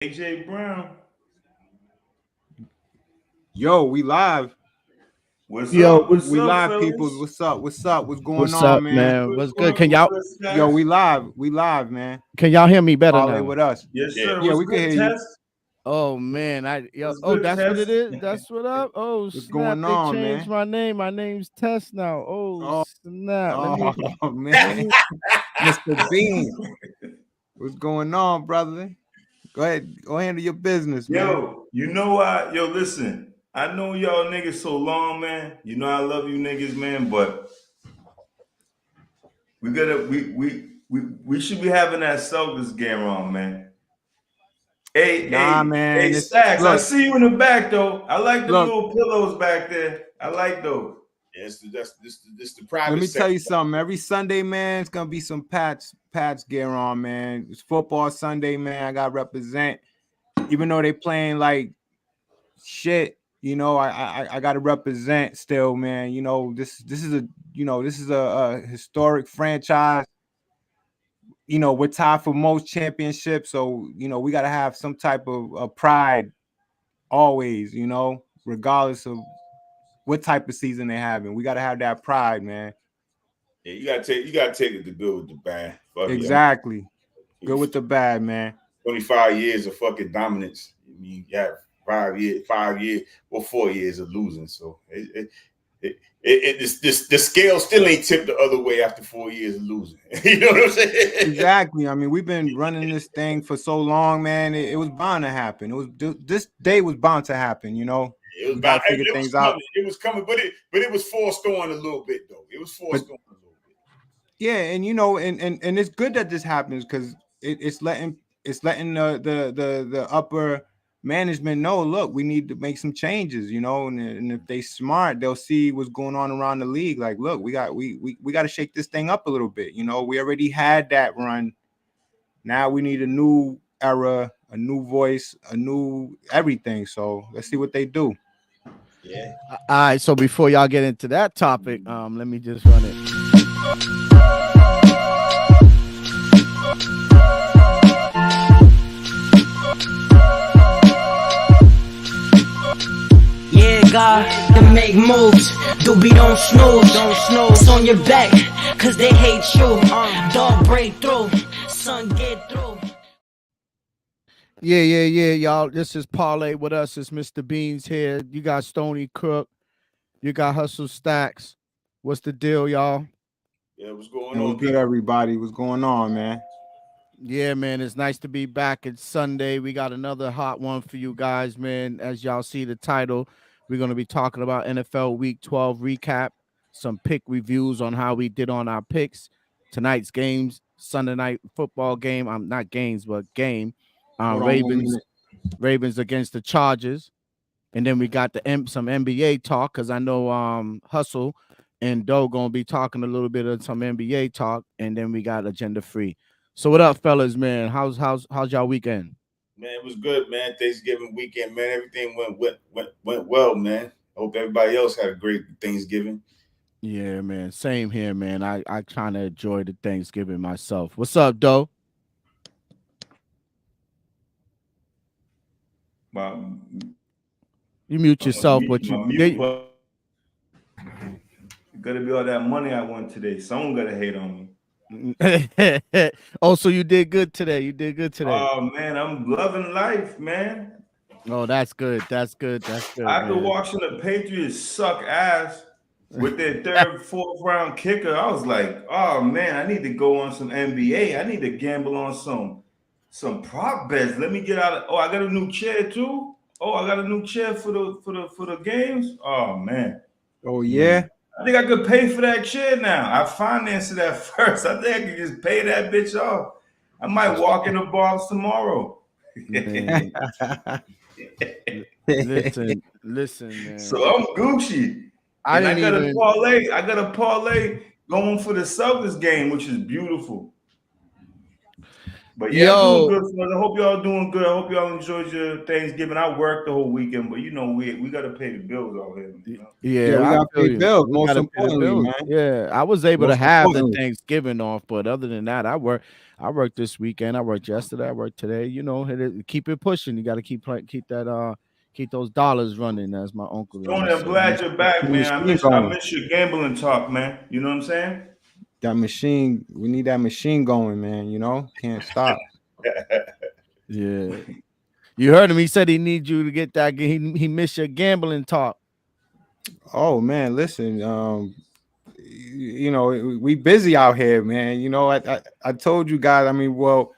AJ Brown. Yo, we live. What's Yo, up? What's We up, live, people. fellas? What's up? What's up? What's going what's on, up, man? man? What's What's going good? on, good Yo, Steph? we live. We live, man. Can y'all hear me better Parlay now? with us. Yes, Yeah. sir. Yeah, What's we can good, hear you. Tess? Oh man, What's oh, good, that's what Tess? it is. That's what up. Oh What's snap! going They on, changed man? my name. My name's Tess now. Oh Oh, snap! oh Let man. me. Mr. Bean. What's going on, brother? Go ahead. Go handle your business, man. Yo, you know what? Yo, listen. I know y'all niggas so long, man. You know I love you niggas, man, but we should be having that Celtics game on, man. Nah, Hey, man. Stacks, I Look, see you in the back though. I like the look. little pillows back there. I like those. Yes, this the Let private me tell section. you something. Every Sunday, man, it's gonna be some Pats gear on, man. It's football Sunday, man. I gotta represent. Even though they playing like shit, I gotta represent still, man. This is a historic franchise. We're tied for most championships, so we gotta have some type of pride always, regardless of what type of season they're having. We gotta have that pride, man. Yeah, you gotta take it the good with the bad. Fuck Exactly. it. Good with the bad, man. 25 years of fucking dominance. You got 5 years, or 4 years of losing. So the scale still ain't tipped the other way after 4 years of losing. You know what I'm saying? Exactly. I mean, we've been running this thing for so long, man. It was bound to happen. This day was bound to happen. It was We got about, to figure it was things coming. out. It was coming, but it was forced on a little bit though. It was forced on a little bit. Yeah, and and it's good that this happens because it's letting the upper management know. Look, we need to make some changes. And if they smart, they'll see what's going on around the league. Like, look, we got to shake this thing up a little bit. We already had that run. Now we need a new era, a new voice, a new everything. So let's see what they do. Yeah. All right. So before y'all get into that topic, let me just run it. Yeah, God, to make moves. Doobie don't snooze. It's on your back, cause they hate you. Dog break through, son get through. Yeah, y'all. This is Parlay with us. It's Mr. Beans here. You got Stony Crook. You got Hustle Stacks. What's the deal, y'all? Yeah, what's going And on? what's good, everybody? What's going on, man? Yeah, man, it's nice to be back. It's Sunday. We got another hot one for you guys, man. As y'all see the title, we're going to be talking about NFL Week 12 recap, some pick reviews on how we did on our picks, tonight's games, Sunday night football game. Not games, but game. Hold on 1 Ravens minute. against the Chargers. And then we got some NBA talk because I know Hustle and Doe going to be talking a little bit of some NBA talk. And then we got Agenda Free. So what up, fellas, man? How's y'all weekend? Man, it was good, man. Thanksgiving weekend, man. Everything went well, man. I hope everybody else had a great Thanksgiving. Yeah, man. Same here, man. I kind of enjoyed the Thanksgiving myself. What's up, Doe? You mute yourself, but you Gotta be all that money I won today. Someone gotta hate on me. Oh, so you did good today. You did good today. Oh man, I'm loving life, man. Oh, that's good. That's good. That's good. After Man. watching the Patriots suck ass with their third, fourth round kicker, I was like, oh man, I need to go on some NBA. I need to gamble on some prop bets. Let me get out of. Oh, I got a new chair too. Oh, I got a new chair for the games. Oh man. Oh yeah. I think I could pay for that chair now. I financed it at first. I think I could just pay that bitch off. I might walk in the bars tomorrow. Listen, man. So I'm Gucci. I got a parlay going for the Celtics game, which is beautiful. But yeah, I'm Yo. doing good, fellas. I hope y'all doing good. I hope y'all enjoyed your Thanksgiving. I worked the whole weekend, but you know we got to pay the bills out here. You know? Yeah, we I gotta feel pay you. bills. We Most gotta pay the importantly, bills. man. Yeah, I was able to Most have the importantly. Thanksgiving off, but other than that, I worked this weekend. I worked yesterday. I worked today. You know, keep it pushing. You got to keep those dollars running, as my uncle Tony, used I'm to glad say. you're back, The man. machine I going. miss your gambling talk, man. You know what I'm saying? That machine, we need that machine going, man. You know, can't stop. Yeah, you heard him. He said he needs you to get that. He missed your gambling talk. Oh man, listen, you know, we busy out here, man. You know, I told you guys. I mean, well,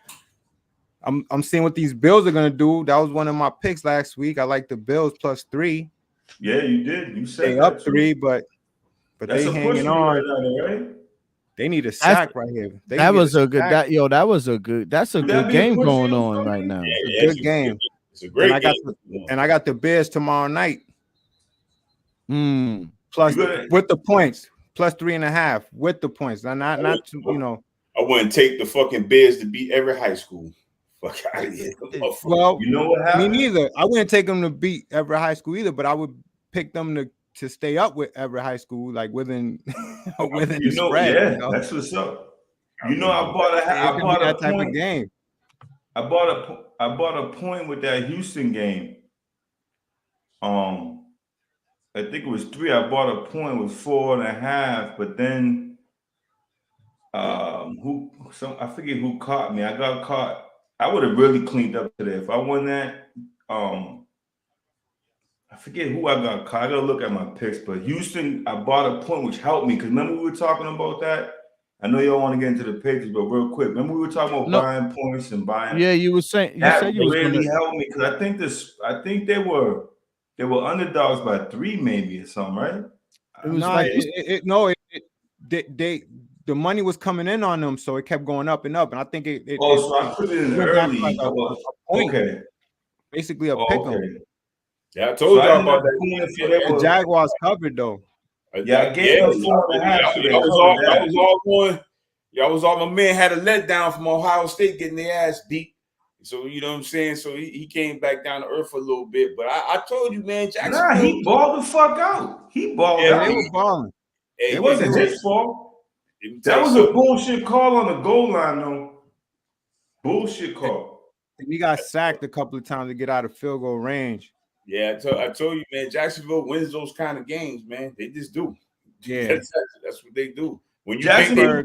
I'm seeing what these Bills are gonna do. That was one of my picks last week. I like the Bills +3. Yeah, you did. You said They that up too. 3, but That's they a push hanging for you right on. now, right? They need a sack right here. They That need was a good. sack. That's a Would that good be a game push for going you, on right Tony? now. Yeah, A good game. It's a great And game. I got the Bears tomorrow night. Hmm. Plus You gotta- with the points, +3.5 with the points. Not you know. I wouldn't take the fucking Bears to beat every high school. Fuck out of here. Well, you know what me happened? neither. I wouldn't take them to beat Everett High School either, but I would pick them to stay up with Everett High School, like within within the spread. Yeah, You know? that's what's up. You know, I bought that a type point. of game. I bought a point with that Houston game. I think it was 3. I bought a point with 4.5, but then I forget who caught me. I got caught. I would have really cleaned up today if I won that. I forget who I got caught. I gotta look at my picks, but Houston, I bought a point which helped me because remember we were talking about that. I know y'all want to get into the picks, but real quick, remember we were talking about buying points and buying. Yeah, you were saying you that said you was really gonna. helped me because I think they were underdogs by 3 maybe or something, right? It was No, like the money was coming in on them, so it kept going up and up. And I think so I put it in went down to early. like a point, Okay. basically a pick 'em. Okay. Yeah, I told y'all about that. The Jaguars covered though. Yeah, I gave them 4.5. Y'all was all my man had a letdown from Ohio State getting their ass beat. So you know what I'm saying? So he came back down to earth for a little bit. But I told you, man, Jacksonville. Nah, he balled the fuck out. He balled out. They were balling. It wasn't his fault. That was a bullshit call on the goal line, though. Bullshit call. He got sacked a couple of times to get out of field goal range. Yeah, I told you, man. Jacksonville wins those kind of games, man. They just do. Yeah, that's what they do. When you Jacksonville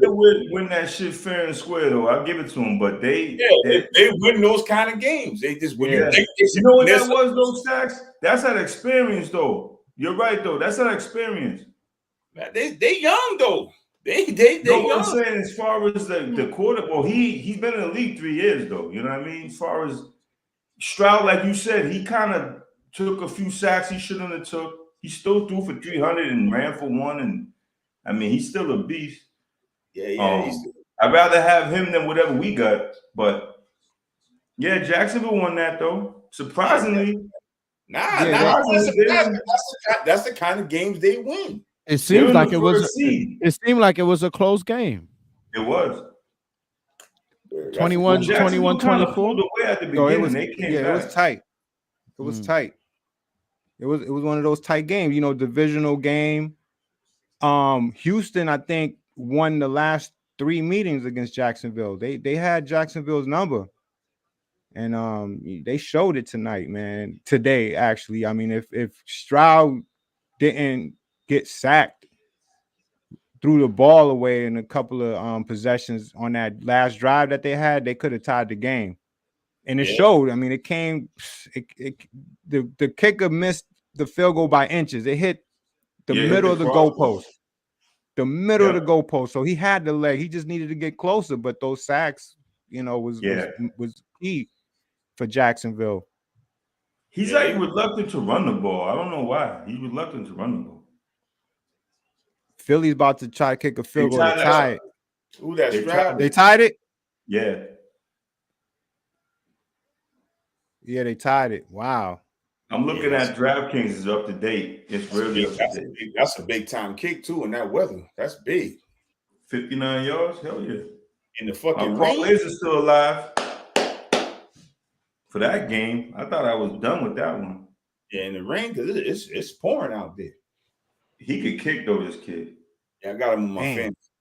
win that shit fair and square, though, I'll give it to them. But they win those kind of games. They just when you think you know what that was, though, Stacks? That's that experience, though. You're right, though. That's that experience. Man, they young though. They know young. What I'm saying, as far as the quarter, well, he's been in the league 3 years, though. You know what I mean? As far as Stroud, like you said, he kind of took a few sacks he shouldn't have took. He still threw for 300 and ran for 1, and I mean, he's still a beast. Yeah. I'd rather have him than whatever we got. But yeah, Jacksonville won that though. Surprisingly. That's the kind of games they win. It seems like it was. It seemed like it was a close game. It was 21, 24. No, it was it was tight. It was tight. It was one of those tight games, you know, divisional game. Houston, I think, won the last 3 meetings against Jacksonville. They had Jacksonville's number, and they showed it tonight, man. Today, actually, I mean, if Stroud didn't get sacked, threw the ball away in a couple of possessions on that last drive that they had, they could have tied the game. And it showed. I mean, it came. The kicker missed the field goal by inches. It hit the middle of the goalpost. The middle of the goalpost. So he had the leg. He just needed to get closer. But those sacks, you know, was key for Jacksonville. He's like reluctant to run the ball. I don't know why. He's reluctant to run the ball. Philly's about to try to kick a field goal to tie it. Ooh, that's Stroud. They tied it? Yeah. Yeah, they tied it. Wow. I'm looking at DraftKings is up to date. It's really up to date. That's a big time kick too in that weather. That's big. 59 yards? Hell yeah. In the fucking rain. Is still alive. for that game. I thought I was done with that one. Yeah, in the rain, because it's pouring out there. He could kick though, this kid. Yeah, I got him on my Damn. fantasy.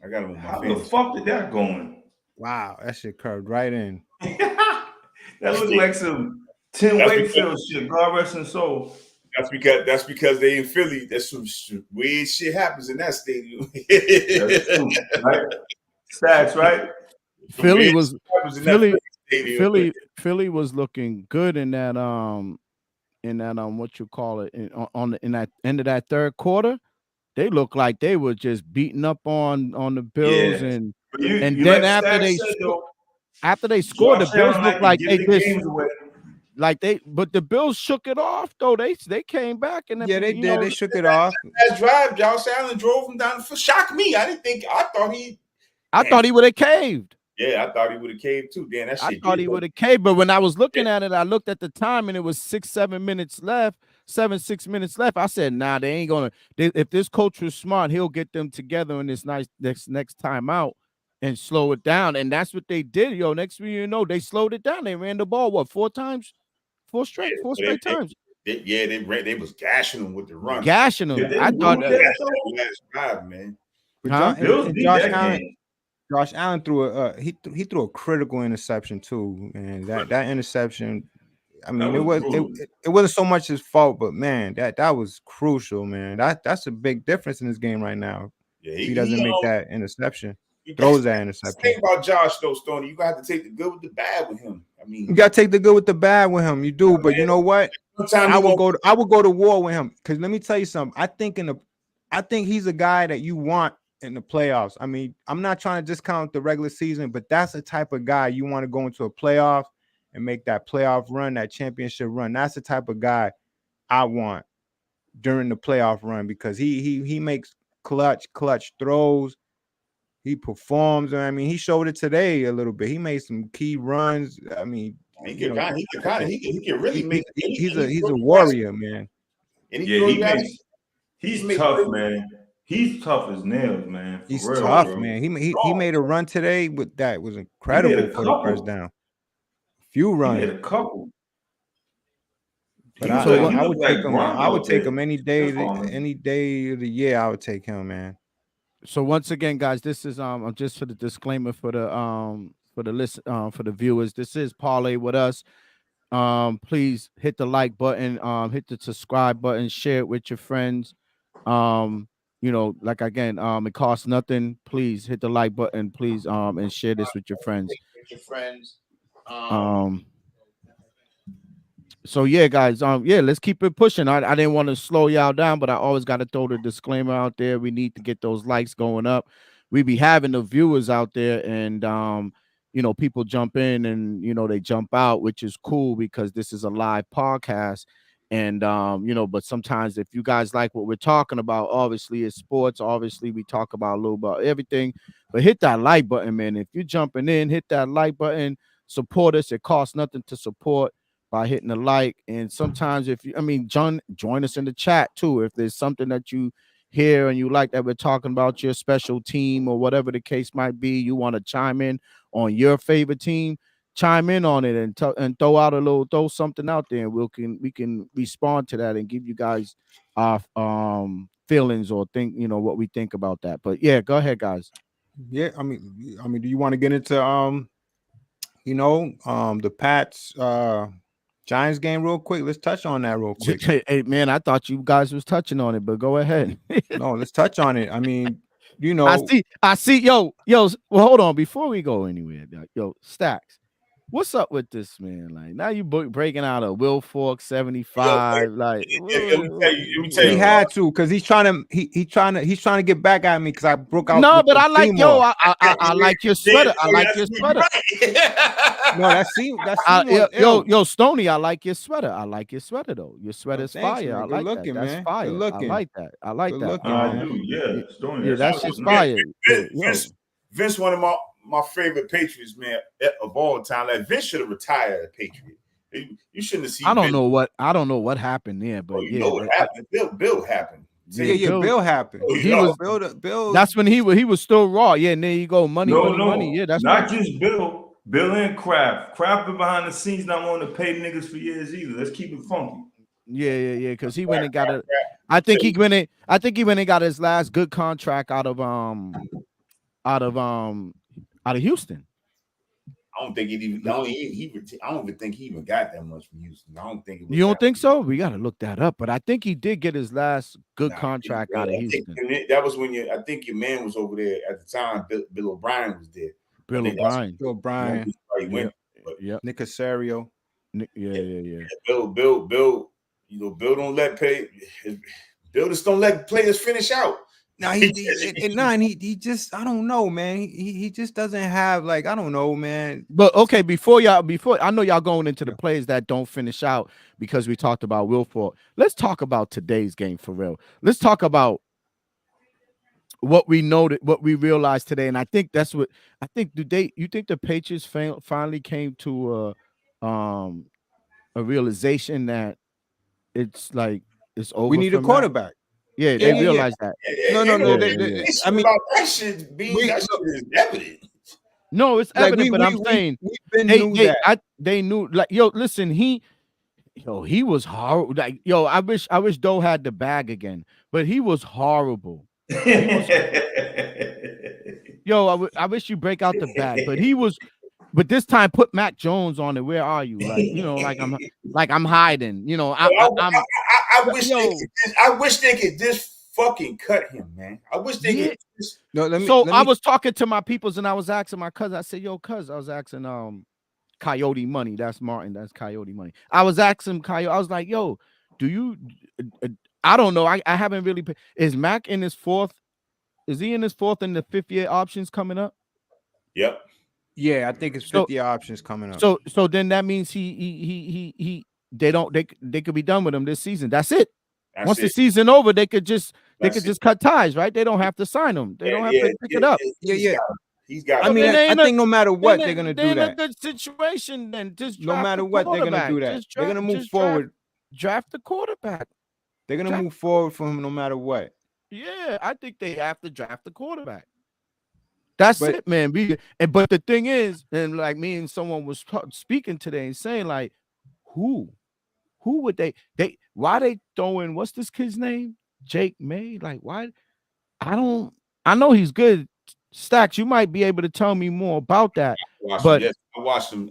I got him on my How the fantasy. fuck did that go in? Wow, that shit curved right in. That looked like some Tim That's Wakefield shit. God rest his soul. That's because they in Philly. That's some weird shit happens in that stadium. That's true, right? Stats, right? Philly was Philly. Philly was looking good in that what you call it in that end of that third quarter. They looked like they were just beating up on the Bills, and then after they scored, the Bills looked like they just but the Bills shook it off though. They came back and they did. They shook it off. That drive, Josh Allen drove him down. Shocked me. I thought he would have caved. Yeah, I thought he would have caved too. Dan, that shit. I thought he would have caved, but when I was looking at it, I looked at the time and it was 6 minutes left. I said, nah, they ain't gonna. If this coach was smart, he'll get them together in this next time out and slow it down. And that's what they did. Yo, next thing you know, they slowed it down. They ran the ball 4 times, 4 straight times. They was gashing them with the run. Gashing them. I thought that last drive, man. Josh Allen threw he threw a critical interception too, man. That interception. I mean, it wasn't so much his fault, but man, that was crucial, man. That's a big difference in this game right now. Yeah, he doesn't make that interception. Throws that interception. The thing about Josh though, Stoney, you got to take the good with the bad with him. I mean, you got to take the good with the bad with him. You do, but you know what? I would go to war with him because let me tell you something. I think he's a guy that you want in the playoffs. I mean, I'm not trying to discount the regular season, but that's the type of guy you want to go into a playoff and make that playoff run, that championship run. That's the type of guy I want during the playoff run because he makes clutch throws. He performs. I mean, he showed it today a little bit. He made some key runs. I mean, he can really make. He's a warrior, man. And he's tough, man. He's tough as nails, man. He's tough, man. He made a run today with that was incredible for the first down. Few runs. He made a couple. But I would take him. I would take him any day of the year. I would take him, man. So once again, guys, this is just for the disclaimer for the viewers. This is Parlay with us. Please hit the like button, hit the subscribe button, share it with your friends. Like again, it costs nothing. Please hit the like button, please, and share this with your friends. So yeah, guys, let's keep it pushing. I didn't want to slow y'all down, but I always got to throw the disclaimer out there. We need to get those likes going up. We be having the viewers out there, and people jump in and they jump out, which is cool because this is a live podcast. And but sometimes if you guys like what we're talking about, obviously it's sports. Obviously, we talk about a little about everything. But hit that like button, man. If you're jumping in, hit that like button. Support us. It costs nothing to support by hitting the like. And sometimes join us in the chat too. If there's something that you hear and you like that we're talking about your special team or whatever the case might be, you want to chime in on your favorite team, chime in on it and throw something out there, and we can respond to that and give you guys our feelings or think what we think about that. But yeah, go ahead, guys. Yeah, I mean, do you want to get into the Pats Giants game real quick? Let's touch on that real quick. Hey man, I thought you guys was touching on it, but go ahead. No, let's touch on it. I mean, I see. Yo. Well, hold on before we go anywhere. Yo, Stacks, what's up with this, man? Like now you breaking out a Will Fork 75. Like let me tell you, he had to because he's trying to get back at me because I broke out. No, but I like I like your sweater. I like your sweater. No, that's yo, Stoney, I like your sweater. I like your sweater though. Your sweater's fire. I like that. That's fire. I like that. I like that. I do, yeah. Stoney, yeah, that's just fire. Vince, one of my favorite Patriots, man, of all time. Like Vince should have retired a Patriot. You shouldn't have seen. I don't know what happened there, but what happened. Bill happened. Bill happened. Bill. That's when he was still raw. Yeah, and there you go. Money. Yeah, that's not just Bill. Bill and Kraft. Kraft been behind the scenes not wanting to pay niggas for years either. Let's keep it funky. Yeah. Because he went and got a. I think he went and got his last good contract out of Houston. I don't think he even. I don't even think he even got that much from Houston. I don't think. You don't think so? We got to look that up. But I think he did get his last good contract out of Houston. That was when I think your man was over there at the time. Bill O'Brien was there. Bill O'Brien. Yeah. Nick Casario. Yeah. Bill. You know, Bill don't let pay. Bill just don't let players finish out. No, he just, I don't know, man. He just doesn't have, like, I don't know, man. But okay, before I know y'all going into the players that don't finish out because we talked about Will Ford. Let's talk about today's game for real. Let's talk about what we realized today, and I think that's what I think. You think the Patriots finally came to a realization that it's like it's over? We need a quarterback. Yeah, they realize that. No. I mean, about that shit being that shit is evident. No, it's evident, but I'm saying they knew. Like, yo, listen, he was horrible. Like, yo, I wish Doe had the bag again, but he was horrible. Yo, I wish you break out the bag, but this time put Mac Jones on it. Where are you? Like, you know, like I'm hiding. You know, I wish they could just fucking cut him, man. I wish they could. I was talking to my peoples and I was asking my cousin. I said, "Yo, cuz," I was asking Coyote Money. That's Martin. That's Coyote Money. I was asking Coyote. I was like, "Yo, do you?" I don't know. I haven't really. Is Mac in his fourth? Is he in his fourth and the fifth year options coming up? Yep. Yeah, I think it's 50 options coming up. So then that means they could be done with him this season. That's it. Once the season over, they could just cut ties, right? They don't have to sign him. They don't have to pick it up. He's got. I mean, I think no matter what, they're gonna do that. In a good situation, then just no matter what, they're gonna do that. They're gonna move forward. Draft the quarterback. They're gonna move forward for him no matter what. Yeah, I think they have to draft the quarterback. That's it, man. But the thing is, and like me and someone was speaking today and saying, like, who would why they throwing, what's this kid's name? Jake May? Like, why? I know he's good. Stacks, you might be able to tell me more about that. I watched him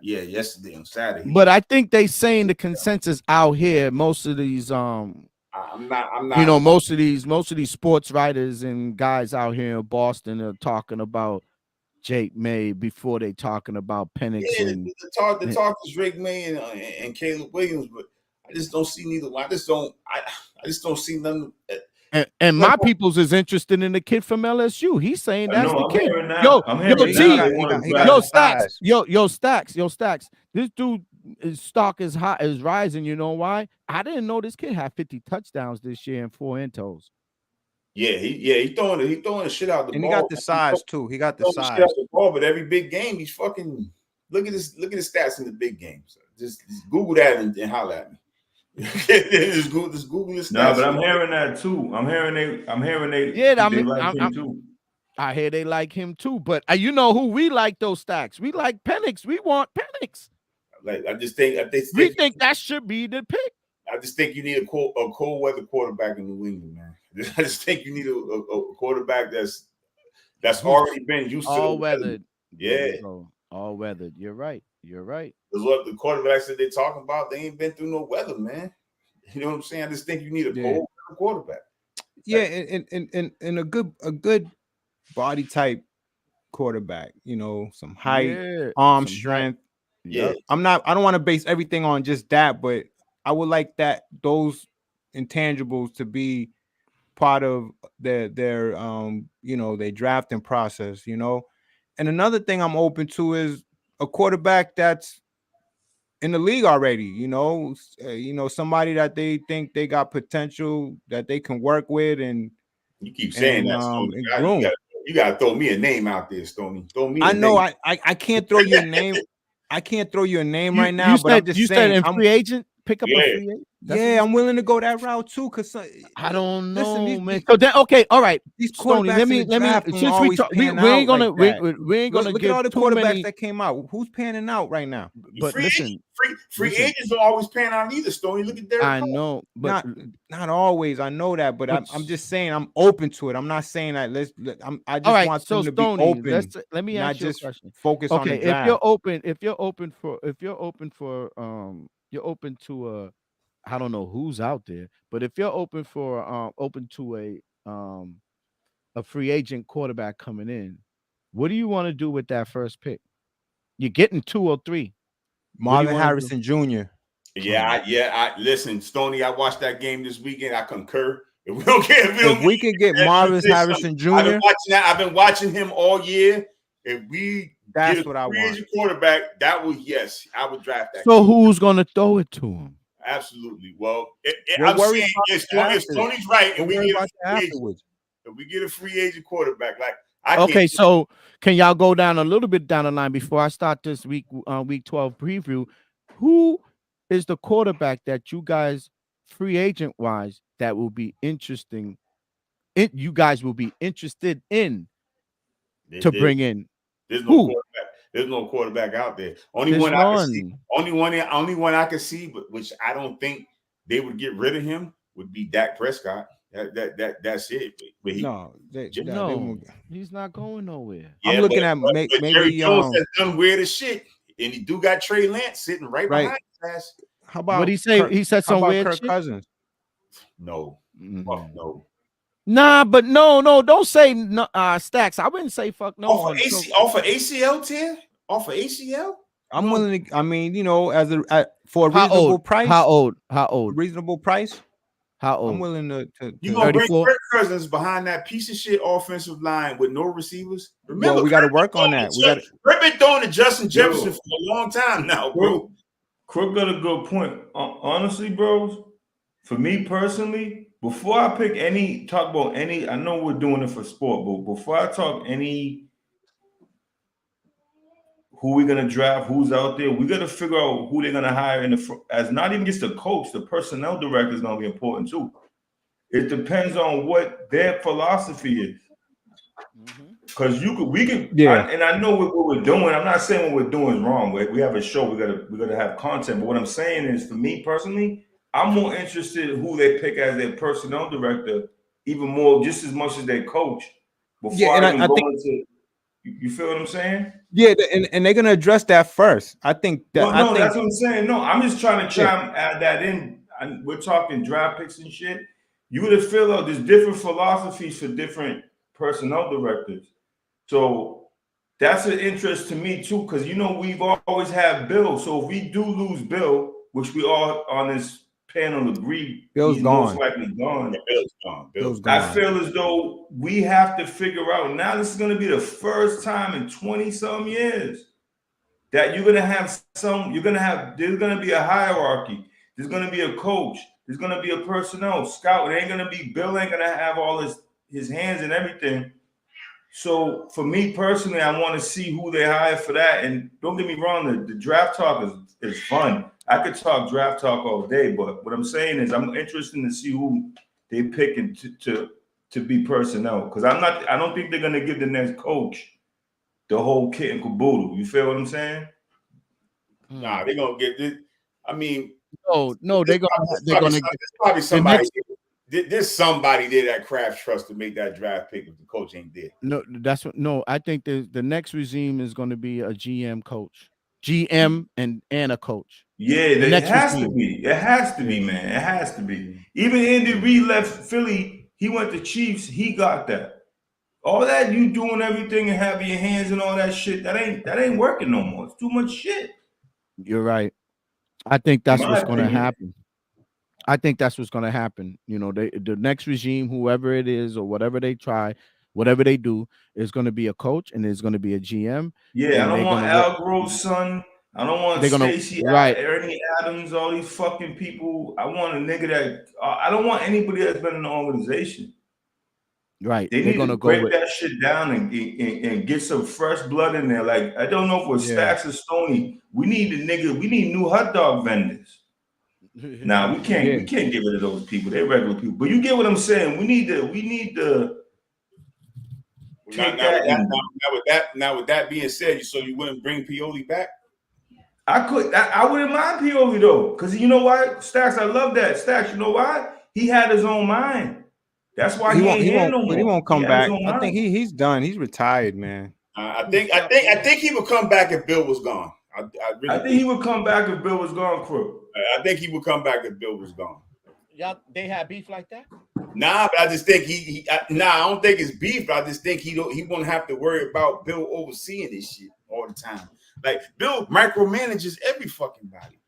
yesterday on Saturday. But I think they saying the consensus out here, most of these I'm not. You know, most of these sports writers and guys out here in Boston are talking about Jake May before they talking about Penix. Yeah, the talk is Drake May and Caleb Williams, but I just don't see neither one. I just don't see none. And my people's is interested in the kid from LSU. He's saying that's the kid. Yo, Stacks. This dude. His stock is rising. You know why? I didn't know this kid had 50 touchdowns this year and 4 intos. He throwing the shit out the ball. And he got the size too. He got the size. The ball, but every big game, he's fucking look at his stats in the big games. Just Google that and holler at me. just Google his stats. No, but I'm hearing that too. I'm hearing they like him too. I hear they like him too. But you know who we like those Stacks? We like Penix. We want Penix. Like I think that should be the pick. I just think you need a cold weather quarterback in New England, man. I just think you need a quarterback that's already been used to all weathered. Yeah, all weathered. You're right. That's what the quarterbacks that they're talking about. They ain't been through no weather, man. You know what I'm saying? I just think you need a cold quarterback. Yeah, and a good body type quarterback. You know, some height, arm strength. Yeah, I don't want to base everything on just that, but I would like those intangibles to be part of their their drafting process, you know. And another thing I'm open to is a quarterback that's in the league already, you know, somebody that they think they got potential that they can work with. And you keep saying that. You gotta throw me a name out there, Stoney. Throw me. I know I can't throw you a name. I can't throw you a name right now, but I'm just saying. You said in free agent, pick up a free agent. Yeah, I'm willing to go that route too. Cause I don't know, listen, man. So then, okay, all right. these Stoney, quarterbacks in the draft don't since we always talk, we pan ain't out gonna like that. we ain't gonna Look give at all the too quarterbacks many. that came out. Who's panning out right now? But listen, free agents don't always pan out either. Stoney, look at Derek. I know, but not always. I know that, but I'm just saying I'm open to it. I'm not saying that. I just want them to be open. Let me ask you a just question. focus on the draft. If you're open to I don't know who's out there, but if you're open to a free agent quarterback coming in, what do you want to do with that first pick? You're getting 2 or 3. Marvin Harrison Jr. Yeah. Listen, Stoney, I watched that game this weekend. I concur. If we can get Marvin Harrison Jr. I've been watching him all year. If we that's get what I want. Quarterback, I would draft that. So who's gonna throw it to him? Absolutely. Well, I'm saying if Tony's right, and we get a free agent quarterback, like so can y'all go down a little bit down the line before I start this week 12 preview? Who is the quarterback that you guys free agent wise that will be interesting? You guys will be interested in to bring in. There's no quarterback. There's no quarterback out there. Only one I can see, but which I don't think they would get rid of him would be Dak Prescott. That's it. But he's not going nowhere. Yeah, I'm looking at maybe Jerry Jones has done weird as shit, and he do got Trey Lance sitting right behind his ass. How about what he say? He said some weird Kirk shit. Cousins. No, fuck no. Nah, but no, don't say no, Stacks. I wouldn't say fuck no. Off of ACL tier? Off of ACL? I'm willing to. I mean, for a reasonable price. How old? Reasonable price. How old? I'm willing to. You gonna bring Kirk Cousins behind that piece of shit offensive line with no receivers? Remember, we got to work on that. We've been throwing to Justin Jefferson for a long time now, bro. Crook got a good point. Honestly, bros, for me personally, before I pick talk about any, I know we're doing it for sport, but before I talk who we're gonna draft, who's out there, we got to figure out who they're gonna hire as not even just the coach, the personnel director is gonna be important too. It depends on what their philosophy is. Because and I know what we're doing. I'm not saying what we're doing is wrong. We have a show. We gotta have content. But what I'm saying is, for me personally, I'm more interested in who they pick as their personnel director, even more, just as much as their coach. Before I think you feel what I'm saying? Yeah, and they're gonna address that first. I think that. No, that's what I'm saying. No, I'm just trying to add that in. We're talking draft picks and shit. You would have feel out there's different philosophies for different personnel directors. So that's an interest to me too, because we've always had Bill. So if we do lose Bill, which we all on this panel agree, Bill's gone. Most likely gone. Yeah, Bill's gone. I feel as though we have to figure out now. This is going to be the first time in 20-some years that you're going to have there's going to be a hierarchy. There's going to be a coach. There's going to be a personnel scout. It ain't going to be Bill. Ain't going to have all his hands and everything. So for me personally, I want to see who they hire for that. And don't get me wrong, the draft talk is fun. I could talk draft talk all day, but what I'm saying is I'm interested to see who they pick to be personnel. Because I don't think they're gonna give the next coach the whole kit and caboodle. You feel what I'm saying? Nah, they're gonna get this. I mean, no, they're gonna get probably somebody. There's somebody there that Kraft trusts to make that draft pick if the coach ain't there. No, I think the next regime is going to be a GM coach, GM and a coach. Yeah, it has to be. It has to be, man. It has to be. Even Andy Reid left Philly. He went to Chiefs. He got that. All that you doing everything and having your hands and all that shit, that ain't working no more. It's too much shit. You're right. I think that's what's going to happen. I think that's what's going to happen. The next regime, whoever it is or whatever they try, whatever they do, is going to be a coach and there's going to be a GM. Yeah, I don't want Al Grove's son. I don't want Stacey, Ernie Adams, all these fucking people. I want a nigga that I don't want anybody that's been in the organization. Right. They're going to break that shit down and get some fresh blood in there. Like, I don't know if we're Stacks or Stoney. We need new hot dog vendors. Nah, we can't get rid of those people. They're regular people. But you get what I'm saying. We need to take Now with that being said, so you wouldn't bring Pioli back? I wouldn't mind Pioli though, because you know why? Stacks, I love that. Stacks, you know why? He had his own mind. That's why he ain't here no more. But he won't come back. I think he's done. He's retired, man. I think he would come back if Bill was gone. I think he would come back if Bill was gone, Crook. I think he would come back if Bill was gone. Y'all, they had beef like that? Nah, but I just think I don't think it's beef. But I just think he won't have to worry about Bill overseeing this shit all the time. Like Bill micromanages every fucking body.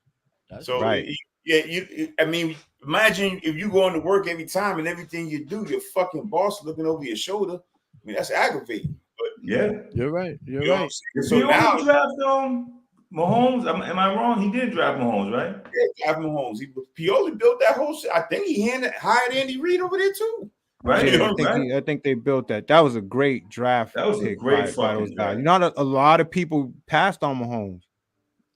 That's so right. I mean, imagine if you go into work every time and everything you do, your fucking boss looking over your shoulder. I mean, that's aggravating. But yeah, you're right. You're you right. So now draft Mahomes. Am I wrong? He did draft Mahomes, right? Yeah, draft Mahomes. Pioli built that whole shit. I think he hired Andy Reid over there too. Right. Yeah, I think they built that. That was a great draft. That was a great by those guys. You know, a lot of people passed on Mahomes.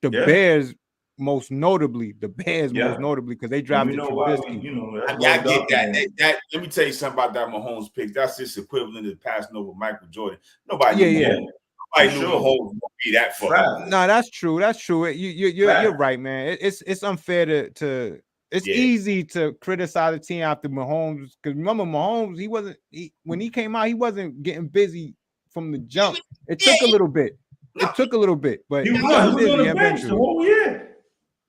The Bears, most notably, because they drafted Trubisky. I get that. Let me tell you something about that Mahomes pick. That's just equivalent to passing over Michael Jordan. Nobody knew Mahomes would be that fucking. No, that's true. That's true. You're right, man. It's unfair to. It's easy to criticize a team after Mahomes, because remember Mahomes, when he came out, he wasn't getting busy from the jump. It took a little bit. But he was on the bench the whole year.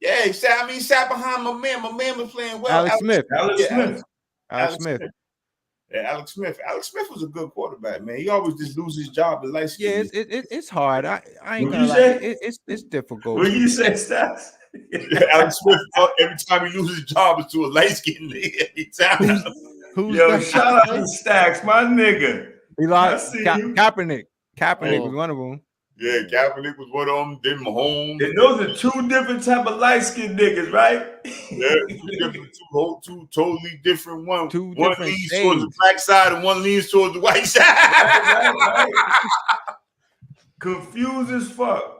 Yeah, he sat behind my man. My man was playing well. Alex Smith. Yeah, Alex Smith. Alex Smith was a good quarterback, man. He always just loses his job in light skin. Yeah, it's hard. I ain't gonna lie. It's difficult. What you say, Stats? Alex Smith, every time he loses his job, is to a light skinned nigga. Yo, shout out to Stacks, my nigga. Kaepernick. Kaepernick was one of them. Yeah, Kaepernick was one of them. Then Mahomes. And those are two different type of light skinned niggas, right? Yeah, two totally different ones. One leans towards the black side and one leans towards the white side. right. Confused as fuck.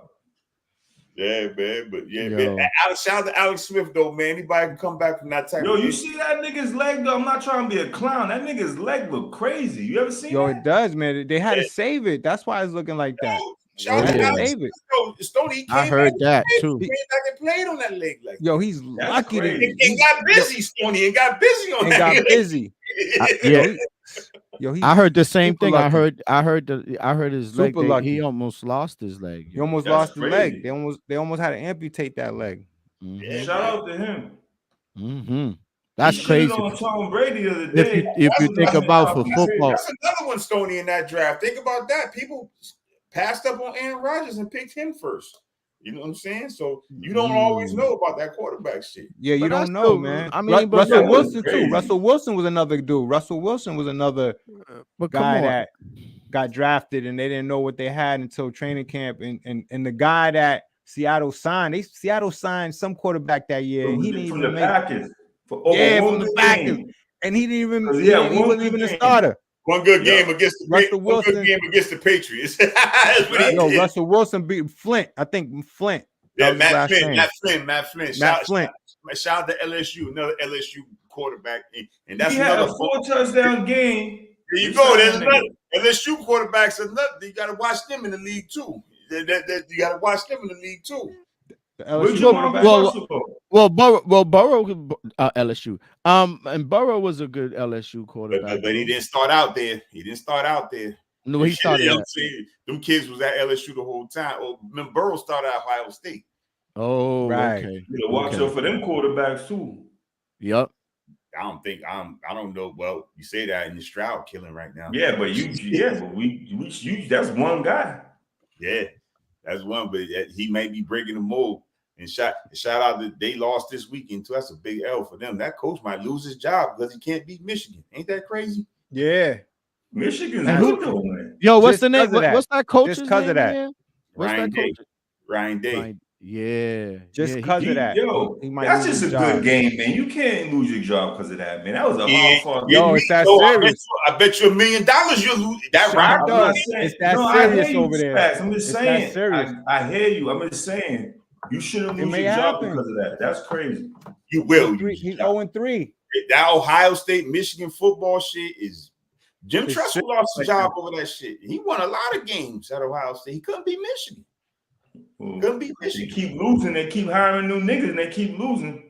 Yeah, man, but man. Shout out to Alex Smith though, man. Anybody can come back from that type. You see that nigga's leg though? I'm not trying to be a clown. That nigga's leg look crazy. You ever seen that? It does, man. They had to save it. That's why it's looking like that. Shout out to Alex Smith. Stoney, I heard that too. He came back and played on that leg. He's lucky to and got busy, Stoney, and got busy on that. Got busy. I heard the same thing. Lucky. I heard his leg. He almost lost his leg. He almost lost the leg. They almost had to amputate that leg. Yeah, shout out to him. Mm-hmm. That's crazy. On Tom Brady the other day. If you think about for football, that's another one, Stoney, in that draft. Think about that. People passed up on Aaron Rodgers and picked him first. You know what I'm saying? So you don't always know about that quarterback shit. Yeah, you don't know, man. I mean, Russell Wilson too. Russell Wilson was another dude. Russell Wilson was another guy that got drafted, and they didn't know what they had until training camp. And the guy that Seattle signed some quarterback that year, and he didn't even make Packers. From the Packers, and he didn't even. He wasn't even a starter. One good game against the Patriots. Russell Wilson beat Flint. I think Flint. Yeah, Matt Flynn. Shout out to LSU, another LSU quarterback, and that's he had a 4-touchdown game. There you go. There's another LSU quarterbacks. You got to watch them in the league too. You got to watch them in the league too. Burrow, LSU. And Burrow was a good LSU quarterback, but he didn't start out there. No, he started. Them kids was at LSU the whole time. Burrow started at Ohio State. Oh, right. Okay. You know, watch out for them quarterbacks too. Yep. I don't know. Well, you say that in the Stroud killing right now. Yeah, but that's one guy. Yeah, that's one. But he may be breaking the mold. And shout out that they lost this weekend too. That's a big L for them. That coach might lose his job because he can't beat Michigan. Ain't that crazy? Yeah, Michigan's good though, man. Yo, what's the name? What's that coach's name? Because of that, Ryan Day. Yeah, just because of that. Yo, that's just a good game, man. You can't lose your job because of that, man. That was a hard fought. Yo, it's that serious. I bet you $1 million you'll lose. That right? It's that serious over there. I'm just saying. I hear you. I'm just saying. You shouldn't It lose may your job happen. because of that. That's crazy. You will. He's 0-3. That Ohio State, Michigan football shit is. Jim It's Tressel lost his like job that. over that shit. He won a lot of games at Ohio State. He couldn't beat Michigan. Well, Couldn't beat they Michigan. keep losing. They keep hiring new niggas, and they keep losing.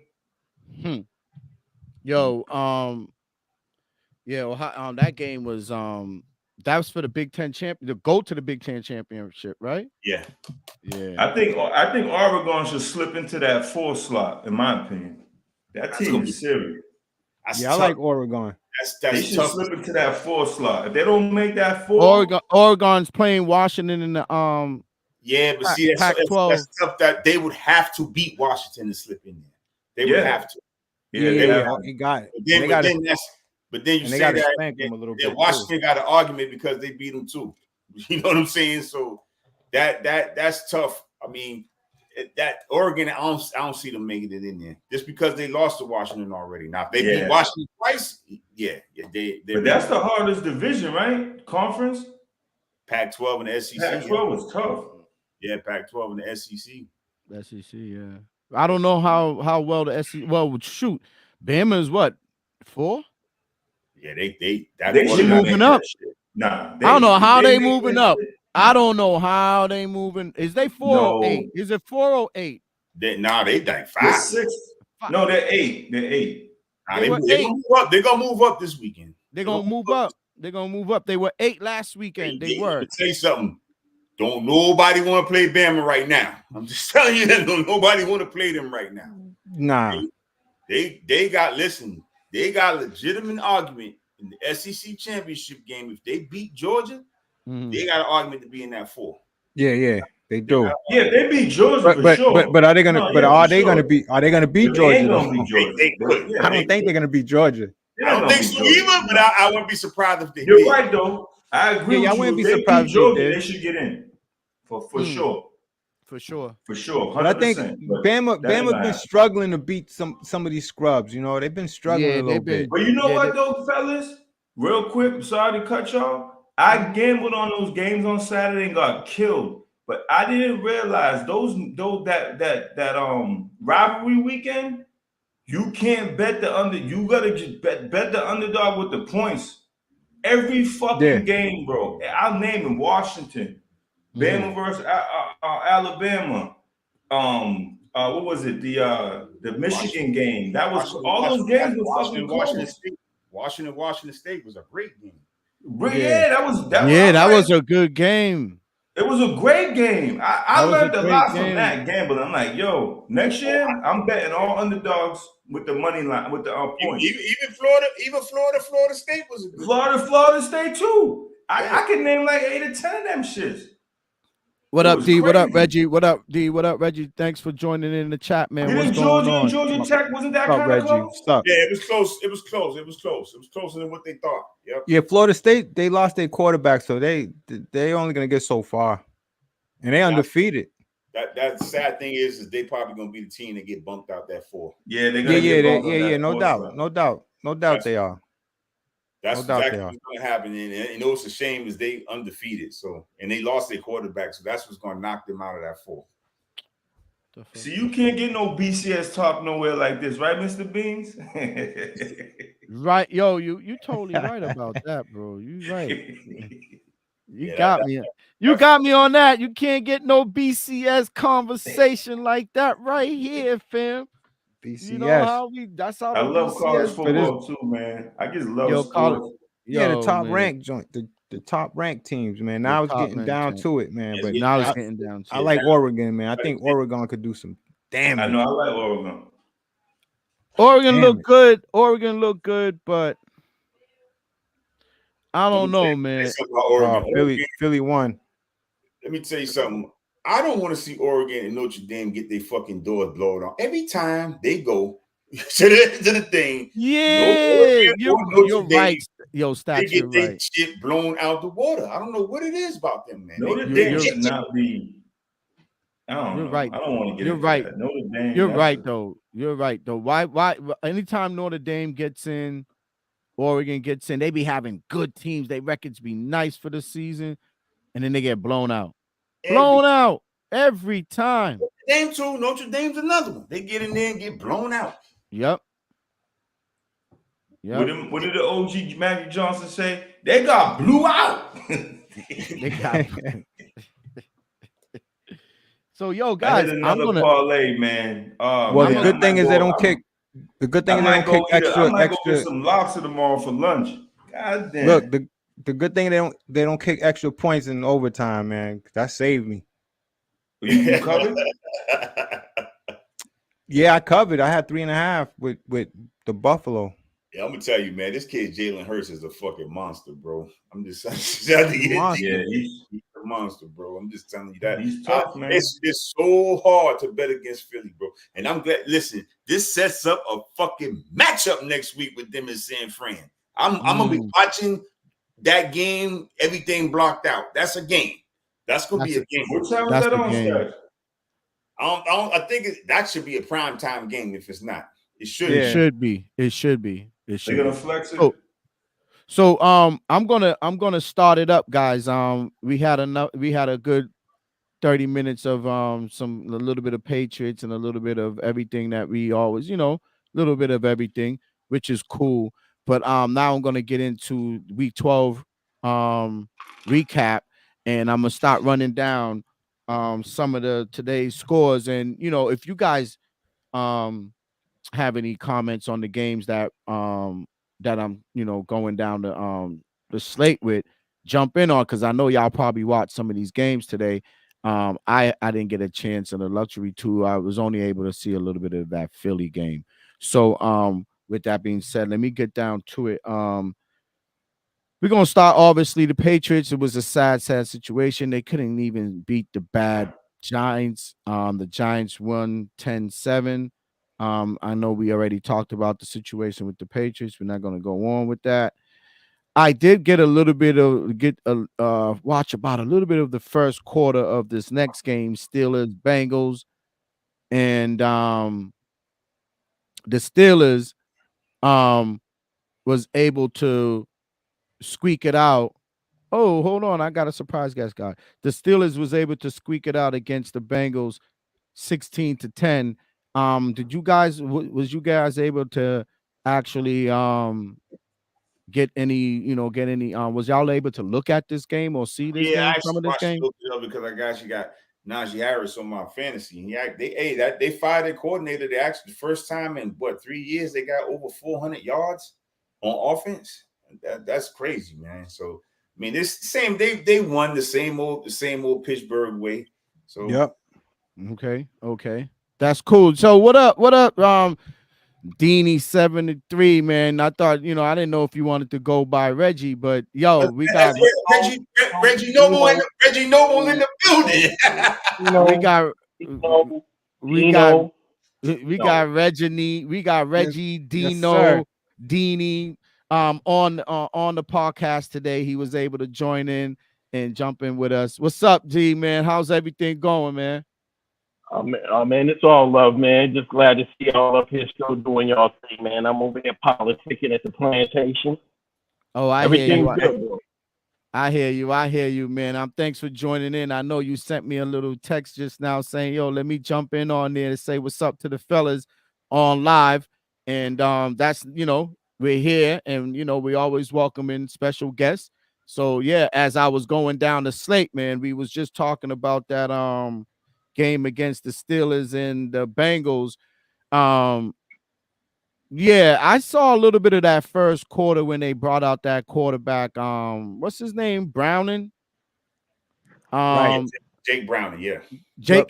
Yo, that game was that was for the Big Ten to go to the Big Ten championship, right? Yeah. I think Oregon should slip into that 4 slot, in my opinion. That team is serious. Yeah, I like Oregon. They should slip into that 4 slot. If they don't make that 4, Oregon's playing Washington in the Yeah, but see, that's stuff that they would have to beat Washington to slip in there. They would have to. Yeah, he got it. But then you say got to that spank them a little bit. Washington got an argument because they beat them too. You know what I'm saying? So that's tough. I mean, that Oregon, I don't see them making it in there just because they lost to Washington already. Now, if they beat Washington twice, but that's the hardest division, right? Conference. Pac-12 and the SEC. Pac-12 was tough. Yeah, Pac-12 and the SEC. SEC, yeah. I don't know how well the SEC. Well, shoot, Bama is what 4? Yeah, they moving up. Nah, I don't know how they moving up. I don't know how they moving. Is they 4 or 8? Is it 4 or 8? They like 5. They're 6. No, they're 8. They're 8. Nah, they're gonna move up. They're gonna move up this weekend. They're gonna move up. They're gonna move up. They were 8 last weekend. They were. Let me tell you something. Don't nobody want to play Bama right now. I'm just telling you that nobody want to play them right now. Nah. They got legitimate argument in the SEC championship game. If they beat Georgia, they got an argument to be in that 4. Yeah, they do. Yeah, they beat Georgia for sure. But are they gonna? Are they gonna beat Georgia? I don't think they're gonna beat Georgia. I don't think so either, but I wouldn't be surprised if they did. You're right, though. I agree with you. I wouldn't be if they surprised beat Georgia, if they they should get in. For sure. For sure. 100%. But I think Bama's been struggling to beat some of these scrubs. You know, they've been struggling a little bit. But you know what, though, fellas? Real quick, sorry to cut y'all. I gambled on those games on Saturday and got killed. But I didn't realize that rivalry weekend, you can't bet the under. You gotta just bet the underdog with the points. Every fucking game, bro. I'll name them: Washington, Bama versus Alabama. What was it? The Michigan game. That was all those games were fucking close. Washington State was a great game. That was a good game. It was a great game. I learned a lot from that gambling. I'm like, yo, next year I'm betting all underdogs with the money line, with the points. Even Florida State was a good Florida State too. I can name like 8 or 10 of them shits. What up, D? Crazy. What up, Reggie? What up, D? What up, Reggie? Thanks for joining in the chat, man. What's going on? Georgia Tech wasn't that kind of close? Yeah, it was close. It was close. It was closer than what they thought. Yep. Yeah, Florida State, they lost their quarterback, so they only gonna get so far, and they undefeated. That sad thing is they probably gonna be the team that get bumped out that 4. Yeah, they're gonna get bumped out. No doubt they are. That's exactly what's going to happen. And you know, it's a shame is they undefeated. So, and they lost their quarterback. So that's what's going to knock them out of that 4. See, you can't get no BCS talk nowhere like this, right, Mr. Beans? Right. Yo, you totally right about that, bro. You right. You got me. You got me on that. You can't get no BCS conversation like that right here, fam. BCS. You know how that's how I love college football too, man. I just love sports. The top ranked joint, the top ranked teams, man. Now it's getting down to it, man. But now it's getting down to it. I like Oregon, man. I think Oregon could do some damage. I know I like Oregon. Oregon look good, but I don't know, man. Philly won. Let me tell you something. I don't want to see Oregon and Notre Dame get their fucking doors blown off every time they go to the thing. Yeah, you're right. Yo, Stats, they get their shit blown out the water. I don't know what it is about them, man. Notre Dame should not be. I don't know. Right. I don't want to get. You're right. That. Notre Dame. You're right, though. You're right, though. Why? Anytime Notre Dame gets in, Oregon gets in, they be having good teams. Their records be nice for the season, and then they get blown out. Blown out every time. Dame too. Notre Dame's another one. They get in there and get blown out. Yep. What did the OG Magic Johnson say? They got blew out. They got. So yo, guys, I'm gonna parlay, man. Well, the good thing is they don't kick. The good thing is they don't kick extra. I might go get some lobster tomorrow for lunch. God damn. Look, the good thing they don't kick extra points in overtime, man. That saved me. You covered? Yeah, I covered. I had 3.5 with the Buffalo. Yeah, I'm gonna tell you, man. This kid Jalen Hurts is a fucking monster, bro. I'm just telling you, he's a monster, bro. I'm just telling you that. He's tough, man. It's so hard to bet against Philly, bro. And I'm glad. Listen, this sets up a fucking matchup next week with them in San Fran. I'm gonna be watching that game. Everything blocked out. That's a game. That's gonna be a game. What time is that on Saturday? I think that should be a prime time game. If it's not, it should. It should be. It should be. They're gonna flex it. So I'm gonna start it up, guys. We had a good 30 minutes of a little bit of Patriots and a little bit of everything that we always, a little bit of everything, which is cool. But now I'm gonna get into week 12 recap, and I'm gonna start running down some of today's scores. And if you guys have any comments on the games that I'm going down the slate with, jump in on, because I know y'all probably watched some of these games today. I didn't get a chance in the luxury tour. I was only able to see a little bit of that Philly game. So with that being said, let me get down to it. We're gonna start, obviously, the Patriots. It was a sad situation. They couldn't even beat the bad Giants. The Giants won 10-7. I know we already talked about the situation with the Patriots. We're not going to go on with that. I did get a little bit of watch about a little bit of the first quarter of this next game, Steelers Bengals, and the Steelers was able to squeak it out. Oh, hold on, I got a surprise guest, guy. The Steelers was able to squeak it out against the Bengals, 16-10. Did you guys was you guys able to actually get any was y'all able to look at this game or see this game, some of this game? Because I got Najee Harris on my fantasy. They fired their coordinator. They actually the first time in 3 years they got over 400 yards on offense. That's crazy, man. So I mean, this same they won the same old Pittsburgh way. So yep. Okay. That's cool. So what up? Deanie 73, man. I thought, I didn't know if you wanted to go by Reggie, but yo, we got Reggie Noble in the building. we got Reggie, Dino, yes, Deanie on the podcast today. He was able to join in and jump in with us. What's up, G, man? How's everything going, man? Man, it's all love, man. Just glad to see y'all up here still doing y'all thing, man. I'm over here politicking at the plantation. Oh, I hear you, man. Thanks for joining in. I know you sent me a little text just now saying, yo, let me jump in on there and say what's up to the fellas on live. And that's, we're here, and, we always welcome in special guests. So, yeah, as I was going down the slate, man, we was just talking about that game against the Steelers and the Bengals. Yeah, I saw a little bit of that first quarter when they brought out that quarterback. What's his name? Browning. Right. Jake Browning, yeah. Jake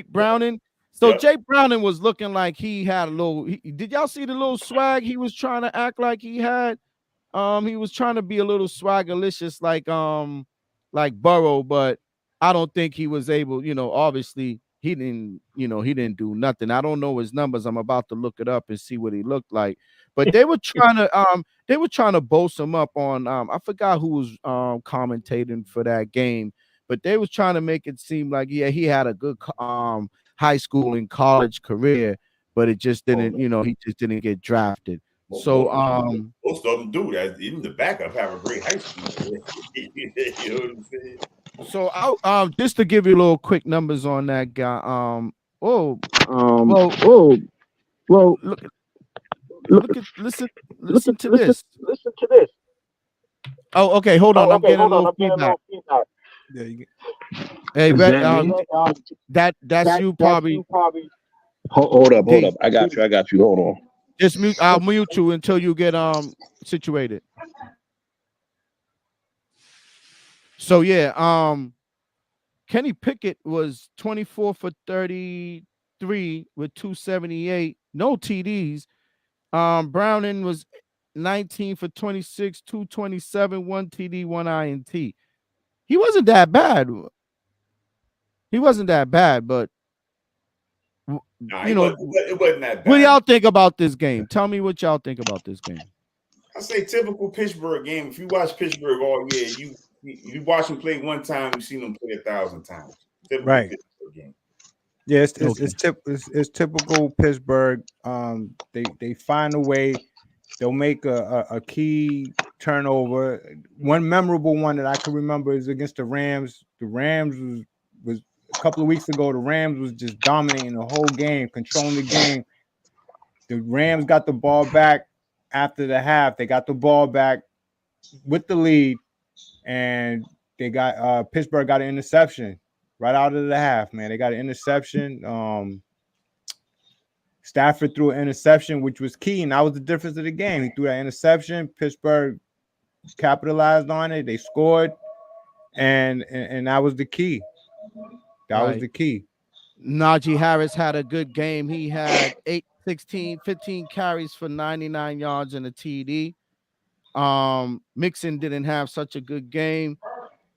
Browning. So yep. Jake Browning was looking like he had a little. Did y'all see the little swag he was trying to act like he had? He was trying to be a little swagalicious like Burrow, but I don't think he was able, obviously he didn't do nothing. I don't know his numbers. I'm about to look it up and see what he looked like. But they were trying to boast him up on I forgot who was commentating for that game, but they was trying to make it seem like he had a good high school and college career, but it just didn't, he just didn't get drafted. So most of them do that. Even the backup have a great high school. You know what I'm saying? So I'll just to give you a little quick numbers on that guy. Well, listen to this. Listen to this. Oh, okay, hold on. I'm getting a little feedback. There you go. Hey, Is that me? that's you probably. Hold up. I got you. Hold on. Just mute. I'll mute you until you get situated. So yeah, Kenny Pickett was 24 for 33 with 278, no TDs. Browning was 19 for 26, 227, 1 TD, 1 INT. He wasn't that bad. But Nah, it wasn't that bad. What do y'all think about this game? Tell me what y'all think about this game. I say typical Pittsburgh game. If you watch Pittsburgh all year, you watch them play one time, you've seen them play 1,000 times. Typical Right. Pittsburgh game. Yeah, it's typical Pittsburgh. They find a way. They'll make a key turnover. One memorable one that I can remember is against the Rams. The Rams was a couple of weeks ago. The Rams was just dominating the whole game, controlling the game. The Rams got the ball back after the half. They got the ball back with the lead, and they got Pittsburgh got an interception right out of the half. Man, they got an interception. Stafford threw an interception, which was key, and that was the difference of the game. He threw that interception. Pittsburgh capitalized on it. They scored, and that was the key. That was the key. Najee Harris had a good game. He had 15 carries for 99 yards and a TD. Mixon didn't have such a good game.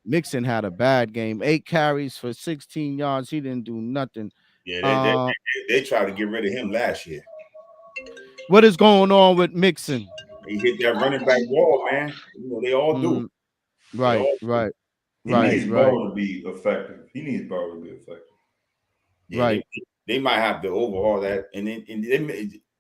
Mixon had a bad game. 8 carries for 16 yards. He didn't do nothing. Yeah, they tried to get rid of him last year. What is going on with Mixon? He hit that running back wall, man. You know, they all do. Right. He needs Burrow to be effective. Yeah, right. They might have to overhaul that. And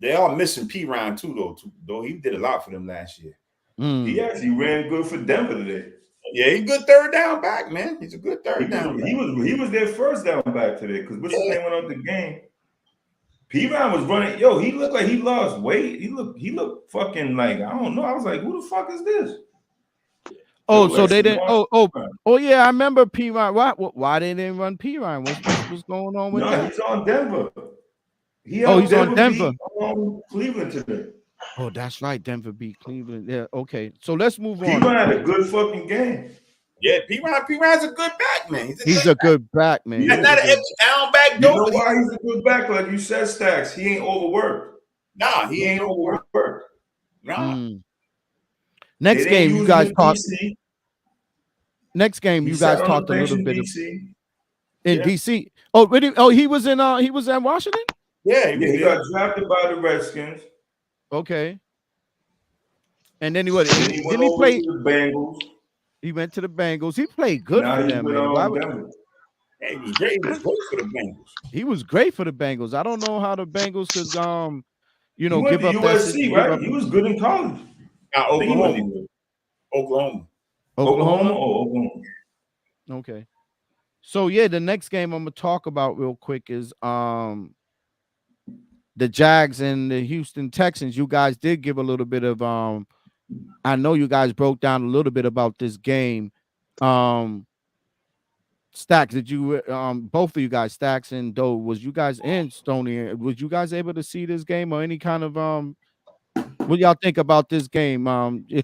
they are missing P-Ryan too, though. He did a lot for them last year. He actually ran good for Denver today. Yeah, he's a good third down back, man. He's a good third down back. He was their first down back today because what's his name went out the game. P-Ryan was running. Yo, he looked like he lost weight. He looked fucking like, I don't know. I was like, who the fuck is this? Oh, so they didn't. Oh, yeah. I remember P-Ryan. Why they didn't run P-Ryan? What's going on with that? He's on Denver. He's on Denver. Cleveland today. Oh, that's right. Denver beat Cleveland. Yeah. Okay. So let's move on. P-Ryan had a good fucking game. Yeah, P-Ryan's a good back, man. He's a good back, man. He's not an empty down back. You know why he's a good back? Like you said, Stacks. He ain't overworked. Nah, he ain't overworked. Nah. Next game, you guys talked. Next game, you guys talked a little bit in DC. Oh, really? Oh, he was in Washington. Yeah, he got drafted by the Redskins. Okay. And then he play the Bengals. He went to the Bengals. He played good for them, man. He was great for the Bengals. He was great for the Bengals. I don't know how the Bengals could give up USC, that right? He was good in college. Oklahoma. Okay. So yeah, the next game I'm gonna talk about real quick is the Jags and the Houston Texans. You guys did give a little bit of I know you guys broke down a little bit about this game. Stacks, did you both of you guys, Stacks and Doe, was you guys in Stony? Was you guys able to see this game or any kind of what y'all think about this game?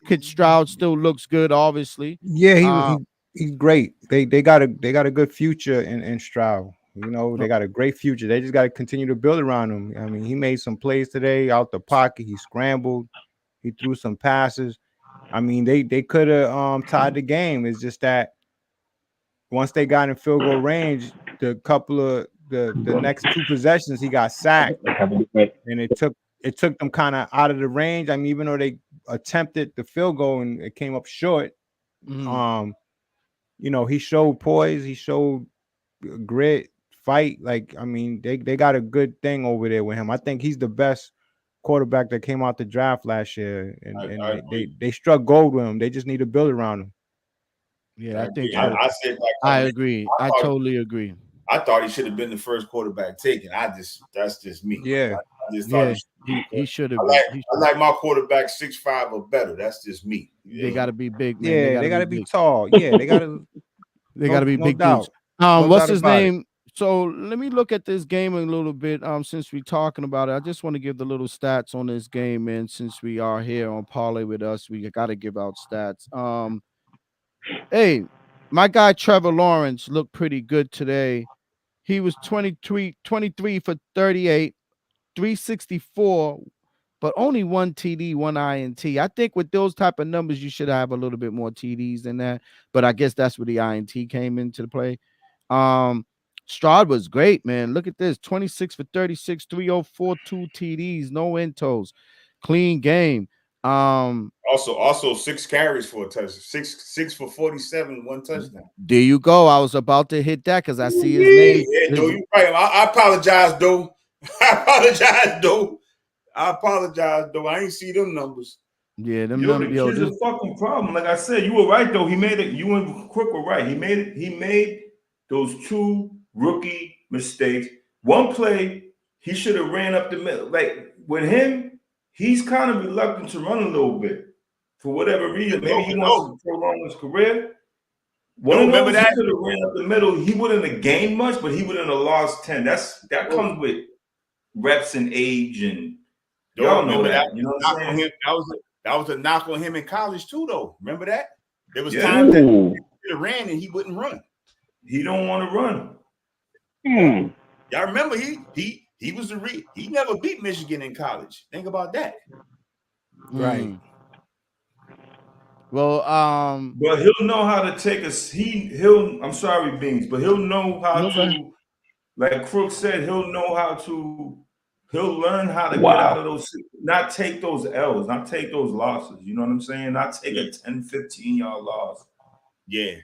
Kid Stroud still looks good, obviously. Yeah, he's great. They got a good future in Stroud. You know, they got a great future. They just got to continue to build around him. I mean, he made some plays today out the pocket. He scrambled. He threw some passes. I mean, they could have tied the game. It's just that once they got in field goal range, the next 2 possessions he got sacked, and it took them kind of out of the range. I mean, even though they attempted the field goal and it came up short, he showed poise. He showed grit, fight. Like, I mean, they got a good thing over there with him. I think he's the best quarterback that came out the draft last year, and they struck gold with him. They just need to build around him. Yeah, I think I said like I agree. I totally agree. I thought he should have been the first quarterback taken. That's just me. Yeah. I just thought he should have been. I like my quarterback 6'5" or better. That's just me. They got to be big, man. Yeah, they gotta be tall. Yeah, they gotta. They got to be big doubt. dudes. What's his name? So let me look at this game a little bit. Since we're talking about it, I just want to give the little stats on this game, and since we are here on Parlay with us, we got to give out stats. Hey, my guy Trevor Lawrence looked pretty good today. He was 23 for 38, 364, but only one TD, one INT. I think with those type of numbers, you should have a little bit more TDs than that. But I guess that's where the INT came into the play. Stroud was great, man. Look at this: 26 for 36, 304, 2 TDs, no intos, clean game. Also 6 carries for a touchdown, 6 for 47, 1 touchdown. There you go. I was about to hit that because I see his name. Yeah, you're right. I apologize, though. I ain't see them numbers. Yeah, them numbers. The kid's a fucking problem. Like I said, you were right though. He made it. You and Crook were right. He made those 2 rookie mistakes. One play, he should have ran up the middle. Like with him, he's kind of reluctant to run a little bit for whatever reason. Maybe he wants to prolong his career. Remember that? He could have ran up the middle. He wouldn't have gained much, but he wouldn't have lost 10. That comes with reps and age, and y'all know that. You know what I'm saying? That was a knock on him in college too, though. Remember that? There was times that he ran and he wouldn't run. He don't want to run. Y'all remember he was he never beat Michigan in college. Think about that. Right. Well, but he'll know how to take us. I'm sorry, Beans, but he'll know how to, like Crook said, he'll learn how to get out of those, not take those L's, not take those losses. You know what I'm saying? Not take a 10, 15-yard loss. Yeah.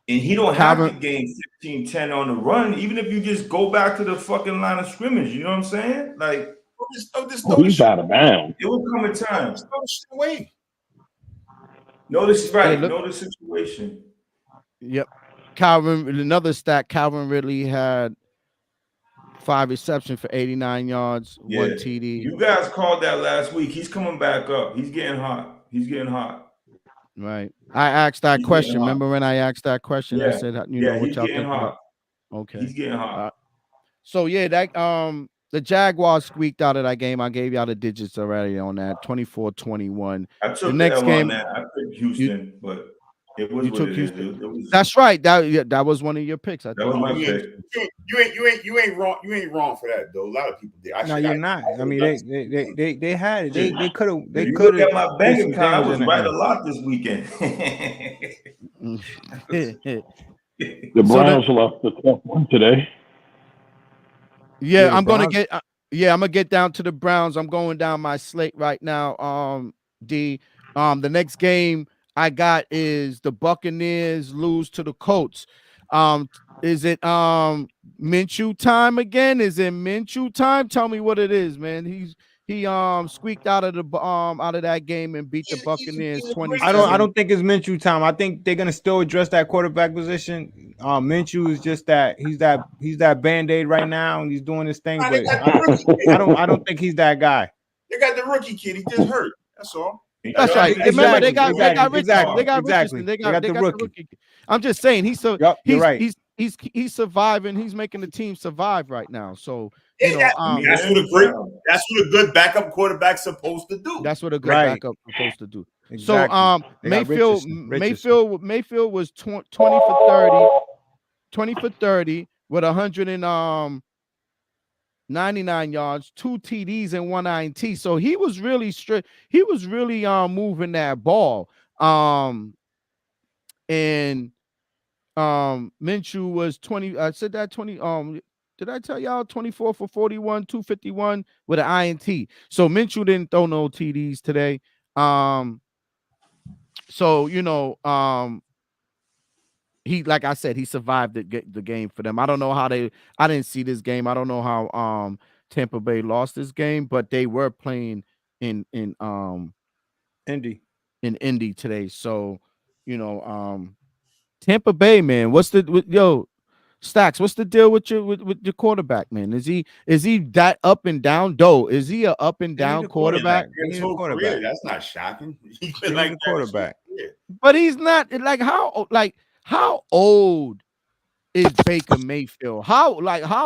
And he don't have to gain 15-10 on the run, even if you just go back to the fucking line of scrimmage. You know what I'm saying? Like, he's out of bounds. It will come a time. Away. Know the situation. Yep. Another stat, Calvin Ridley had 5 receptions for 89 yards, 1 TD. You guys called that last week. He's coming back up. He's getting hot. Right. I asked that question. Remember when I asked that question? I said, what y'all think about? Okay. He's getting hot. So that the Jaguars squeaked out of that game. I gave y'all the digits already on that, 24-21. I took the next game. I took Houston, but it was what it is. That's right. That was one of your picks. That was my pick. You ain't wrong. You ain't wrong for that though. A lot of people did. No, you're not. I mean, they had it. They could have. They could have. My bank account was right a lot this weekend. The Browns lost the 12th one today. Yeah, I'm gonna get down to the Browns. I'm going down my slate right now. The next game I got is the Buccaneers lose to the Colts. Is it Minshew time again? Is it Minshew time? Tell me what it is, man. He squeaked out of that game and beat the Buccaneers 20. I don't think it's Minshew time. I think they're gonna still address that quarterback position. Minshew is just that he's that Band-Aid right now and he's doing his thing, but I don't think he's that guy. They got the rookie kid. He just hurt. That's all. That's right. Remember, they got Richardson. They got the rookie. I'm just saying he's he's surviving. He's making the team survive right now. So that's what a good backup quarterback's supposed to do. That's what a good backup is supposed to do. Exactly. So Mayfield was 20 for 30 with 199 yards, 2 TDs and 1 INT. So he was really strict. He was really moving that ball. And Minshew was 20. I said that 20. Did I tell y'all 24 for 41, 251 with an INT? So Minshew didn't throw no TDs today. He, like I said, he survived the game for them. I don't know how I didn't see this game. I don't know how Tampa Bay lost this game, but they were playing in Indy today. So, Tampa Bay, man. Stacks, what's the deal with your quarterback, man? Is he that up and down? Is he a up and down quarterback? His whole career, that's not shocking. He's been like the quarterback. But he's not how old is Baker Mayfield? How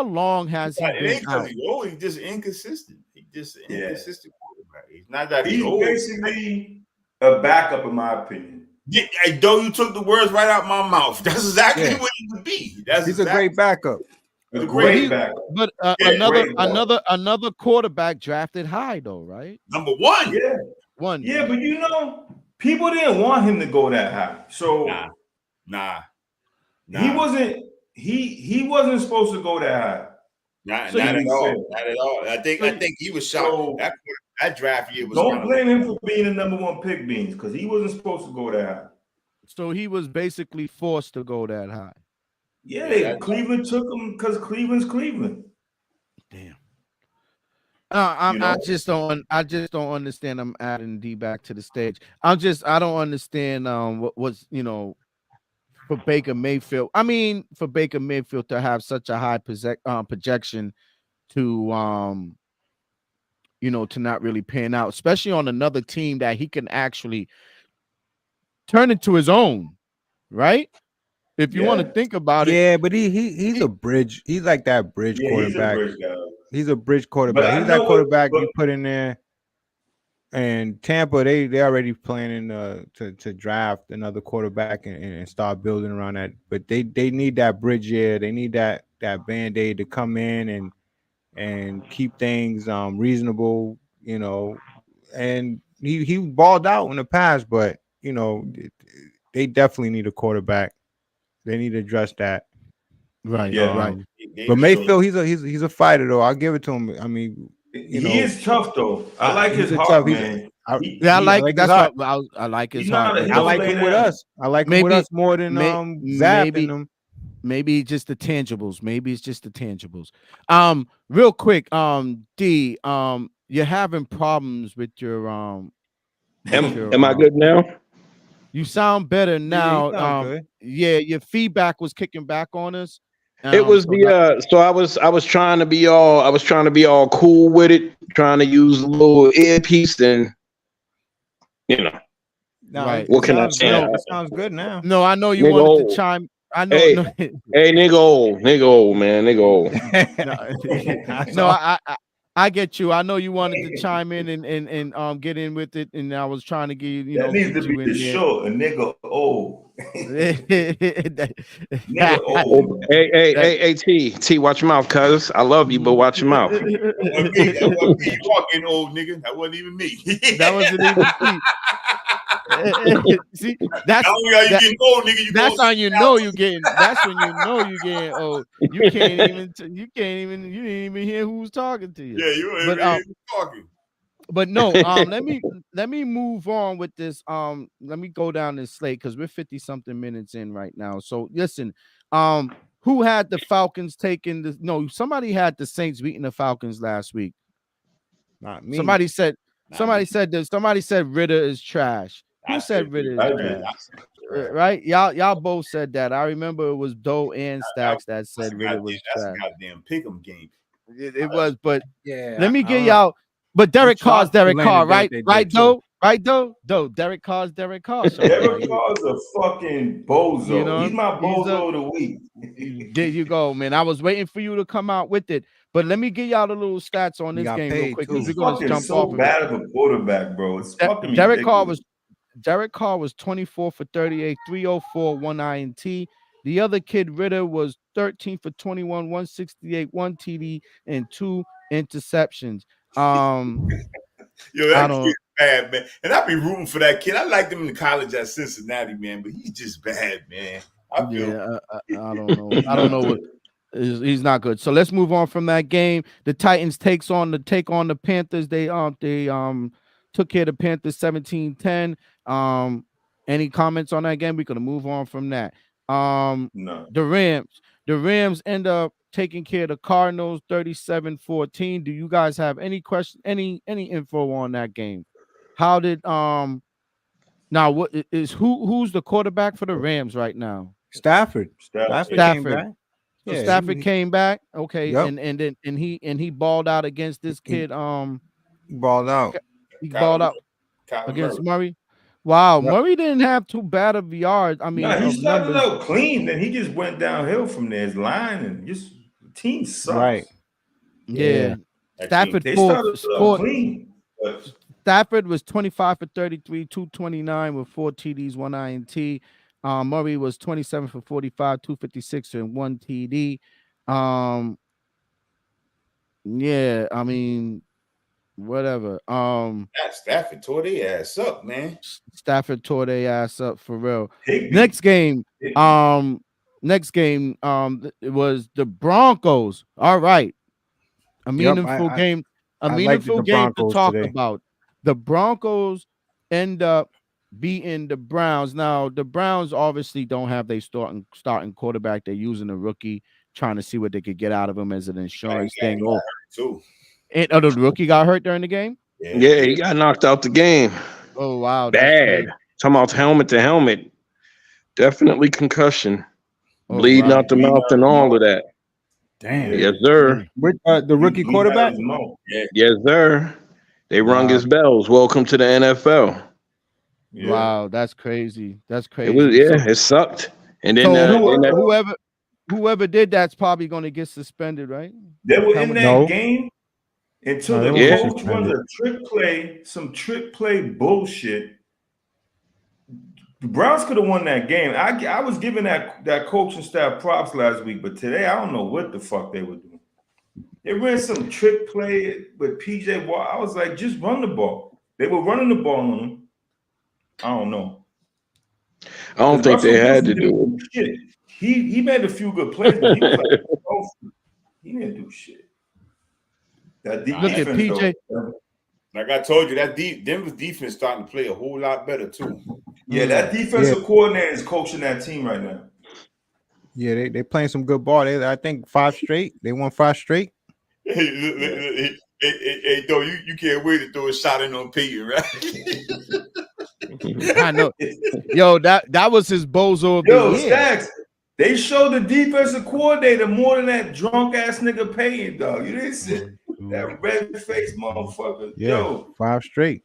long has he been out? He's old. He's just inconsistent. He's just an inconsistent quarterback. He's not that he's old. Basically a backup, in my opinion. Yeah, though you took the words right out my mouth. That's exactly what he would be. He's a great backup. A great backup. But another quarterback drafted high though, right? Number 1. Yeah. One. Yeah, but people didn't want him to go that high. So nah. He wasn't supposed to go that high. Not at all. Not at all. I think he was shocked. That draft year was. Don't blame him for being the number 1 pick, Beans, because he wasn't supposed to go that high. So he was basically forced to go that high. Yeah, Cleveland took him because Cleveland's Cleveland. Damn. I just don't understand. I'm adding D back to the stage. I don't understand what's for Baker Mayfield. I mean, for Baker Mayfield to have such a high projection to to not really pan out, especially on another team that he can actually turn into his own, right? If you want to think about it. Yeah, but he's a bridge. He's like that bridge quarterback. He's a bridge quarterback. He's that quarterback you put in there. And Tampa, they already planning to draft another quarterback and start building around that. But they need that bridge year. They need that Band-Aid to come in and keep things reasonable, And he balled out in the past, but they definitely need a quarterback. They need to address that. Right. Right. But Mayfield, he's a fighter though. I'll give it to him. I mean, he is tough though. I like his heart, man. I like his heart. I like him with us. I like him with us more than Zap and them. Maybe just the tangibles. Maybe it's just the tangibles. Real quick, D, you're having problems with your Am I good now? You sound better now. Yeah, your feedback was kicking back on us. It was so I was trying to be all cool with it, trying to use a little earpiece and right. What can I say? It sounds good now. No, I know you wanted to chime. I know. Hey, nigga old, man, nigga old. I get you. I know you wanted to chime in and get in with it, and I was trying to get you. That needs to be the short, a nigga old. Nigga old. Hey, T, watch your mouth, cuz I love you, but watch your mouth. That wasn't me. Talking old nigga. That wasn't even me. That wasn't even me. See, that's you getting old, nigga. That's how you know you're getting. That's when you know you're getting old. You didn't even hear who's talking to you. Yeah, you ain't talking. But no, let me move on with this. Let me go down this slate because we're 50-something minutes in right now. So listen, who had the Falcons taking the? No, somebody had the Saints beating the Falcons last week. Not me. Somebody said Ritter is trash. Who said Ritter is trash? Right? Y'all both said that. I remember it was Doe and Stacks that said Ritter was trash. That's a goddamn pick'em game. It was, but yeah. Let me get y'all. But Derek Carr's Derek Carr, right? Right, Doe? Right, Doe? Derek Carr's Derek Carr. Derek Carr's a fucking bozo. He's my bozo of the week. There you go, man. I was waiting for you to come out with it. But let me give y'all the little stats on this game real quick. He's fucking so bad of a quarterback, bro. It's fucking Derek Carr was 24 for 38, 304, 1 INT. The other kid, Ritter, was 13 for 21, 168, 1 TD, and 2 interceptions. Yo, that kid's bad, man. And I be rooting for that kid. I liked him in college at Cincinnati, man, but he's just bad, man. I don't know. I don't know what. He's not good. So let's move on from that game. The Titans take on the Panthers. They took care of the Panthers 17-10. Any comments on that game? We're gonna move on from that. No. The Rams end up taking care of the Cardinals 37-14. Do you guys have any question, any info on that game? How did now what is who's the quarterback for the Rams right now? Stafford came Stafford. back. So Yeah, Stafford came back. Okay, Yep. and he balled out against this kid. He balled out. He balled out Kyler against Murray. Murray. Wow, Yep. Murray didn't have too bad of yards. I mean, he of started numbers. out clean, then he just went downhill from there. His line and just the team sucks. Right. Yeah. That Stafford They started out clean. But Stafford was 25 for 33, 229 with 4 TDs, 1 INT. Murray was 27 for 45, 256 and 1 TD. Yeah, I mean, whatever. Stafford tore their ass up, man. Stafford tore their ass up for real. Higby. Next game, it was the Broncos. All right. A meaningful game. A meaningful game to talk about. The Broncos end up beating the Browns. Now, the Browns obviously don't have their starting quarterback. They're using a rookie, trying to see what they could get out of him as an insurance thing. And the rookie got hurt during the game? Yeah, he got knocked out the game. Oh, wow. Bad. Talking about helmet to helmet. Definitely concussion. Bleeding out the mouth and all of that. Damn. Yes, sir. With the rookie quarterback? Yes, sir. They rung his bells. Welcome to the NFL. Yeah. Wow, that's crazy. That's crazy. It was, it sucked. And then whoever did that's probably going to get suspended, right? They were in that game until the coach runs a some trick play bullshit. The Browns could have won that game. I was giving that coaching staff props last week, but today I don't know what the fuck they were doing. They ran some trick play with PJ Watt. I was like, just run the ball. They were running the ball on him. I don't know. I don't think they had to do it. Shit. He made a few good plays, but he was like, oh, he didn't do shit. That defense, look at PJ. Like I told you, that Denver's defense starting to play a whole lot better too. Yeah, that defensive coordinator is coaching that team right now. Yeah, they playing some good ball. I think 5 straight. They won 5 straight. Hey, though you can't wait to throw a shot in on Peyton, right? I know. Yo, that was his bozo of the year. Stacks, they showed the defensive coordinator more than that drunk ass nigga Peyton, dog. You didn't see that red faced motherfucker. Yeah, yo, 5 straight.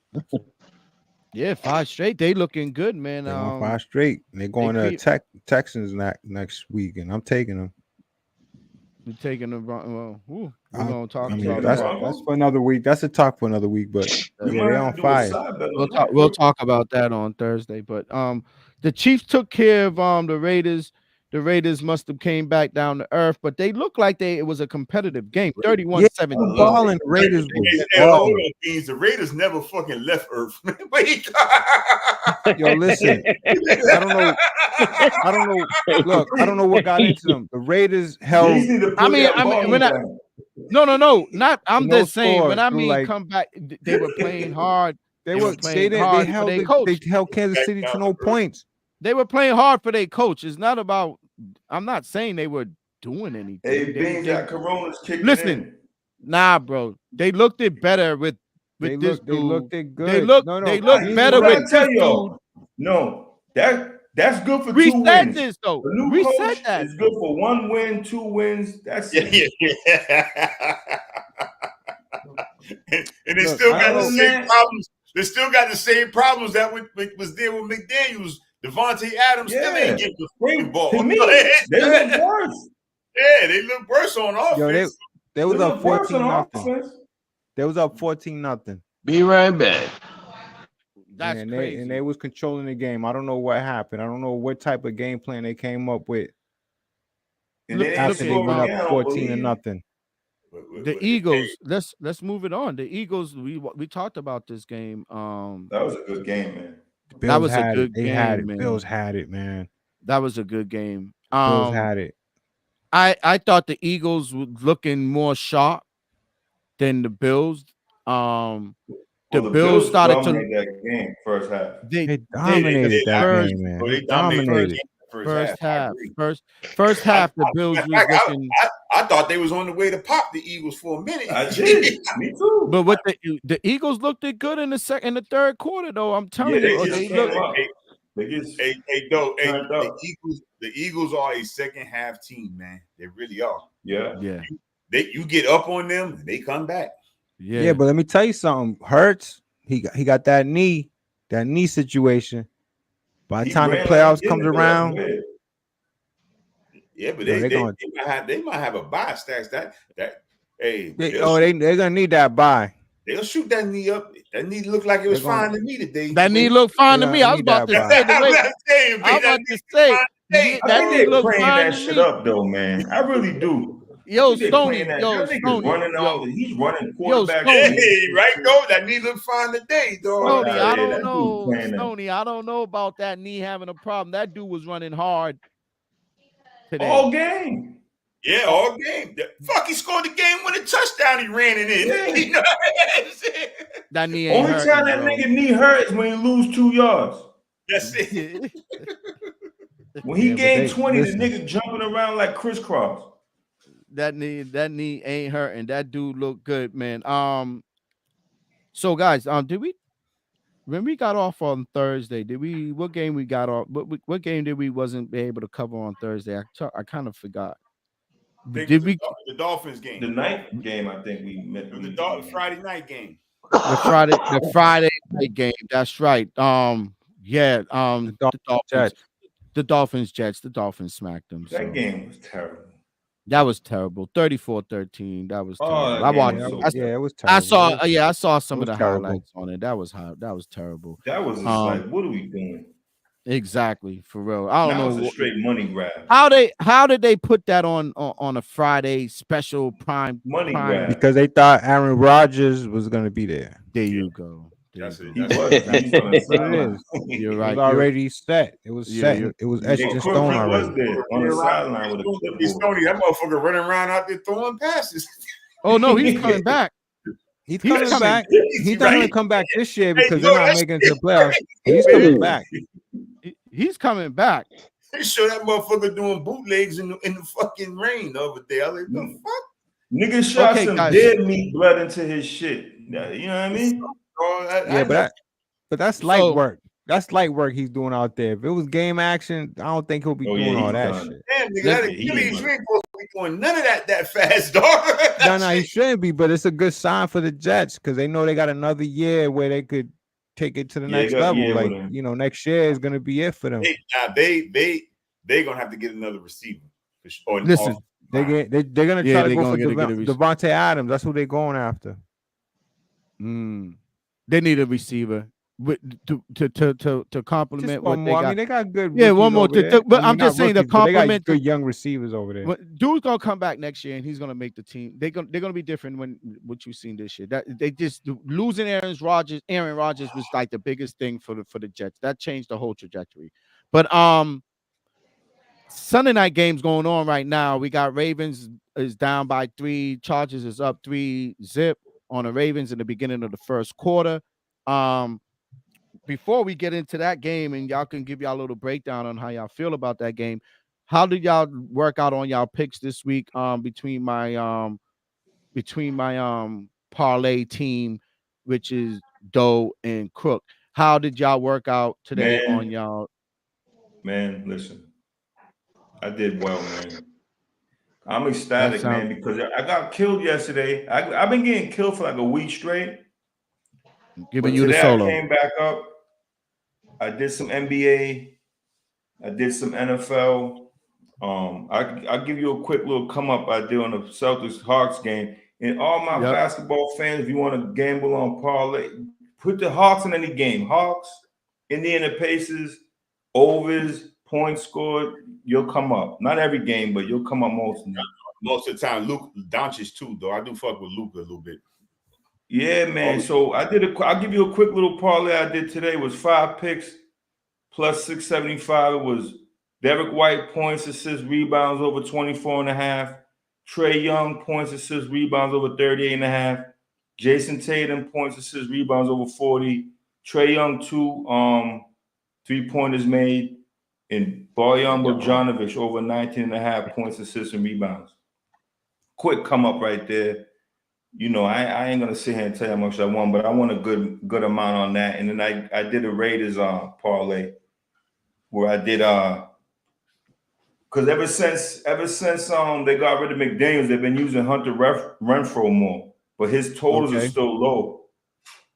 Yeah, 5 straight. They looking good, man. 5 straight. They're going to Texans next week, and I'm taking them. We're taking them. Well, we're gonna talk about that's for another week. That's a talk for another week, but they're on fire. We'll talk about that on Thursday. But the Chiefs took care of the Raiders. The Raiders must have came back down to earth, but they looked like it was a competitive game. 31-17. The Raiders. The Raiders never fucking left earth. Yo, listen. I don't know. Look, I don't know what got into them. The Raiders held. I mean, we're not. No. Not. I'm just saying. When I mean come back, they were playing hard. They held Kansas City to no points. They were playing hard for their coach. It's not about. I'm not saying they were doing anything. Hey, Beans got Corona's kicking in. Nah, bro. They looked it better with this dude. They looked it good. They looked better with this dude. No, that's good for Reset 2 wins. This though. The new Reset coach that. is good for 1 win, 2 wins. That's it. And they still got the same problems. They still got the same problems that was there with McDaniels. Devontae Adams still ain't getting the fucking ball. To me, they look worse. Yeah, they look worse on offense. Yo, they was up 14-0. They was up 14-0. Be right back. That's crazy. And they was controlling the game. I don't know what happened. I don't know what type of game plan they came up with. After they went up 14-0. The Eagles. Let's move it on. The Eagles. We talked about this game. That was a good game, man. That was a good game. They had it. Man. Bills had it, man. That was a good game. Bills had it. I thought the Eagles were looking more sharp than the Bills. The Bills started to that game first half. They dominated that game, man. They dominated. First half. First half, the Bills was looking. I thought they was on the way to pop the Eagles for a minute. I did. Me too. But what the Eagles looked good in the third quarter, though. I'm telling you, They just the Eagles are a second half team, man. They really are. Yeah. You get up on them, and they come back. Yeah, but let me tell you something. Hurts, he got that knee situation. By the time the playoffs comes around, yeah, but they might have a bye stats they're gonna need that bye. They'll shoot that knee up. That knee looked like it was fine to me today. That knee looked fine to me. I was about to say that knee looked fine to me. Up though, man. I really do. Yo, Stoney, he's running quarterback. Hey, right, go. That knee look fine today, dog. Stoney, I don't know. Stoney, I don't know about that knee having a problem. That dude was running hard today. All game. Yeah, all game. Fuck, he scored the game-winning touchdown. He ran it in. Yeah. You know what I'm saying? That knee ain't Only time that nigga knee hurts when he lose 2 yards. That's it. When he gained 20, the nigga jumping around like crisscross. That knee ain't hurting. That dude looked good, man. So guys, when we got off on Thursday, what game we got off? What game did we wasn't able to cover on Thursday? I kind of forgot. Did we the Dolphins game? The night game, I think we met. The Friday night game. The Friday night game. That's right. The Dolphins Jets. The Dolphins smacked them. That game was terrible. That was terrible. 34-13. That was terrible. I watched. It was terrible. I saw some of the highlights on it. That was terrible. That was like, what are we doing? Exactly, for real. I don't know. It's a straight money grab. How did they put that on a Friday special prime money grab? Because they thought Aaron Rodgers was going to be there. There you go. That's it. You're right. It was already set. It was set. It was etched in stone already. On the sideline with a clipboard. That motherfucker running around out there throwing passes. Oh no, he's coming back. He's coming back. He's not going to come back this year because they're not making it to the playoffs. He's coming back. He's coming back. They show that motherfucker doing bootlegs in the fucking rain over there. I was like, the fuck? Nigga shot some dead meat blood into his shit. You know what I mean? But that's light work. That's light work he's doing out there. If it was game action, I don't think he'll be doing all that shit. Damn, nigga, you ain't supposed to be doing none of that fast, dog. No, he shouldn't be, but it's a good sign for the Jets because they know they got another year where they could take it to the next level. Like, next year is gonna be it for them. They're gonna have to get another receiver. Listen, they're gonna try to go for Devontae Adams. That's who they're going after. They need a receiver to complement what they got. I mean, they got good. Yeah, one more. But I'm just saying the complement. They got good young receivers over there. Dude's gonna come back next year and he's gonna make the team. They're gonna be different when what you've seen this year. That they just losing Aaron Rodgers was like the biggest thing for the Jets. That changed the whole trajectory. But Sunday night games going on right now. We got Ravens is down by 3, Chargers is up 3-0 on the Ravens in the beginning of the first quarter. Before we get into that game, and y'all can give y'all a little breakdown on how y'all feel about that game. How did y'all work out on y'all picks this week? Between my parlay team, which is Doe and Crook. How did y'all work out today on y'all? Man, listen, I did well, man. I'm ecstatic, man, because I got killed yesterday. I've been getting killed for like a week straight. Giving you the solo. I came back up. I did some NBA. I did some NFL. I'll give you a quick little come up I did on the Celtics Hawks game. And all my basketball fans, if you want to gamble on parlay, put the Hawks in any game. Hawks, Indiana Pacers, overs, points scored, you'll come up. Not every game, but you'll come up most of the time. Most of the time. Luke Doncic too, though. I do fuck with Luke a little bit. Yeah, man. So I'll give you a quick little parlay I did today. It was 5 picks plus 675. It was Derek White points, assists, rebounds over 24.5. Trae Young points, assists, rebounds over 38.5. Jason Tatum points, assists, rebounds over 40. Trae Young 2 3-pointers made. And Bojan Bogdanovic over 19.5 points, assists, and rebounds. Quick come up right there. You know, I ain't gonna sit here and tell you how much I won, but I won a good amount on that. And then I did a Raiders parlay. where I did because ever since they got rid of McDaniels, they've been using Hunter Renfrow more, but his totals are still low.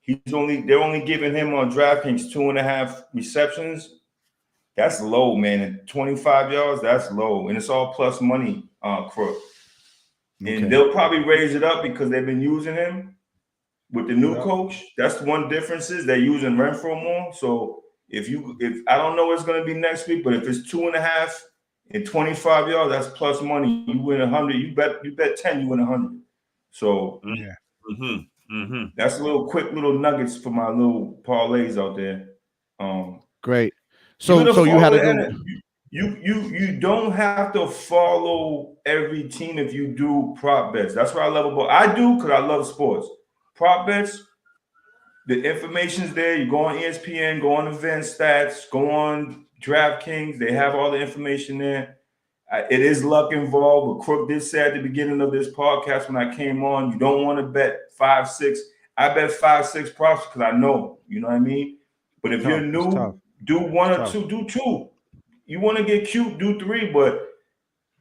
They're only giving him on DraftKings 2.5 receptions. That's low, man. And 25 yards, that's low, and it's all plus money, Crook. And they'll probably raise it up because they've been using him with the new coach. That's one difference is they're using Renfrow more. So if I don't know what's going to be next week, but if it's 2.5 and 25 yards, that's plus money. You win 100. You bet 10, you win 100. So that's little nuggets for my little parlays out there. Great. So you had to do. You don't have to follow every team if you do prop bets. That's what I love about. I do because I love sports. Prop bets, the information's there. You go on ESPN, go on Event Stats, go on DraftKings. They have all the information there. It is luck involved. But Crook did say at the beginning of this podcast when I came on, you don't want to bet 5-6. I bet 5-6 props because I know. You know what I mean? But if you're new, do one or two. Do two. You want to get cute, do 3, but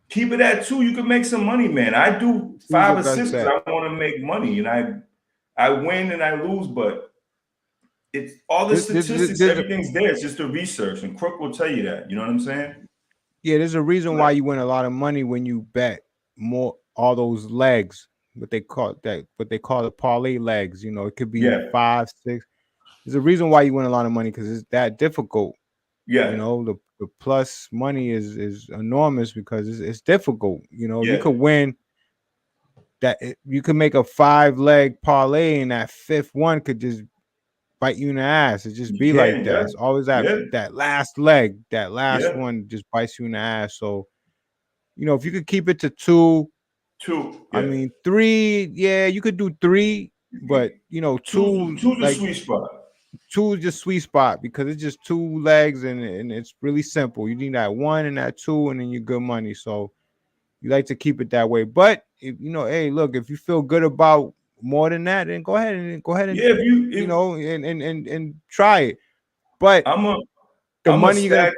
keep it at 2. You can make some money, man. I do 5 or 6 because I want to make money, and I win and I lose, but it's all the statistics, everything's there. It's just the research, and Crook will tell you that. You know what I'm saying? Yeah, there's a reason why you win a lot of money when you bet more all those legs, what they call the parlay legs. You know, it could be 5, 6. There's a reason why you win a lot of money because it's that difficult. Yeah, you know, the plus money is enormous because it's difficult. You know, you could win that. You could make a 5-leg parlay, and that 5th one could just bite you in the ass. It just be like that. It's always that last leg, that last one just bites you in the ass. So, you know, if you could keep it to 2, I mean 3, you could do 3, but you know, 2's the sweet spot. 2 is just sweet spot because it's just 2 legs and it's really simple. You need that 1 and that 2, and then you're good money. So you like to keep it that way. But if you know, hey, look, if you feel good about more than that, then go ahead and you know and try it. But the money you're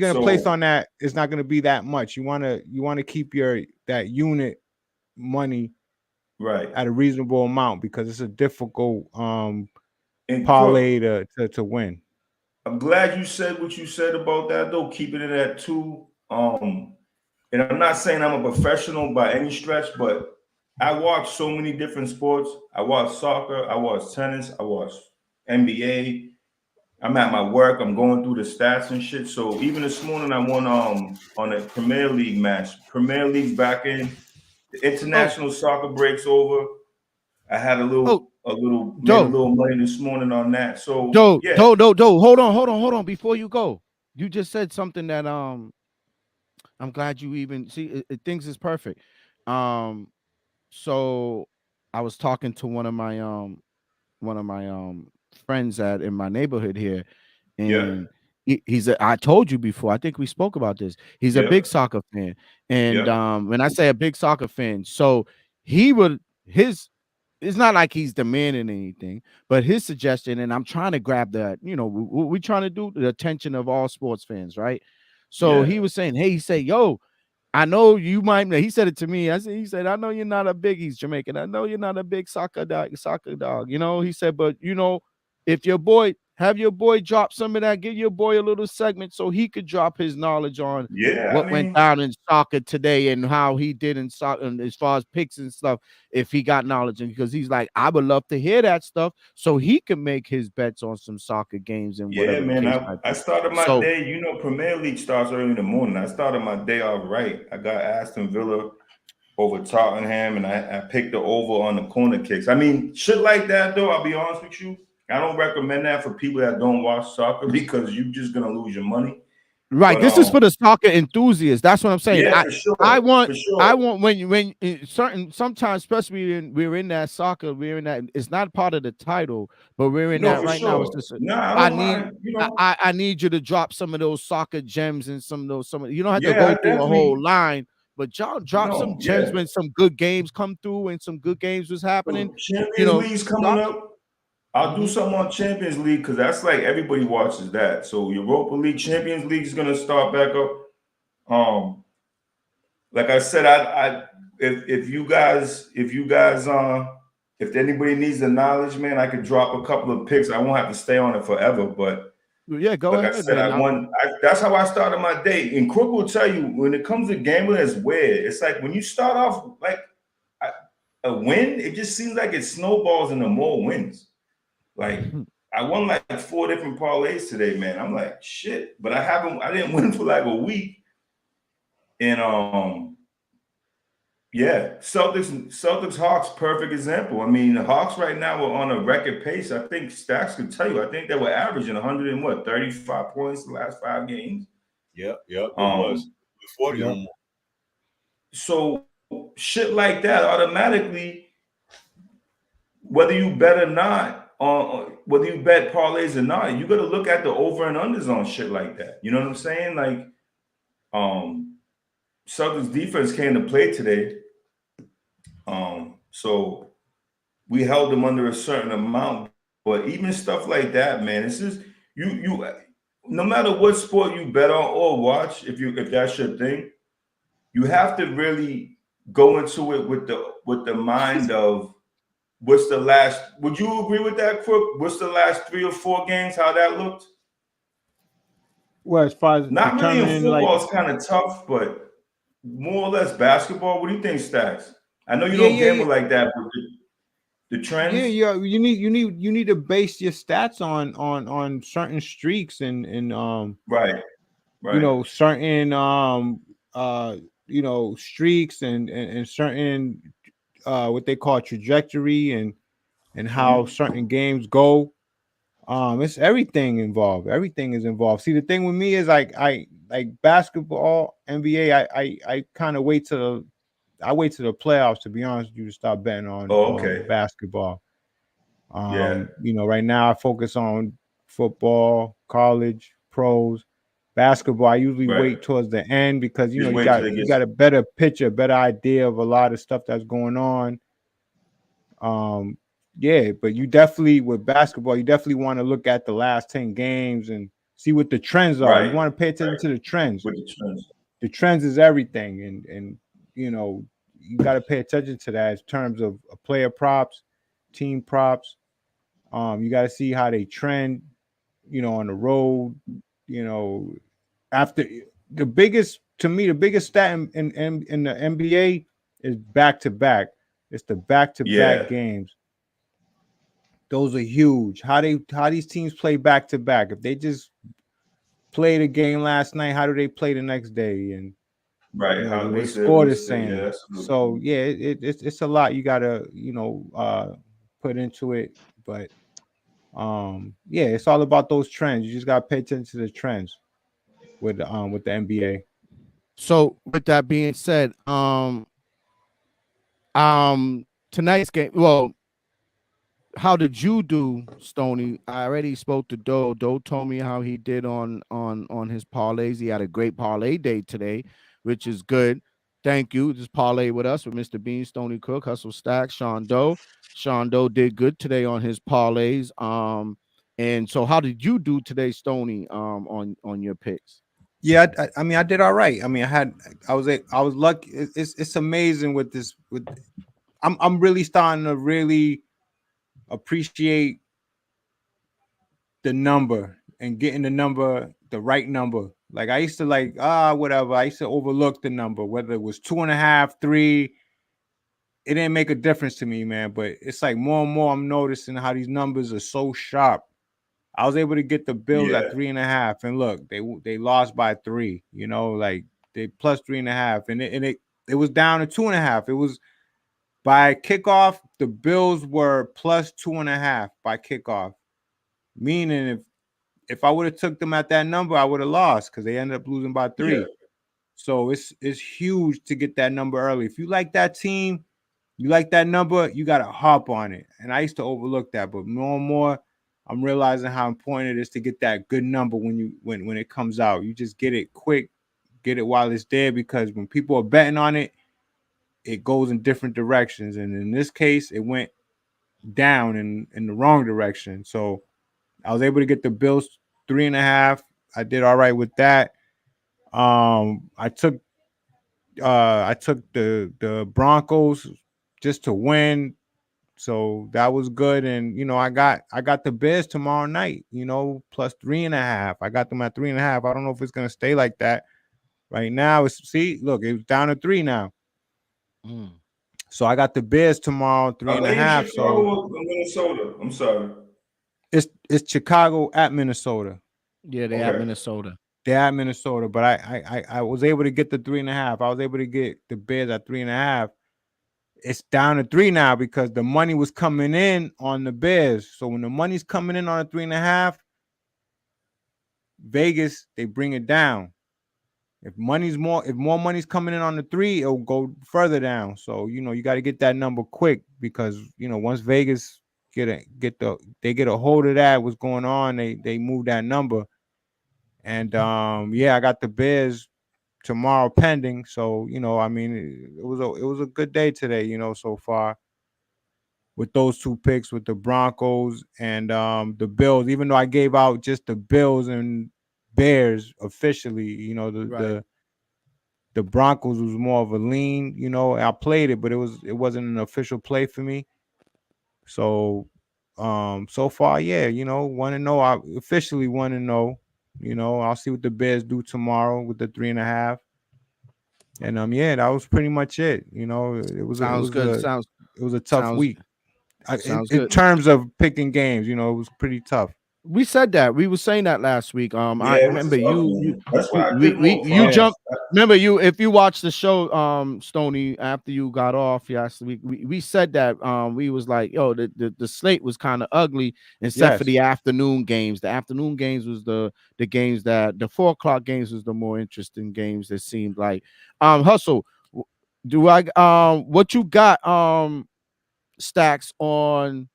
gonna place on that is not gonna be that much. You wanna keep that unit money right at a reasonable amount because it's a difficult parlay to win. I'm glad you said what you said about that though, keeping it at 2. And I'm not saying I'm a professional by any stretch, but I watch so many different sports. I watch soccer, I watch tennis, I watch NBA. I'm at my work, I'm going through the stats and shit. So even this morning I won on a Premier League match. Premier League's back in. The international soccer breaks over. I had a little money this morning on that. So hold on. Before you go, you just said something that I'm glad you even see. Things is perfect. So I was talking to one of my friends in my neighborhood here, and I told you before. I think we spoke about this. He's a big soccer fan, and when I say a big soccer fan, so it's not like he's demanding anything, but his suggestion, and I'm trying to grab that, you know, we're trying to do the attention of all sports fans, right? So he was saying, hey, he said, yo, I know you might, he said it to me. He said, I know you're not a big, he's Jamaican. I know you're not a big soccer dog, you know, he said, but you know, if have your boy drop some of that, give your boy a little segment so he could drop his knowledge on what went down in soccer today and how he did in soccer and as far as picks and stuff, if he got knowledge. And because he's like, I would love to hear that stuff so he can make his bets on some soccer games and whatever. Yeah, man. I started my day, you know, Premier League starts early in the morning. I started my day off right. I got Aston Villa over Tottenham, and I picked the over on the corner kicks. I mean, shit like that, though, I'll be honest with you. I don't recommend that for people that don't watch soccer because you're just gonna lose your money. Right. But, this is for the soccer enthusiasts. That's what I'm saying. Yeah, for sure. I want when sometimes, especially we're in that soccer, we're in that. It's not part of the title, but we're in that right now. It's just I need you to drop some of those soccer gems and some of those. You don't have to go through a whole line. But y'all drop some gems when some good games come through and some good games was happening. Champions League's coming up. I'll do something on Champions League because that's like everybody watches that. So Europa League, Champions League is gonna start back up. Like I said, if you guys if anybody needs the knowledge, man, I could drop a couple of picks. I won't have to stay on it forever, but yeah, go like ahead. I said, that's how I started my day. And Crook will tell you when it comes to gambling, it's weird. It's like when you start off like a win, it just seems like it snowballs into more wins. Like I won like 4 different parlays today, man. I'm like, shit, but I didn't win for like a week. And yeah, Celtics Hawks, perfect example. I mean, the Hawks right now are on a record pace. I think Stacks could tell you. I think they were averaging 135 points the last 5 games. Yep, it was 40 or more. So shit like that automatically, whether you bet or not, whether you bet parlays or not, you got to look at the over and unders on shit like that. You know what I'm saying? Like, Celtics defense came to play today. So we held them under a certain amount, but even stuff like that, man, it's just you no matter what sport you bet on or watch, if that's your thing, you have to really go into it with the mind of would you agree with that, Crook? What's the last 3 or 4 games, how that looked? Well, as far as not really in football, like, it's kind of tough, but more or less basketball. What do you think, Stacks? I know you don't gamble like that, but the trends. Yeah. You need to base your stats on certain streaks and right. You know, certain you know, streaks and certain what they call trajectory and how certain games go. It's everything involved. Everything is involved. See, the thing with me is like basketball, NBA. I kind of wait till the playoffs, to be honest with you, to start betting on basketball. You know, right now I focus on football, college, pros. Basketball, I usually wait towards the end because you know you got a better picture, better idea of a lot of stuff that's going on. Yeah, but you definitely with basketball, you definitely want to look at the last 10 games and see what the trends are. You want to pay attention to the trends. The trends is everything, and you know you got to pay attention to that in terms of player props, team props. You got to see how they trend, you know, on the road. You know, after the biggest stat in the NBA is back to back. It's the back to back games. Those are huge. How these teams play back to back. If they just played a game last night, how do they play the next day? And you know, how they score the same. Yeah, so yeah, it's a lot you gotta, you know, put into it. But yeah, it's all about those trends. You just gotta pay attention to the trends with the NBA. So with that being said, tonight's game, well, how did you do, Stoney? I already spoke to Doe. Doe told me how he did on his parlays. He had a great parlay day today, which is good. Thank you. Just parlay with us with Mr. Bean, Stoney Cook, Hustle Stack, Sean Doe. Sean Doe did good today on his parlays. And so how did you do today, Stoney, on your picks? Yeah, I mean, I did all right. I mean, I was lucky. It's amazing with this. I'm really starting to really appreciate the number and getting the right number. Like I used to whatever. I used to overlook the number, whether it was 2.5, 3. It didn't make a difference to me, man. But it's like more and more I'm noticing how these numbers are so sharp. I was able to get the Bills at 3.5, and look, they lost by 3. You know, like they plus 3.5, and it was down to 2.5. It was by kickoff. The Bills were plus 2.5 by kickoff, meaning if I would have took them at that number, I would have lost because they ended up losing by 3. Yeah. So it's huge to get that number early. If you like that team, you like that number, you got to hop on it. And I used to overlook that, but more and more, I'm realizing how important it is to get that good number when it comes out. You just get it quick, get it while it's there, because when people are betting on it, it goes in different directions. And in this case, it went down in the wrong direction. So I was able to get the Bills 3.5. I did all right with that. I took the Broncos just to win. So that was good. And I got the Bears tomorrow night, plus 3.5. I got them at 3.5. I don't know if it's gonna stay like that. Right now, look, it's down to 3 now. So I got the Bears tomorrow, 3.5. So Minnesota. I'm sorry. It's Chicago at Minnesota. Yeah, they at Minnesota. They're at Minnesota, but I was able to get the 3.5. I was able to get the Bears at 3.5. It's down to 3 now because the money was coming in on the Bears. So when the money's coming in on a 3.5, Vegas, they bring it down. If more money's coming in on the 3, it'll go further down. So you got to get that number quick because once Vegas get a hold of that, what's going on, they move that number. And I got the Bears tomorrow pending. So it was a good day today, so far with those 2 picks with the Broncos and the Bills. Even though I gave out just the Bills and Bears officially, the Broncos was more of a lean. I played it, but it wasn't an official play for me. So so far, 1-0. I officially 1-0. I'll see what the Bears do tomorrow with the 3.5. And that was pretty much it. It was a tough week. In terms of picking games, it was pretty tough. We said that. We were saying that last week. I remember you jumped. Remember if you watched the show, Stoney, after you got off last week, we said that we was like, yo, the slate was kind of ugly except for the afternoon games. The afternoon games was the games that the 4 o'clock games was the more interesting games. It seemed like. Hustle, do I what you got Stacks on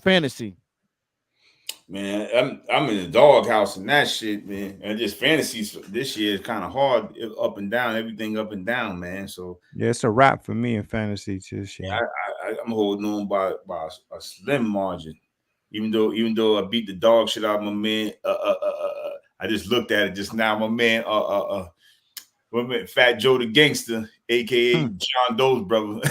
fantasy? Man, I'm in the doghouse and that shit, man. And just fantasy this year is kind of hard, up and down, everything up and down, man. So it's a wrap for me in fantasy this year. I'm holding on by a slim margin, even though I beat the dog shit out of my man. I just looked at it just now. My man, Fat Joe the Gangster, aka John Doe's brother.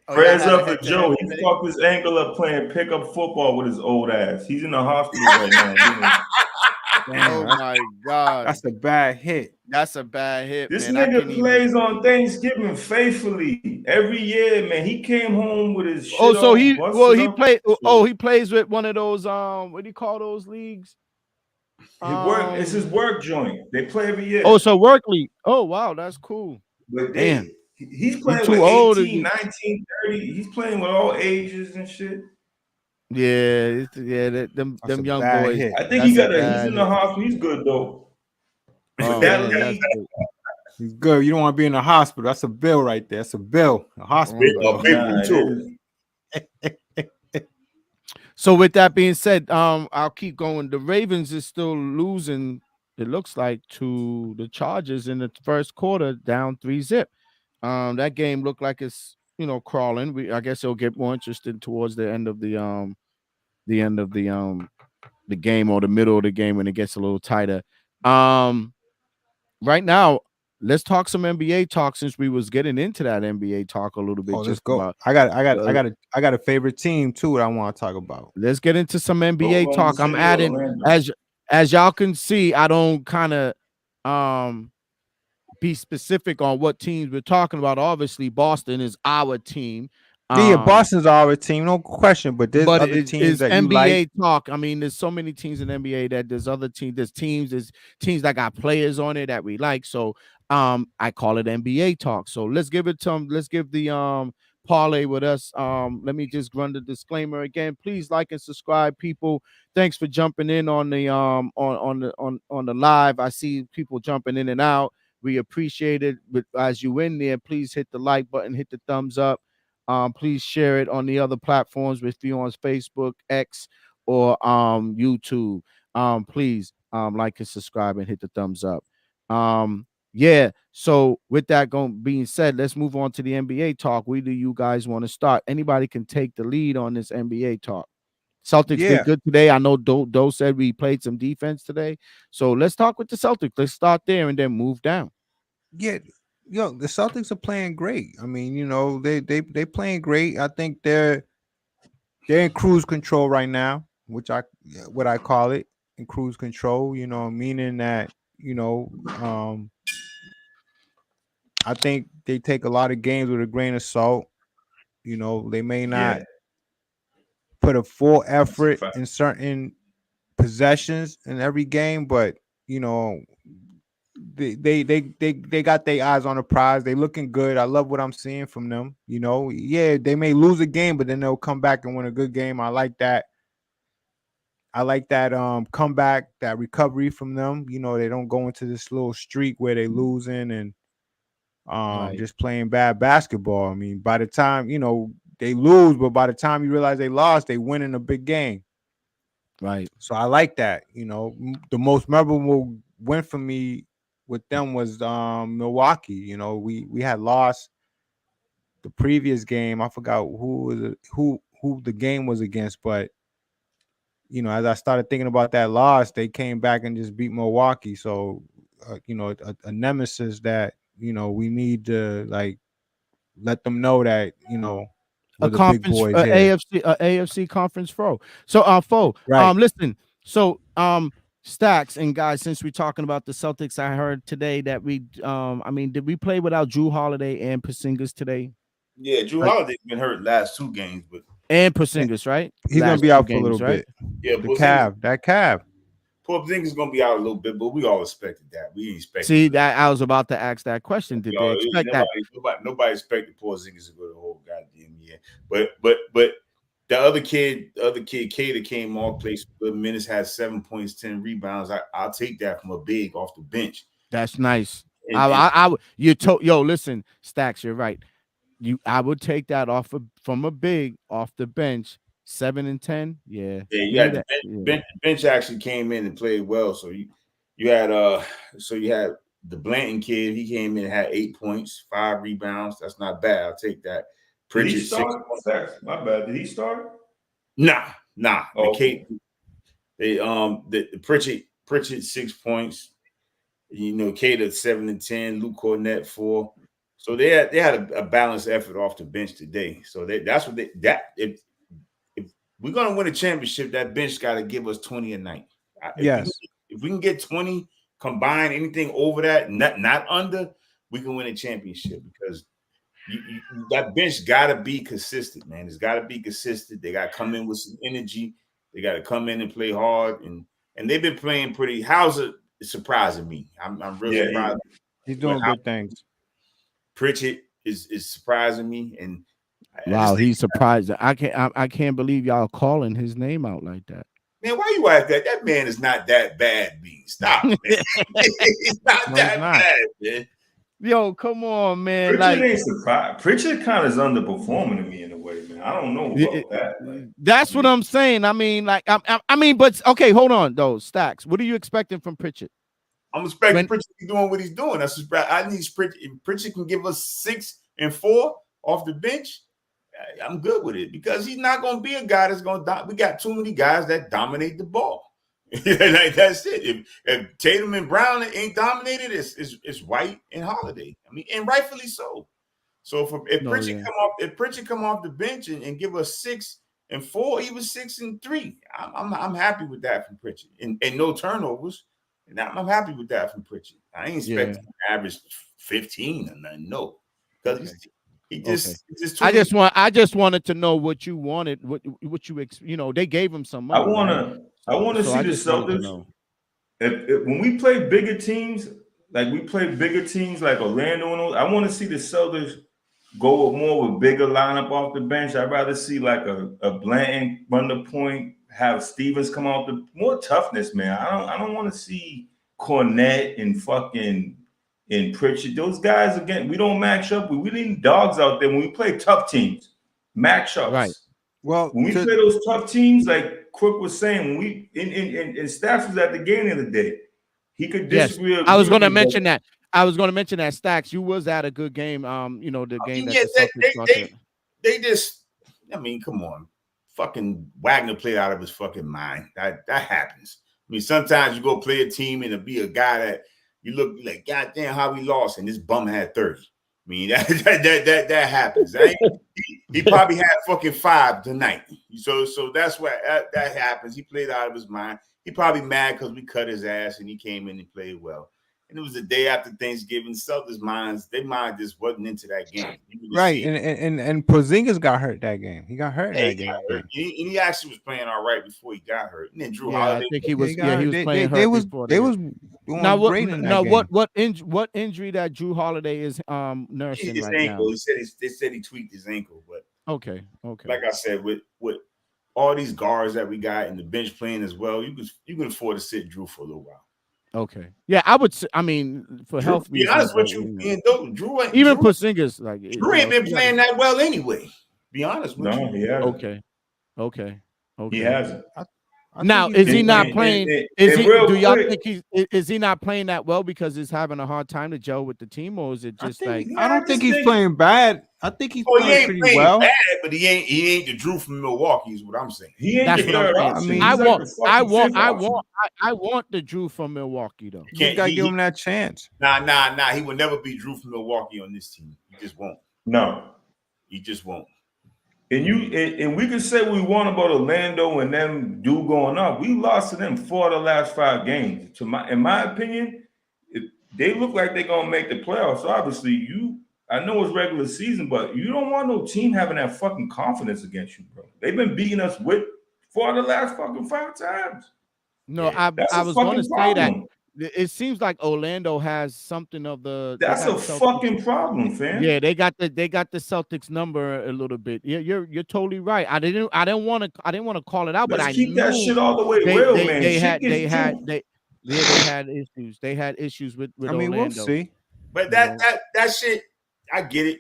Prayers up for Joe. He fucked his ankle up playing pickup football with his old ass. He's in the hospital right now. Oh my God, that's a bad hit. That's a bad hit. This man. nigga plays on Thanksgiving faithfully every year, man. He came home with his shit. He plays with one of those what do you call those leagues? It's his work joint. They play every year. Oh, so work league. Oh wow, that's cool. But he's playing with 18, 19, 30. He's playing with all ages and shit. Yeah, them young boys. Hit. I think he's in the hospital. He's good though. He's good. You don't want to be in the hospital. That's a bill right there. That's a bill. A hospital. Too. So with that being said, I'll keep going. The Ravens is still losing, it looks like, to the Chargers in the first quarter, down 3-0. That game looked like it's crawling. I guess it'll get more interesting towards the end of the game or the middle of the game when it gets a little tighter. Right now, let's talk some NBA talk since we was getting into that NBA talk a little bit. Let's go. I got a favorite team too that I want to talk about. Let's get into some NBA talk. I'm adding as y'all can see. I don't kind of be specific on what teams we're talking about. Obviously, Boston is our team. Boston's our team, no question. But there's other teams that NBA you like. talk. I mean, there's so many teams in NBA that there's other teams. There's teams that got players on it that we like. So I call it NBA talk. So let's give it to them. Let's give the parlay with us. Let me just run the disclaimer again. Please like and subscribe, people. Thanks for jumping in on the on the live. I see people jumping in and out. We appreciate it. But as you in there, please hit the like button, hit the thumbs up. Please share it on the other platforms with you on Facebook, X, or YouTube. Please like and subscribe and hit the thumbs up. Yeah. So with that being said, let's move on to the NBA talk. Where do you guys want to start? Anybody can take the lead on this NBA talk. Celtics did good today. I know Doe said we played some defense today. So let's talk with the Celtics. Let's start there and then move down. Yeah, the Celtics are playing great. I mean, they playing great. I think they're in cruise control right now, what I call it, in cruise control. Meaning that I think they take a lot of games with a grain of salt. They may not put a full effort in certain possessions in every game, but they got their eyes on the prize. They looking good. I love what I'm seeing from them. They may lose a game, but then they'll come back and win a good game. I like that. Comeback, that recovery from them. They don't go into this little streak where they losing and just playing bad basketball. I mean, by the time they lose, but by the time you realize they lost, they win in a big game. Right. So I like that. The most memorable win for me with them was Milwaukee. We had lost the previous game. I forgot who the game was against, but as I started thinking about that loss, they came back and just beat Milwaukee. So a nemesis that we need to let them know that a conference, big boys AFC conference foe. So right. Listen, so Stacks and guys, since we're talking about the Celtics, I heard today that did we play without Drew Holiday and Porzingis today? Yeah, Drew Holiday's been hurt last 2 games, but Porzingis, right? He's gonna be out for a little bit. Yeah, that calf. Porzingis gonna be out a little bit, but we all expected that. We didn't expect. See that I was about to ask that question. Did they expect that? Nobody expected Porzingis to go the whole goddamn year. But the other kid, Cater came off, played good minutes, had 7 points, 10 rebounds. I'll take that from a big off the bench. That's nice. Listen, Stacks, you're right. I would take that from a big off the bench. 7 and 10, yeah. Yeah, the bench actually came in and played well. So you had the Blanton kid. He came in and had 8 points, 5 rebounds. That's not bad. I'll take that. Did he start? My bad. Did he start? Nah. Oh. The Pritchard 6 points. Cater 7 and 10. Luke Cornett 4. So they had a balanced effort off the bench today. So if we're gonna win a championship, that bench got to give us 20 a night. Yes. If we can get 20 combined, anything over that, not under, we can win a championship because that bench got to be consistent, man. It's got to be consistent. They got to come in with some energy. They got to come in and play hard, and they've been playing pretty. Hauser is surprising me. I'm really surprised. He's doing good things. Pritchard is surprising me, and wow, he's surprised. I can't believe y'all calling his name out like that. Man, why you like that? That man is not that bad, B. Stop, man. He's not bad, man. Yo, come on, man. Pritchard ain't surprised. Pritchard kind of is underperforming to me in a way, man. I don't know about that. That's what I'm saying. I mean, but okay, hold on though. Stacks, what are you expecting from Pritchard? I'm expecting Pritchard to be doing what he's doing. I need Pritchard. If Pritchard can give us 6 and 4 off the bench, I'm good with it because he's not going to be a guy that's going to. We got too many guys that dominate the ball. That's it. If Tatum and Brown ain't dominated, it's White and Holiday. I mean, and rightfully so. So if Pritchard come off the bench and give us 6 and 4, even 6 and 3, I'm happy with that from Pritchard and no turnovers. And I'm happy with that from Pritchard. I ain't expecting him to average 15 or nothing. No, because he just. I just wanted to know what you wanted. What you they gave him some money. I want to see the Celtics. If when we play bigger teams, like Orlando and all, I want to see the Celtics go with bigger lineup off the bench. I'd rather see like a Blanton run the point, have Stevens come out more toughness, man. I don't want to see Cornette and Pritchard. Those guys, again, we don't match up. We need dogs out there when we play tough teams. Match ups. Right. Well, when we play those tough teams, like Crook was saying, when we and Staff was at the game the other day, he could disagree. Yes. I was going to mention that. I was going to mention that Stacks. You was at a good game. You know the game that the Celtics started. They just. I mean, come on. Fucking Wagner played out of his fucking mind. That happens. I mean, sometimes you go play a team and it'll be a guy that you look like, God damn, how we lost, and this bum had 30. I mean, that happens. He probably had fucking 5 tonight. So that's what that happens. He played out of his mind. He probably mad because we cut his ass and he came in and played well. And it was the day after Thanksgiving. Celtics their mind just wasn't into that game. Right, and Porzingis got hurt that game. He got hurt that game. He actually was playing all right before he got hurt. And then Drew Holiday. I think he was. He was playing hurt. They was now great in that game. What injury that Drew Holiday is nursing his right ankle. now? They said he tweaked his ankle, but okay. Like I said, with all these guards that we got and the bench playing as well, you can afford to sit Drew for a little while. Okay. Yeah, I would. I mean, for health. To be honest with you, Drew Porzingis, like Drew ain't been playing that well anyway. Be honest with you. No, he hasn't. Okay. He hasn't. Now, is he not playing? Do y'all think is he not playing that well because he's having a hard time to gel with the team, or is it just I don't think he's playing bad. I think he's playing pretty well. Bad, but he ain't the Drew from Milwaukee, is what I'm saying. That's what I'm saying. I want the Drew from Milwaukee though. You gotta give him that chance. Nah. He will never be Drew from Milwaukee on this team. He just won't. No, he just won't. And we can say we want about Orlando and them going up. We lost to them 4 of the last 5 games. In my opinion, they look like they're gonna make the playoffs. So obviously, I know it's regular season, but you don't want no team having that fucking confidence against you, bro. They've been beating us with 4 of the last fucking 5 times. No, I was going to say that. It seems like Orlando has something of the. That's a fucking problem, fam. Yeah, they got the Celtics number a little bit. Yeah, you're totally right. I didn't want to call it out, but I keep knew that shit all the way real, man. They had issues. They had issues with Orlando. We'll see. But that shit, I get it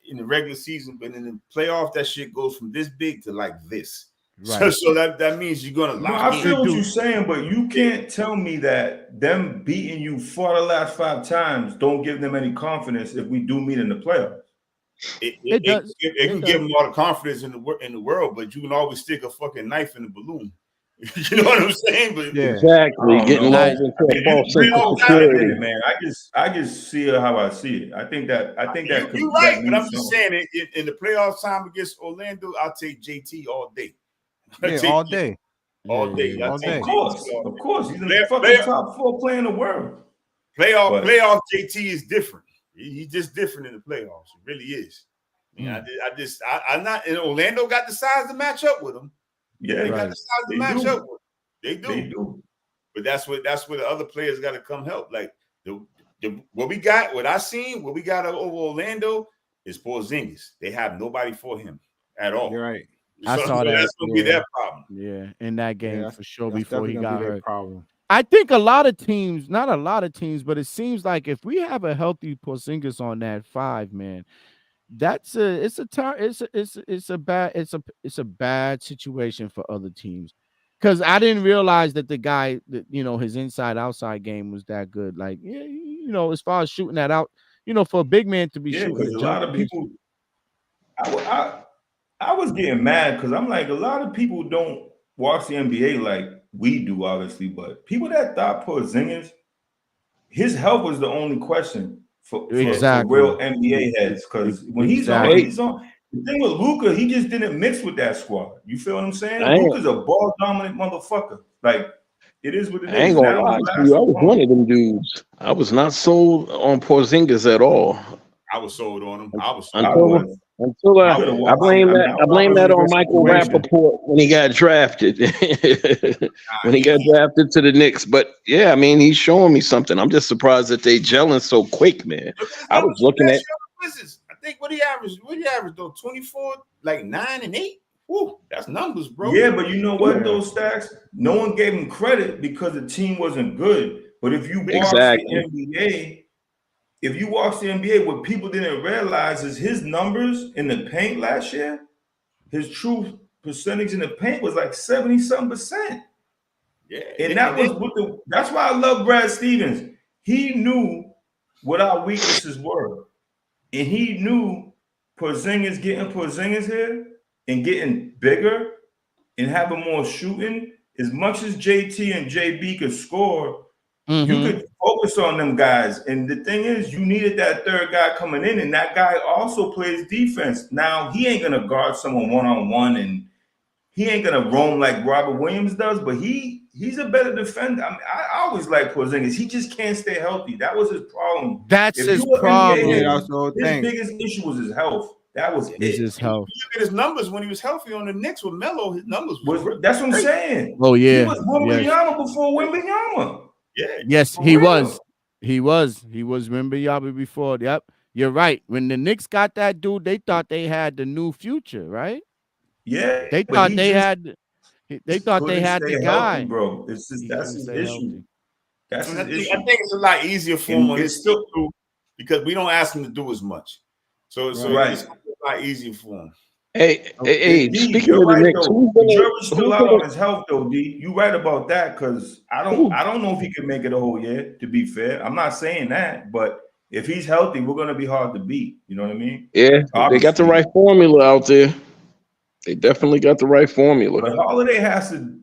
in the regular season, but in the playoff, that shit goes from this big to like this. Right. So that means you're gonna lock in. I feel what you're saying, but you can't tell me that them beating you 4 of the last 5 times don't give them any confidence if we do meet in the playoffs. It can give them all the confidence in the world, but you can always stick a fucking knife in the balloon. You know what I'm saying? But exactly, getting lost into a false sense of security, man. I just see it how I see it. I think that you're right, but I'm just saying in the playoff time against Orlando, I'll take JT all day. Yeah, all day. Of course. He's in the fucking top 4 player in the world. Playoff JT is different. He's just different in the playoffs. It really is. I'm not. And Orlando got the size to match up with him. Yeah, they got the size to match up with him. They do. But that's where the other players got to come help. Like what we got over Orlando is Porzingis. They have nobody for him at all. You're right. I saw that. That's gonna be their problem. Yeah, in that game for sure. Before he got hurt. Problem. I think a lot of teams, not a lot of teams, but it seems like if we have a healthy Porzingis on that 5, man, it's a bad situation for other teams. Because I didn't realize that the guy that his inside-outside game was that good. Like, as far as shooting that out, for a big man to be shooting. Because a lot of people. I was getting mad because I'm like, a lot of people don't watch the NBA like we do, obviously, but people that thought Porzingis, his health was the only question for real NBA heads. Because when he's on. The thing with Luka, he just didn't mix with that squad. You feel what I'm saying? Luka's a ball dominant motherfucker. Like, it is what it is. I ain't gonna lie to you. I was one of them dudes. I was not sold on Porzingis at all. I was sold on him. Until I blame that on Michael Rappaport when he got drafted. When he got drafted to the Knicks. But yeah, I mean, he's showing me something. I'm just surprised that they gelling so quick, man. I was looking at. I think what he averaged though, 24, like 9 and 8. Woo, that's numbers, bro. Yeah, but you know what? Those stats, no one gave him credit because the team wasn't good. But if you watch the NBA, what people didn't realize is his numbers in the paint last year, his true percentage in the paint was like 70-something%. Yeah, and that's why I love Brad Stevens. He knew what our weaknesses were. And he knew getting Porzingis here and getting bigger and having more shooting, as much as JT and JB could score, you could focus on them guys. And the thing is, you needed that third guy coming in, and that guy also plays defense. Now, he ain't going to guard someone one-on-one, and he ain't going to roam like Robert Williams does, but he's a better defender. I mean, I always like Porzingis. He just can't stay healthy. That was his problem. That's his problem. His biggest issue was his health. That was his health. You look at his numbers when he was healthy on the Knicks with Melo. His numbers was that's what I'm saying. Oh yeah, he was Wembanyama before Wembanyama. Yeah. Yes, he was. He was Wembanyama before. Yep, you're right. When the Knicks got that dude, they thought they had the new future, right? Yeah, they thought they had. They thought they had the guy, healthy, bro. It's just that's his issue. That's his issue. I think it's a lot easier for him when it's still through because we don't ask him to do as much. So it's a lot easier for him. Hey, speaking of the Knicks, the jury's still out on his health, though, D. You right about that, because I don't know if he can make it a whole year, to be fair. I'm not saying that, but if he's healthy, we're gonna be hard to beat. You know what I mean? Yeah, they got the right formula out there. They definitely got the right formula. But Holiday has to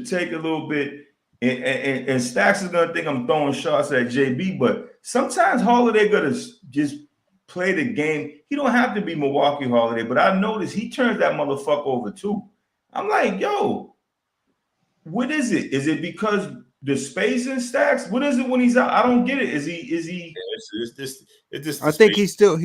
take a little bit, and Stacks is gonna think I'm throwing shots at JB, but sometimes Holiday gonna just play the game. He don't have to be Milwaukee Holiday, but I noticed he turns that motherfucker over too. I'm like, yo, what is it? Is it because the space in Stacks? What is it when he's out? I don't get it. Is he? It's just I think he's still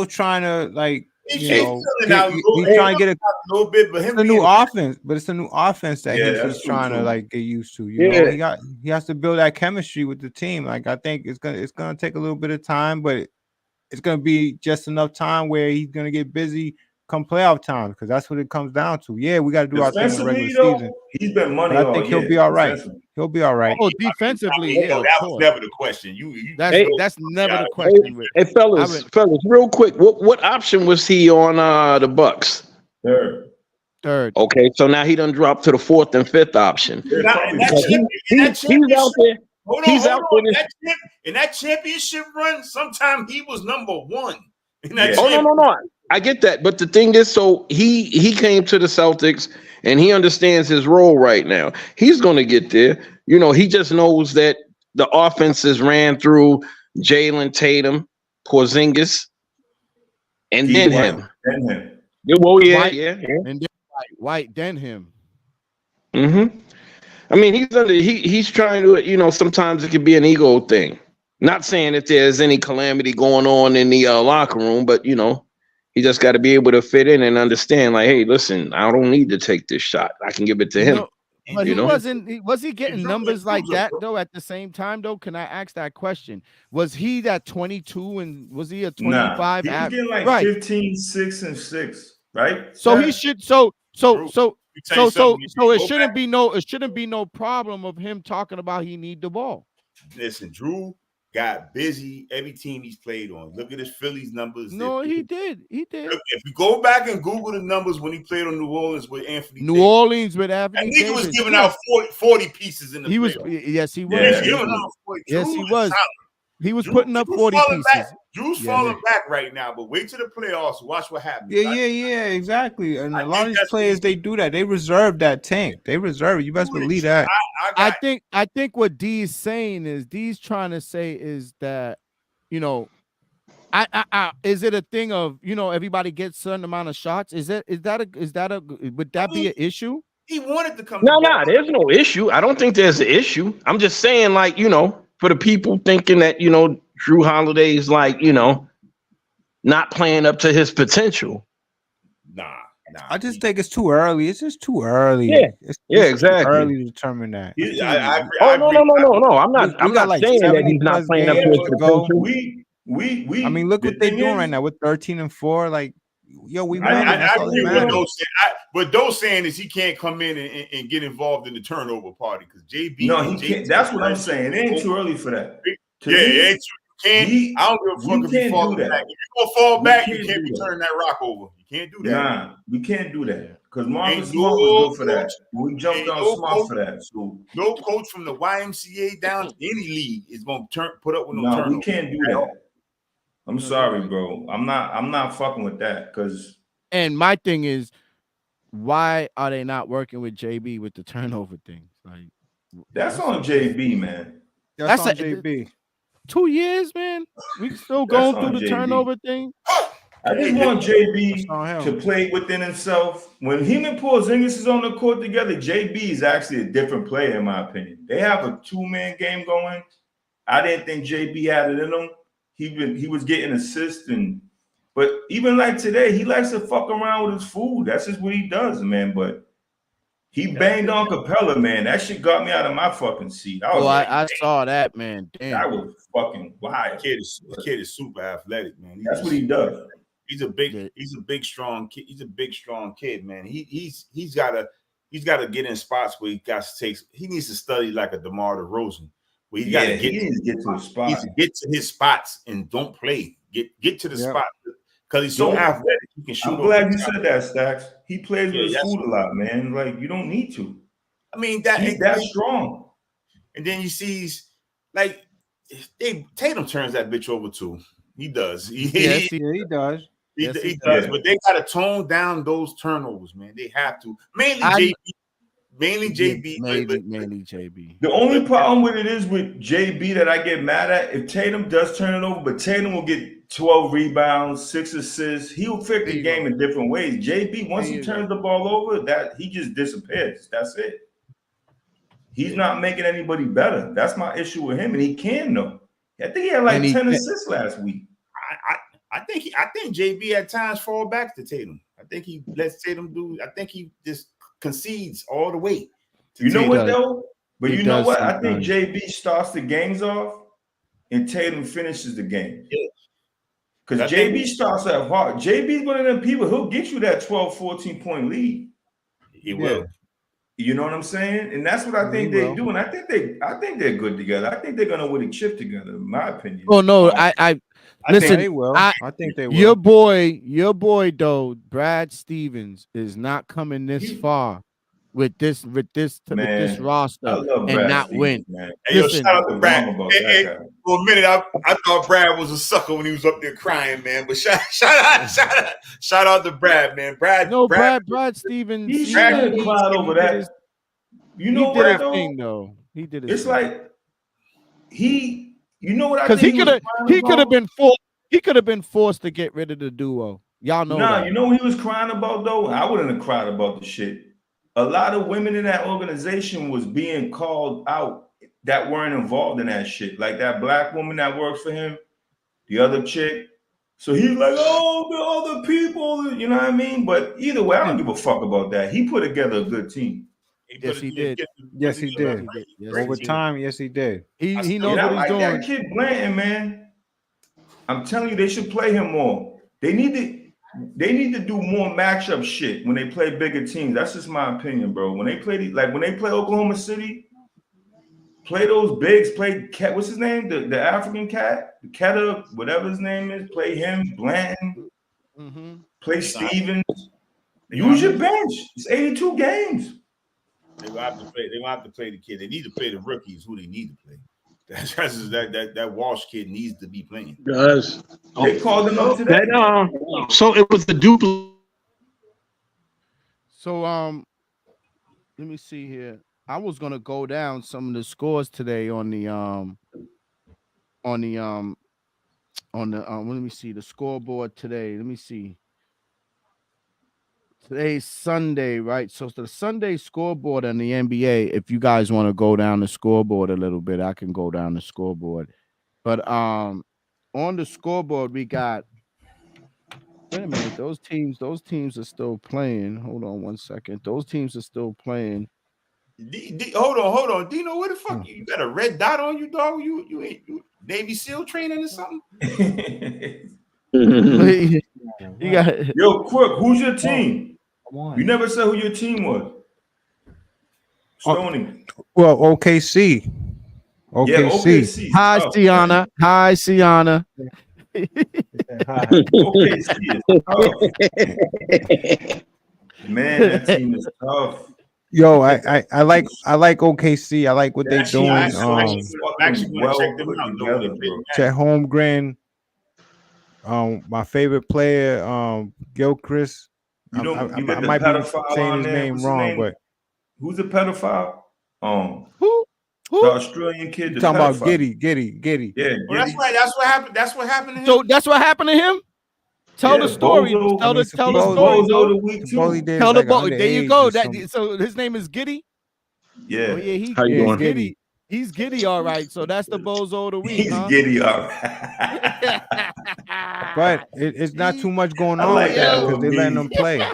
trying to like. He's trying to get a little bit, but it's a new offense. But it's a new offense that he's trying to like get used to. You know, he has to build that chemistry with the team. Like I think it's gonna take a little bit of time, but it's gonna be just enough time where he's gonna get busy come playoff time, because that's what it comes down to. Yeah, we got to do our thing in the regular season. He's been money. I think he'll be all right. He'll be all right. Oh, defensively, that was never the question. That's never the question. Hey, fellas, real quick, what option was he on the Bucks? Third. Okay, so now he done dropped to the fourth and fifth option. He's out there. He's out there in that championship run. Sometimes he was number one. No. I get that, but the thing is, so he came to the Celtics and he understands his role right now. He's going to get there. You know, he just knows that the offense is ran through Jalen, Tatum, Porzingis, and then him. Well, yeah. And then White, then him. Mm-hmm. I mean, he's trying to, you know, sometimes it could be an ego thing. Not saying that there's any calamity going on in the locker room, but, you know, he just got to be able to fit in and understand, like, hey, listen, I don't need to take this shot. I can give it to him. But was he getting numbers like that, though, at the same time, though? Can I ask that question? Was he that 22 and was he a 25? He was getting like 15, 6, and 6, right? So he should so it shouldn't be no problem of him talking about he need the ball. Listen, Drew got busy every team he's played on. Look at his Phillies numbers. No, he did. Look, if you go back and Google the numbers when he played on New Orleans with Anthony Davis. That nigga was giving out 40 pieces in the playoffs. Yes, he was. Yes, he was. He was putting up 40 pieces. Drew's falling back right now, but wait till the playoffs. Watch what happens. Yeah, exactly. And a lot of these players, they do that. They reserve that tank. They reserve it. You best believe that. I think what D is saying is D's trying to say is that, you know, is it a thing of, you know, everybody gets a certain amount of shots? Would that be an issue? He wanted to come. No, there's no issue. I don't think there's an issue. I'm just saying, like, you know, for the people thinking that, you know, Drew Holiday is like, you know, not playing up to his potential. Nah. I just think it's too early. It's just too early. Yeah, exactly. Too early to determine that. I agree. No. I'm not saying that he's not playing up to his potential. We. I mean, look what they're doing right now. We're 13-4. Like, yo, we win. I agree with those. But those saying is he can't come in and get involved in the turnover party because JB. No, he can't. That's what I'm saying. It ain't too early for that. It ain't too. I don't give a fuck if you fall back. If you're gonna fall back, you can't be turning that rock over. You can't do that. Nah, we can't do that. Because Marcus Smart was good for that. We jumped on Smart for that. So no coach from the YMCA down to any league is gonna put up with no turnover. We can't do that. I'm sorry, bro. I'm not fucking with that. And my thing is, why are they not working with JB with the turnover thing? Like, that's on JB, man. That's on JB. 2 years, man. We still going through the turnover thing. I just want JB to play within himself. When him and Porzingis is on the court together, JB is actually a different player, in my opinion. They have a 2-man game going. I didn't think JB had it in him. He was getting assists, but even like today, he likes to fuck around with his food. That's just what he does, man. But he banged on Capella, man. That shit got me out of my fucking seat. I saw that, man. Damn, that was fucking wild. The kid is super athletic, man. That's what he does. He's a big, strong kid. He's a big, strong kid, man. He's got to get in spots where he needs to study like a DeMar DeRozan. Where he needs to get to his spot. He needs to get to his spots and don't play. Get to the spot because he's so athletic. He can shoot. I'm glad you said that, Stacks. He plays with his food a lot, man. Like, you don't need to. I mean, he's that strong. And then you see, like, Tatum turns that bitch over too. He does. He does. He does. But they got to tone down those turnovers, man. They have to. Mainly JB. Mainly JB. The only problem with it is with JB that I get mad at, if Tatum does turn it over, but Tatum will get 12 rebounds, 6 assists. He'll fix the game in different ways. JB, once he turns the ball over, that he just disappears. That's it. He's not making anybody better. That's my issue with him, and he can though. I think he had like 10 assists last week. I think JB at times fall back to Tatum. I think he lets Tatum do. I think he just concedes all the way. You know what though? But you know what? I think JB starts the games off and Tatum finishes the game. Yeah. Because JB starts out hard. JB's one of them people, he'll get you that 12, 14 point lead. He will. You know what I'm saying? And that's what I think they do. And I think they're good together. I think they're gonna win a chip together, in my opinion. Oh no, I listen, think they will. I think they will. Your boy though, Brad Stevens is not coming this far with this roster and not Stevens, win. Man. Hey, shout out to Brad. For a minute, I thought Brad was a sucker when he was up there crying, man. But shout out to Brad, man. Brad Stevens. He should have cried over that. You know what though? He did it. It's like you know what I think? Because he could have been forced to get rid of the duo. Y'all know that. You know what he was crying about though? I wouldn't have cried about the shit. A lot of women in that organization was being called out that weren't involved in that shit. Like that black woman that works for him, the other chick. So he's like, oh, the other people, you know what I mean? But either way, I don't give a fuck about that. He put together a good team. Yes, he did. Over time, yes, he did. He knows what he's doing. That kid Blanton, man. I'm telling you, they should play him more. They need to do more matchup shit when they play bigger teams. That's just my opinion, bro. When they play Oklahoma City, play those bigs. Play Cat. What's his name? The African cat, the Keta, whatever his name is. Play him, Blanton. Play Stevens. Use your bench. It's 82 games. They will have to play the kid. They need to play the rookies who they need to play. That Walsh kid needs to be playing. Does they called him up today? So it was the duplicate. So let me see here. I was gonna go down some of the scores today on the let me see the scoreboard today. Let me see. Today's Sunday, right? So the Sunday scoreboard on the NBA, if you guys want to go down the scoreboard a little bit, I can go down the scoreboard. But on the scoreboard, we got wait a minute, those teams are still playing. Hold on one second. Those teams are still playing. Hold on. Dino, what the fuck? You got a red dot on you, dog? You ain't Navy SEAL training or something? You got Yo, Crook, who's your team? You never said who your team was. Stoney. Well, OKC. OKC. Hi, Sienna. Hi, Sienna. OKC is tough. Man, that team is tough. Yo, I like OKC. I like what they're doing. I'm actually going to check them out. Together, bro. Chet Holmgren. My favorite player, Gilchrist. You know, I might be saying his name wrong, but who's a pedophile? Who? The Australian kid. The talking pedophile. about Giddy. Yeah, well, that's right. That's what happened. That's what happened to him. So that's what happened to him. Tell the story. Tell the story. Tell the boy. There you go. So his name is Giddy. Yeah. Oh, yeah. How you doing? Giddy. He's Giddy, all right. So that's the bozo of the week. He's Giddy, all right. But it's not too much going on with that because they letting them play.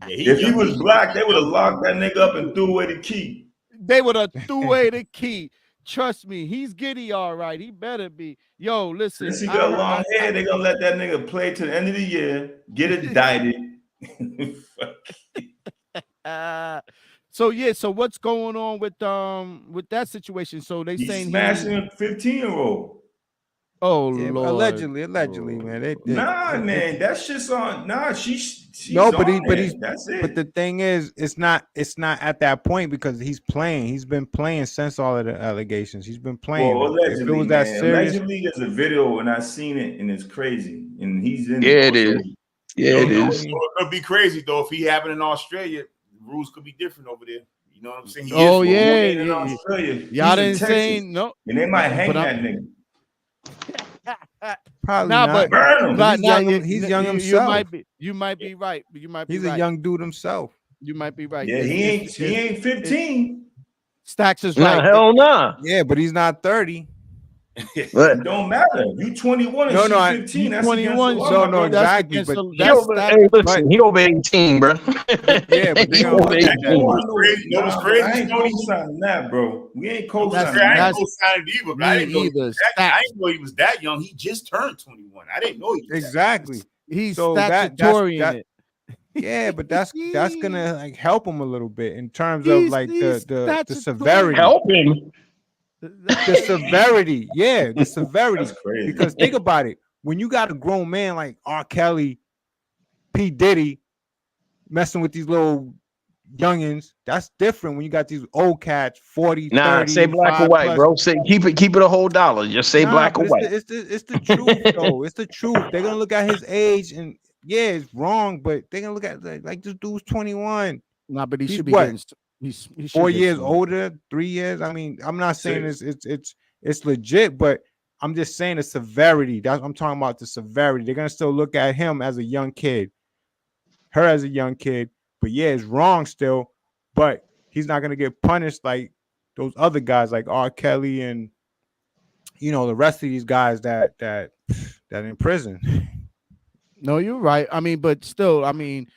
If he was black, they would have locked that nigga up and threw away the key. They would have threw away the key. Trust me, he's Giddy, all right. He better be. Yo, listen. Since he got long hair, they're gonna let that nigga play to the end of the year, get it dyed. So what's going on with that situation? So they saying smashing a 15-year-old. Oh, yeah, Lord. Allegedly, man. Man, that's just on. Nah, she's no, but he's that's it. But the thing is, it's not at that point because he's playing. He's been playing since all of the allegations. He's been playing. Well, allegedly, if it was that serious, allegedly, there's a video and I seen it and it's crazy. And he's in. Yeah, it is. Yeah, it is. It could be crazy though if he happened in Australia. Rules could be different over there. You know what I'm saying? Y'all didn't say no. And they might hang that nigga. Probably not. Burn him. He's young himself. You might be right. He's a young dude himself. You might be right. Yeah, he ain't 15. Stacks is right. Hell nah. Yeah, but he's not 30. It don't matter. You 21 and she's 15. That's 21. So no, exactly. But he over 18, bro. Yeah, but he over 18. What's crazy? I ain't co-signing that, bro. We ain't co-signing that. I ain't co-signing either. But I didn't know he was that young. He just turned 21. I didn't know he was exactly. He's statutory in it. Yeah, but that's gonna like help him a little bit in terms of like the severity. Help him. The severity, the severity. That's crazy. Because think about it, when you got a grown man like R. Kelly, P. Diddy, messing with these little youngins, that's different. When you got these old cats, 40, 30, say black or white, bro. Say keep it a whole dollar. Just say black or white. It's the truth, though. It's the truth. They're gonna look at his age and it's wrong, but they're gonna look at like this dude's 21. Nah, but he should be what? getting. He's 4 years older, 3 years. I mean, I'm not saying it's legit, but I'm just saying the severity. That's what I'm talking about. The severity. They're gonna still look at him as a young kid, her as a young kid. But it's wrong still. But he's not gonna get punished like those other guys, like R. Kelly and the rest of these guys that in prison. No, you're right. I mean, but still, I mean.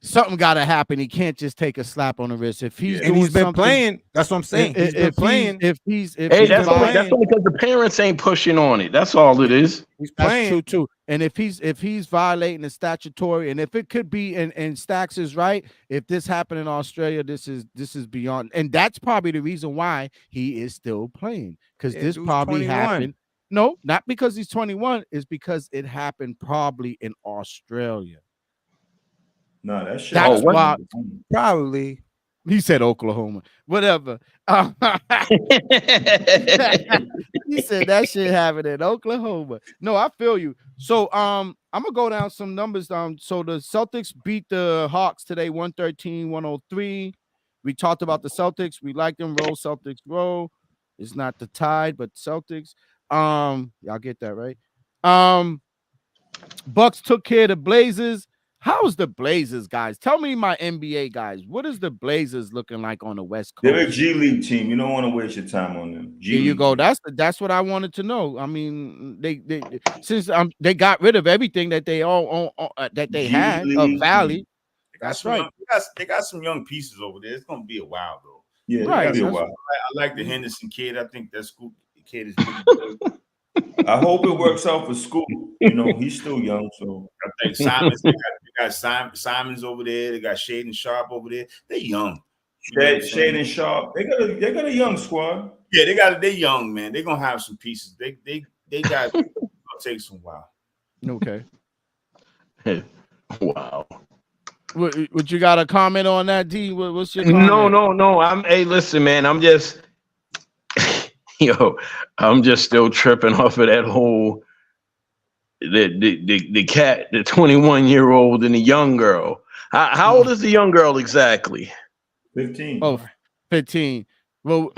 Something got to happen. He can't just take a slap on the wrist. If he's been playing, that's what I'm saying. He's been playing. That's only because the parents ain't pushing on it. That's all it is. He's playing. That's true too. And if he's violating the statutory, and if it could be, and Stacks is right, if this happened in Australia, this is beyond, and that's probably the reason why he is still playing because this probably 21. happened. No, not because he's 21. It's because it happened probably in Australia. No, that shit. That's why probably he said Oklahoma. Whatever. He said that shit happened in Oklahoma. No, I feel you. So I'm gonna go down some numbers. So the Celtics beat the Hawks today, 113-103. We talked about the Celtics. We like them. Roll Celtics roll. It's not the Tide, but Celtics. Y'all get that right. Bucks took care of the Blazers. How's the Blazers, guys? Tell me, my NBA guys, what is the Blazers looking like on the West Coast? They're a G League team. You don't want to waste your time on them. There you go. That's what I wanted to know. I mean, they got rid of everything that they had of Valley. That's right. They got some young pieces over there. It's gonna be a while though. Yeah, right. Be a while. I like the Henderson kid. I think that school kid is pretty good. I hope it works out for school. He's still young, so I think Simons. They got Simons over there. They got Shaden Sharp over there. They're young. Shade and Sharp. They got a young squad. Yeah, they young, man. They're gonna have some pieces. They got it'll take some while. Okay. Wow. What you got a comment on that, D? What's your comment? No. Hey, listen, man. I'm just I'm just still tripping off of that whole the cat, the 21-year-old and the young girl. How old is the young girl exactly? 15. Oh, 15. Well,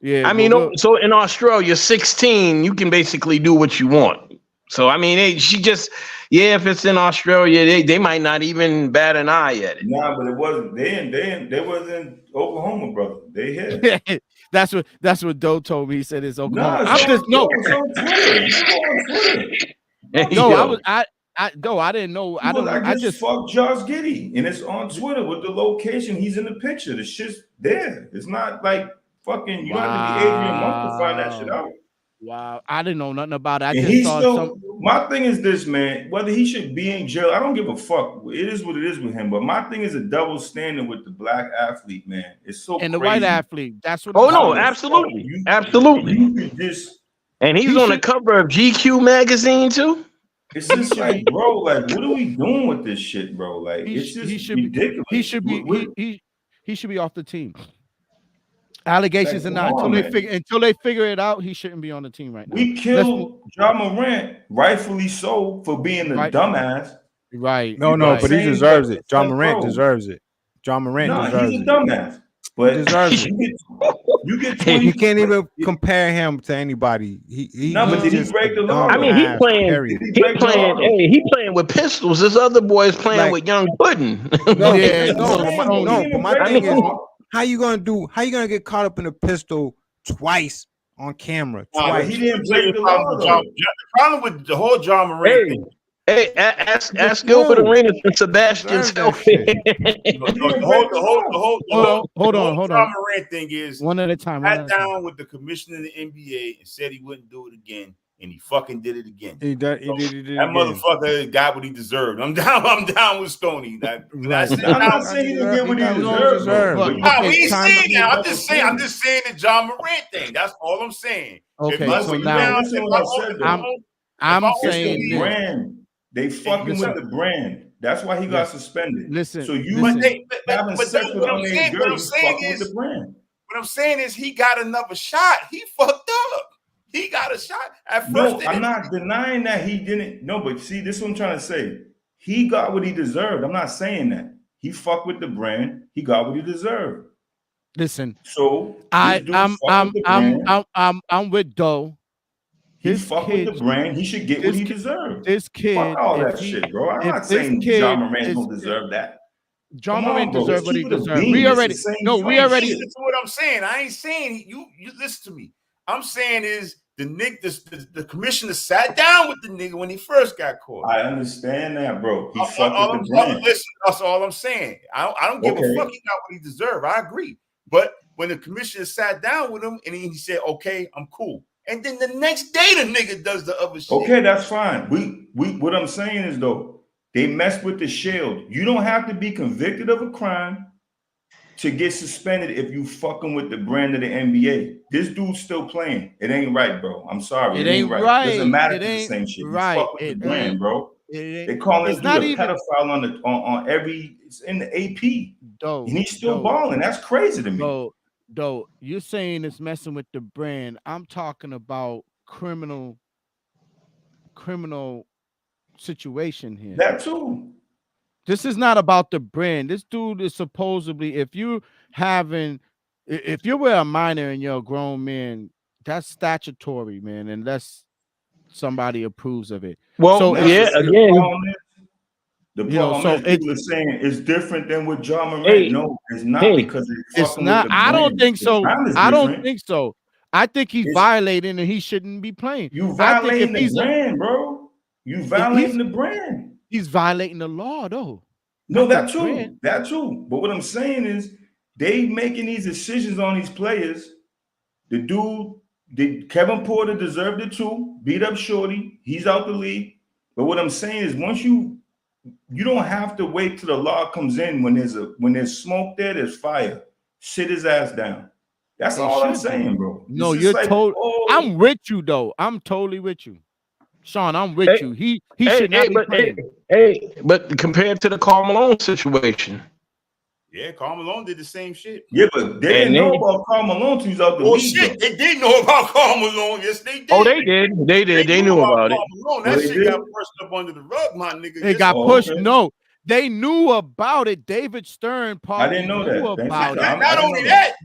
yeah. I mean, so in Australia, 16, you can basically do what you want. So I mean, if it's in Australia, they might not even bat an eye at it. Nah, but it wasn't. They was in Oklahoma, brother. They here. That's what Doe told me. He said it's Oklahoma. Nah, it's on Twitter. You go on Twitter. No, I didn't know. I just fucked Josh Giddey, and it's on Twitter with the location. He's in the picture. The shit's there. It's not like fucking. You have to be Adrian Monk to find that shit out. Wow, I didn't know nothing about it. I and just saw my thing is this, man. Whether he should be in jail, I don't give a fuck. It is what it is with him. But my thing is a double standard with the black athlete, man. It's so and crazy. the white athlete. That's what. Oh no, absolutely, absolutely. And he's on the cover of GQ magazine too. It's just like, bro, like, what are we doing with this shit, bro? Like, it's just ridiculous. He should be off the team. Allegations or not, until they figure it out, he shouldn't be on the team right now. We killed John Morant, rightfully so, for being a dumbass. Right. No, but he deserves it. John Morant deserves it. John Morant deserves it. He's a dumbass. But he deserves it. You get 20. You can't even compare him to anybody. But did he break the law? I mean, he playing with pistols. This other boy is playing with young pudding. But my thing is, how you gonna get caught up in a pistol twice on camera? Twice. He didn't break the law. The problem with the whole John Morant thing. Hey, ask Gilbert Arenas and Sebastian's selfie. Hold on. John Morant thing is one at a time. Sat down with the commissioner of the NBA and said he wouldn't do it again, and he fucking did it again. He did that motherfucker got what he deserved. I'm down with Stoney. I'm not saying he didn't get what he deserved. We ain't saying that. I'm just saying the John Morant thing. That's all I'm saying. Okay, so now I'm saying the brand. They fucking with the brand. That's why he got suspended. Listen, so you what having sex with an underage girl, you fucking with the brand. What I'm saying is he got another shot. He fucked up. He got a shot at first. No, I'm not denying that he didn't. No, but see, this is what I'm trying to say. He got what he deserved. I'm not saying that. He fucked with the brand. He got what he deserved. Listen. So I'm with Doe. He fucked with the brand. He should get what he deserved. This kid, fuck all that shit, bro. I'm not saying John Morant don't deserve that. John Morant deserves what he deserves. We already. Listen to what I'm saying. I ain't saying you listen to me. I'm saying is the commissioner sat down with the nigga when he first got caught. I understand that, bro. He fucked with the brand. Listen, that's all I'm saying. I don't give a fuck. He got what he deserved. I agree. But when the commissioner sat down with him and he said, "Okay, I'm cool," and then the next day the nigga does the other shit. Okay, that's fine. We what I'm saying is though, they messed with the shield. You don't have to be convicted of a crime to get suspended if you fucking with the brand of the NBA. This dude's still playing. It ain't right, bro. I'm sorry. It ain't right. Doesn't matter if it's the same shit. Right. You fuck with the brand, bro. They call this dude a pedophile on every. It's in the AP. And he's still balling. That's crazy to me. Though you're saying it's messing with the brand. I'm talking about criminal situation here. That too. This is not about the brand. This dude is supposedly, if you were a minor and you're a grown man, that's statutory, man, unless somebody approves of it. Well, so again. The problem is people are saying it's different than with John Morant. No, it's not because it's not. I don't think so. I don't think so. I think he's violating and he shouldn't be playing. You violating the brand, bro. You violating the brand. He's violating the law, though. No, that's true. That's true. But what I'm saying is they making these decisions on these players. The dude, Kevin Porter deserved it too. Beat up Shorty. He's out the league. But what I'm saying is once you you don't have to wait till the law comes in. When there's smoke there, there's fire. Sit his ass down. That's all I'm saying, bro. No, you're I'm with you though. I'm totally with you, Sean. I'm with you. He should not be playing. But compared to the Karl Malone situation. Yeah, Karl Malone did the same shit. Yeah, but they didn't know about Karl Malone till he was out the league. Shit, they did know about Karl Malone. Yes, they did. Oh, they did. They knew about it. Malone. That shit got pushed up under the rug, my nigga. They got pushed. Okay. No, they knew about it. David Stern I didn't know that. About it. Not only that,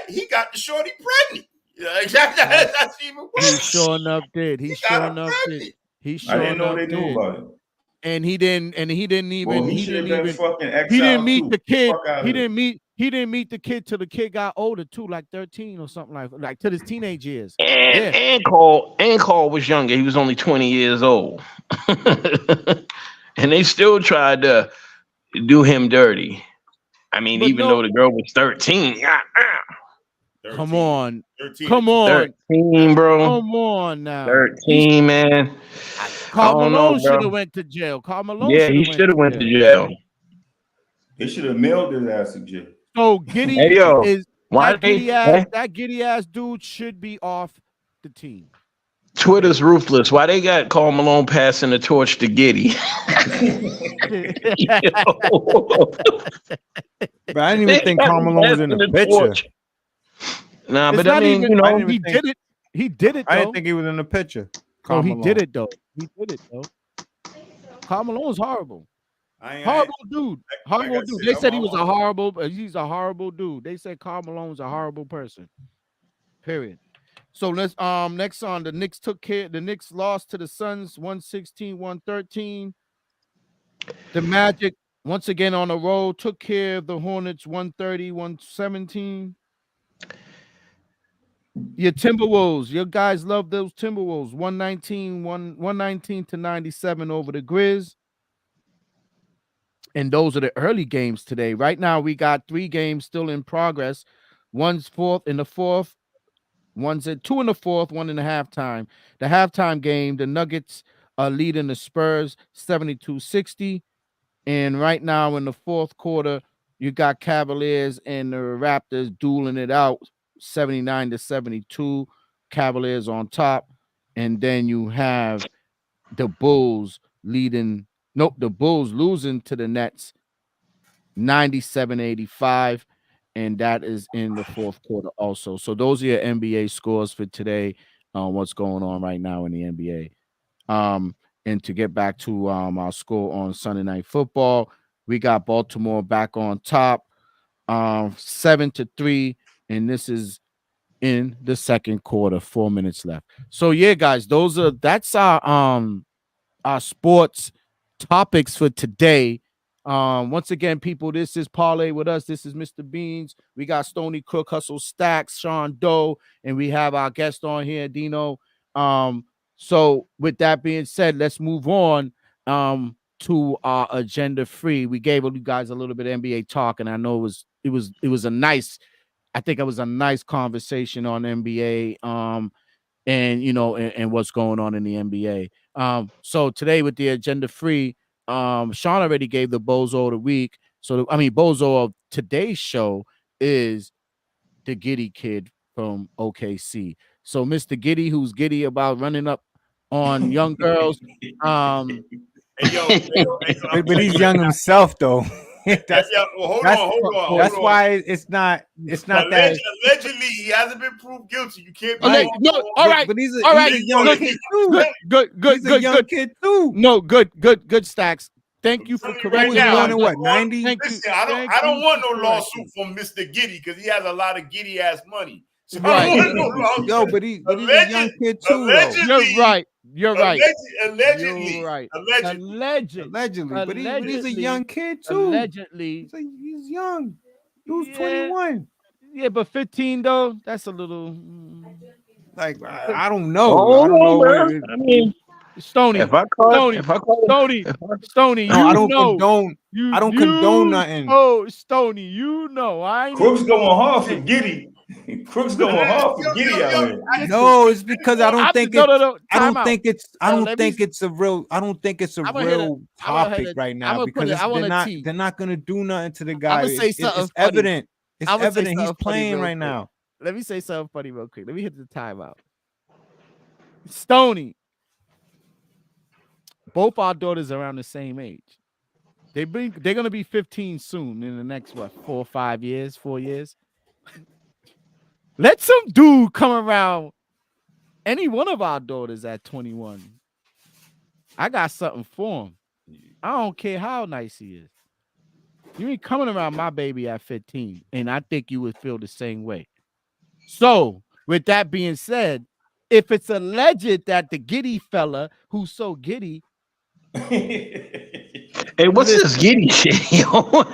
he got the shorty pregnant. Yeah, exactly. That's even worse. He sure enough did. He sure enough did. I didn't know they knew about it. And he didn't even well, he didn't meet the kid. He didn't meet the kid till the kid got older too, like 13 or something like till his teenage years. And Karl was younger. He was only 20 years old. And they still tried to do him dirty. I mean, but even though the girl was 13. 13. Come on. 13, bro. Come on now. 13, man. Karl Malone should have went to jail. Karl Malone. Yeah, he should have went to jail. They should have mailed his ass to jail. So Giddy that giddy ass dude should be off the team. Twitter's ruthless. Why they got Karl Malone passing the torch to Giddy? But I didn't even think Karl Malone was in the picture. Nah, but I mean, you know, he did it. He did it. Though. I didn't think he was in the picture. Oh, he did it though. He did it though. Karl Malone's horrible. Horrible dude. Horrible dude. They said he was a horrible. He's a horrible dude. They said Karl Malone's a horrible person. Period. So let's next on the Knicks took care. The Knicks lost to the Suns 116-113. The Magic once again on the road took care of the Hornets 130-117. Your Timberwolves, your guys love those Timberwolves. 119-97 over the Grizz. And those are the early games today. Right now, we got 3 games still in progress. One's in the fourth. One's at 2 in the fourth, 1 in the halftime. The halftime game, the Nuggets are leading the Spurs 72-60. And right now in the fourth quarter, you got Cavaliers and the Raptors dueling it out 79-72. Cavaliers on top. And then you have the Bulls losing to the Nets 97-85. And that is in the fourth quarter also. So those are your NBA scores for today. What's going on right now in the NBA. And to get back to our score on Sunday Night Football, we got Baltimore back on top, 7-3, and this is in the second quarter, 4 minutes left. So yeah, guys, that's our sports topics for today. Once again, people, this is Parlay with us. This is Mr. Beans. We got Stony Crook, Hustle Stacks, Sean Doe, and we have our guest on here, Dino. So with that being said, let's move on to our agenda free. We gave you guys a little bit of NBA talk, and I know it was a nice conversation on NBA and you know and what's going on in the NBA. So today with the agenda free, Sean already gave the Bozo of the week. So Bozo of today's show is the Giddy kid from OKC. So Mr. Giddy, who's giddy about running up on young girls. But he's young himself though. Hold on. That's why it's not that. Allegedly, he hasn't been proved guilty. You can't. All right. But he's a young kid too. Good kid too. No, good Stacks. Thank you for correcting me. What 90? Listen, I don't want no lawsuit from Mr. Giddy because he has a lot of giddy ass money. So right. Yo, but he's a young kid too. You're right. Allegedly. You're right. Allegedly. But he's a young kid too. Allegedly. He's young. He was 21. Yeah, but 15 though, that's a little like I don't know. I don't know. I mean, Stoney. Stoney. No, I don't condone nothing. Oh, Stoney, you know. I ain't Crook's going hard for Giddy. Crooks going hard for Giddy out here. No, it's because I don't think it's. I don't think it's. I No, don't think it's a real. I don't think it's a real topic right now because they're not gonna do nothing to the guy. It's evident. It's evident he's playing right now. Let me say something funny real quick. Let me hit the timeout. Stoney. Both our daughters are around the same age. They're gonna be 15 soon in the next 4 years. Let some dude come around any one of our daughters at 21. I got something for him. I don't care how nice he is. You ain't coming around my baby at 15, and I think you would feel the same way. So, with that being said, if it's alleged that the Giddy fella who's so giddy. Hey, what's this Giddy shit, yo?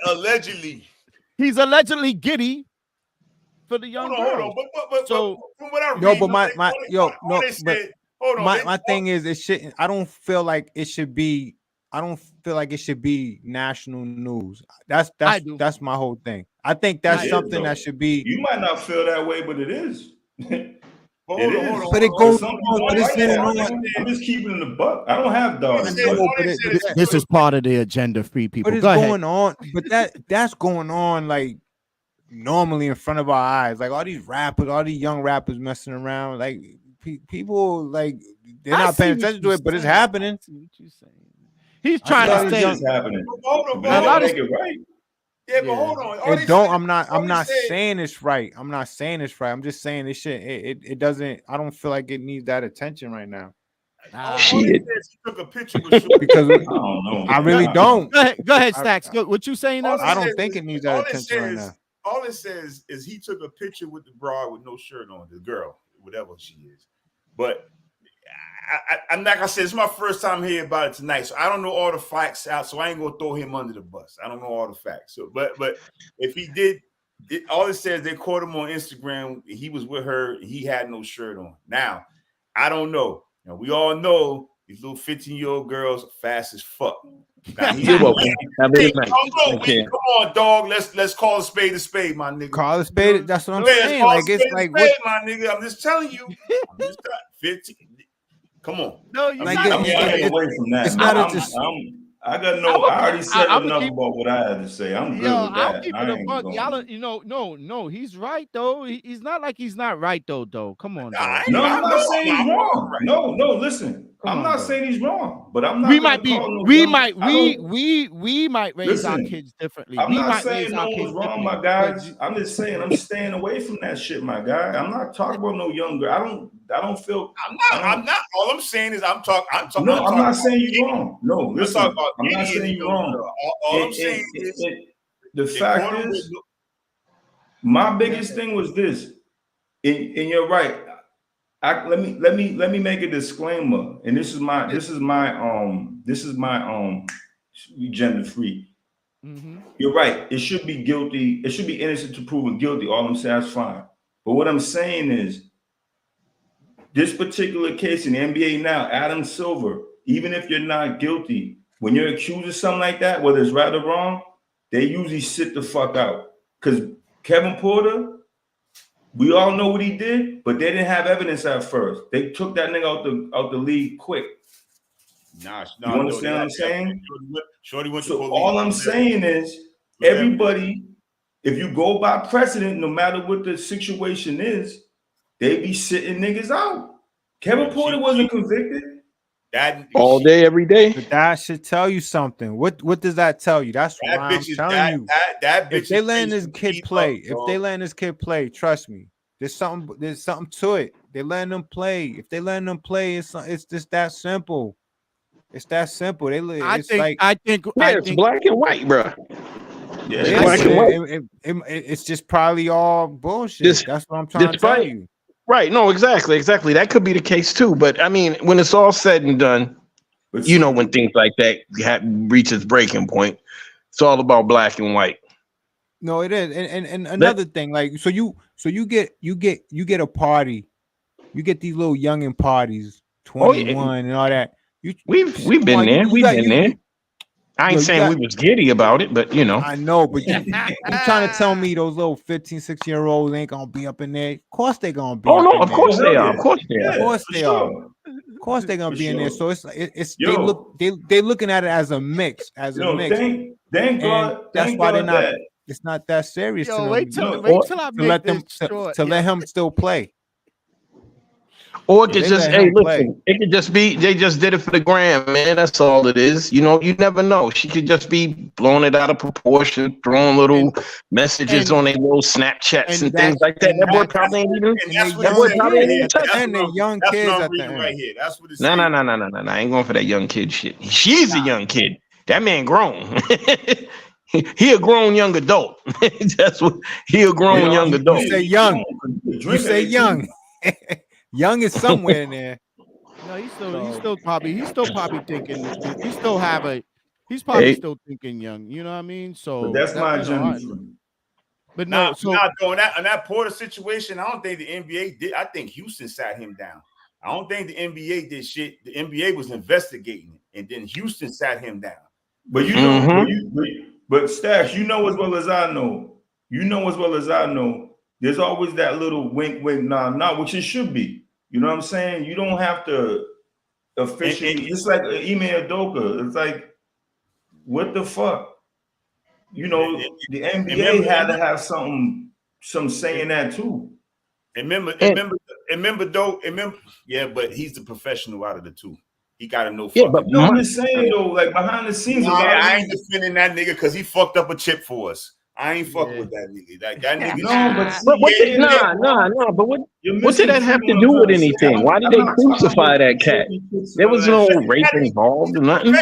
Allegedly. He's allegedly giddy for the young girl. Hold on. But so, from what I read, no, but my thing is, it shouldn't. I don't feel like it should be. I don't feel like it should be national news. That's my whole thing. I think that's something that should be. You might not feel that way, but it is. But it goes on. But I'm just keeping it in the buck. I don't have dogs. This is part of the agenda, free people. But it's going on. But that's going on like normally in front of our eyes. Like all these young rappers messing around. Like people, like they're not paying attention to it, but it's happening. What you saying? He's trying to say it's happening. Yeah, but hold on. I'm not saying it's right. I'm not saying it's right. I'm just saying this shit. It doesn't. I don't feel like it needs that attention right now. Shit. He took a picture with because I don't know. I really don't. Go ahead, Stacks. What you saying? I don't think it needs that attention right now. All it says is he took a picture with the broad with no shirt on, the girl, whatever she is. But I'm like I said, it's my first time hearing about it tonight, so I don't know all the facts out. So I ain't gonna throw him under the bus. I don't know all the facts. So, but if he did, all it says they caught him on Instagram. He was with her. He had no shirt on. Now, I don't know. Now we all know these little 15-year-old girls are fast as fuck. Now, You're welcome. Have a good night. Come on, dog. Let's call a spade, my nigga. Call a spade. That's what I'm saying. Like it's like spade, my nigga. I'm just telling you. 15. Come on. No, you like I'm getting away from that. It's man. not just. I already said enough about what I had to say. I'm good with that. I'll keep it a buck. Y'all, no, he's right though. He's not like he's not right though. Come on. No, I'm not saying he's wrong. No, listen. I'm not saying he's wrong, but I'm not. We might raise our kids differently. I'm not saying no one's wrong, my guys. I'm just saying I'm staying away from that shit, my guy. I'm not talking about no younger. I don't feel. I'm not. All I'm saying is I'm talking. No, I'm not saying you're wrong. No, listen. I'm not saying you're wrong. All I'm saying is the fact is, my biggest thing was this, and you're right. Let me make a disclaimer, and this is my gender free. Mm-hmm. You're right. It should be guilty. It should be innocent to proven guilty. All I'm saying is fine. But what I'm saying is, this particular case in the NBA now, Adam Silver, even if you're not guilty, when you're accused of something like that, whether it's right or wrong, they usually sit the fuck out. Because Kevin Porter, we all know what he did, but they didn't have evidence at first. They took that nigga out the league quick. You understand what I'm saying? Shorty went so all I'm saying is, everybody, if you go by precedent, no matter what the situation is, they be sitting niggas out. Kevin Porter wasn't convicted. All day, every day. But that should tell you something. What does that tell you? That's what I'm telling you. If they letting this kid play, trust me. There's something to it. They letting them play. If they letting them play, it's just that simple. It's that simple. I think it's black and white, bro. Yeah, it's black and white. It's just probably all bullshit. That's what I'm trying to tell you. Right. No, exactly. That could be the case too. But I mean, when it's all said and done, you know, when things like that reaches breaking point, it's all about black and white. No, it is. And another thing, like, so you get a party, you get these little youngin' parties, 21 and all that. We've been there. I ain't saying we was giddy about it, but you know. I know, but you trying to tell me those little 15, 16-year-olds ain't gonna be up in there? Of course they gonna be. Oh up no, in of there. course they are. Of course they Yeah, are. Of course for they sure. are. Of course they're gonna For be in there. sure. So it's Yo. they looking at it as a mix, Thank and God. that's Thank why they're God not. that. It's not that serious to Yo, them. wait till I to make let this them short. to let him still play. Or it could They just, let hey, him play. listen, it could just be they just did it for the gram, man. That's all it is. You know, you never know. She could just be blowing it out of proportion, throwing little messages on their little Snapchats and things like that. That boy probably ain't even. That boy probably ain't even touched. And the young kids at the end. Right here. That's what it's No. I ain't going for that young kid shit. She's a young kid. That man grown. He a grown young adult. That's what he a grown young adult. You say young. You say young. Young is somewhere in there. No, he's still probably thinking he's probably still thinking young. You know what I mean? So But that's my agenda. But Now, no, so on that Porter situation, I don't think the NBA did. I think Houston sat him down. I don't think the NBA did shit. The NBA was investigating it, and then Houston sat him down. But you know, but Stash, you know as well as I know. You know as well as I know. There's always that little wink, nah, which it should be. You know what I'm saying? You don't have to officially. It's like Ime Udoka. It's like, what the fuck? You know, the NBA had to have some saying that too. Remember, yeah, but he's the professional out of the two. He got to know. Yeah, but no, I'm just saying though, like behind the scenes, I ain't defending that nigga because he fucked up a chip for us. I ain't fucking with that nigga. That nigga. But what did that have to do with anything? Why did they crucify that cat? There was no rape involved or nothing.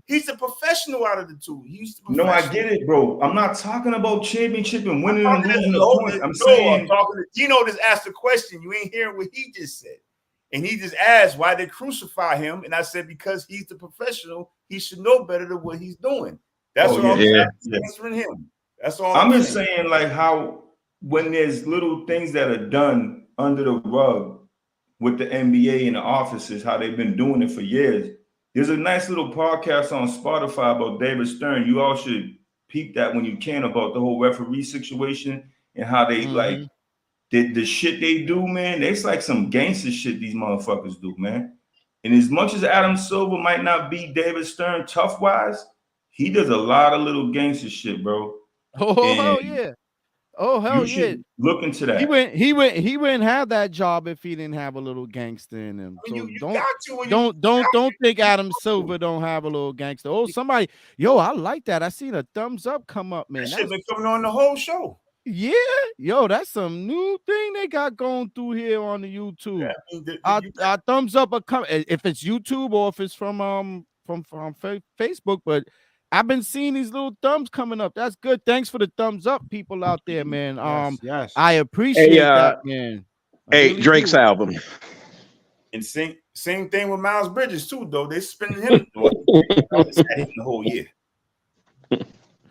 He's a professional out of the two. No, I get it, bro. I'm not talking about championship and winning and losing the points. I'm saying, I'm talking to Gino. Just asked the question. You ain't hearing what he just said, and he just asked why they crucify him, and I said because he's the professional. He should know better than what he's doing. That's what I'm answering him. That's all. I'm just saying, like how when there's little things that are done under the rug with the NBA and the offices, how they've been doing it for years. There's a nice little podcast on Spotify about David Stern. You all should peep that when you can about the whole referee situation and how they like the shit they do, man. It's like some gangster shit these motherfuckers do, man. And as much as Adam Silver might not be David Stern tough wise, he does a lot of little gangster shit, bro. Oh hell yeah! Oh hell yeah! Look into that. He wouldn't have that job if he didn't have a little gangster in him. So don't think Adam Silver don't have a little gangster. Oh, somebody, I like that. I seen a thumbs up come up, man. That shit been coming on the whole show. Yeah, that's some new thing they got going through here on the YouTube. Yeah, our thumbs up are coming if it's YouTube or if it's from Facebook, but I've been seeing these little thumbs coming up. That's good. Thanks for the thumbs up, people out there, man. Yes. I appreciate that, man. Really Drake's album. And same thing with Miles Bridges too, though. They spending him the whole year.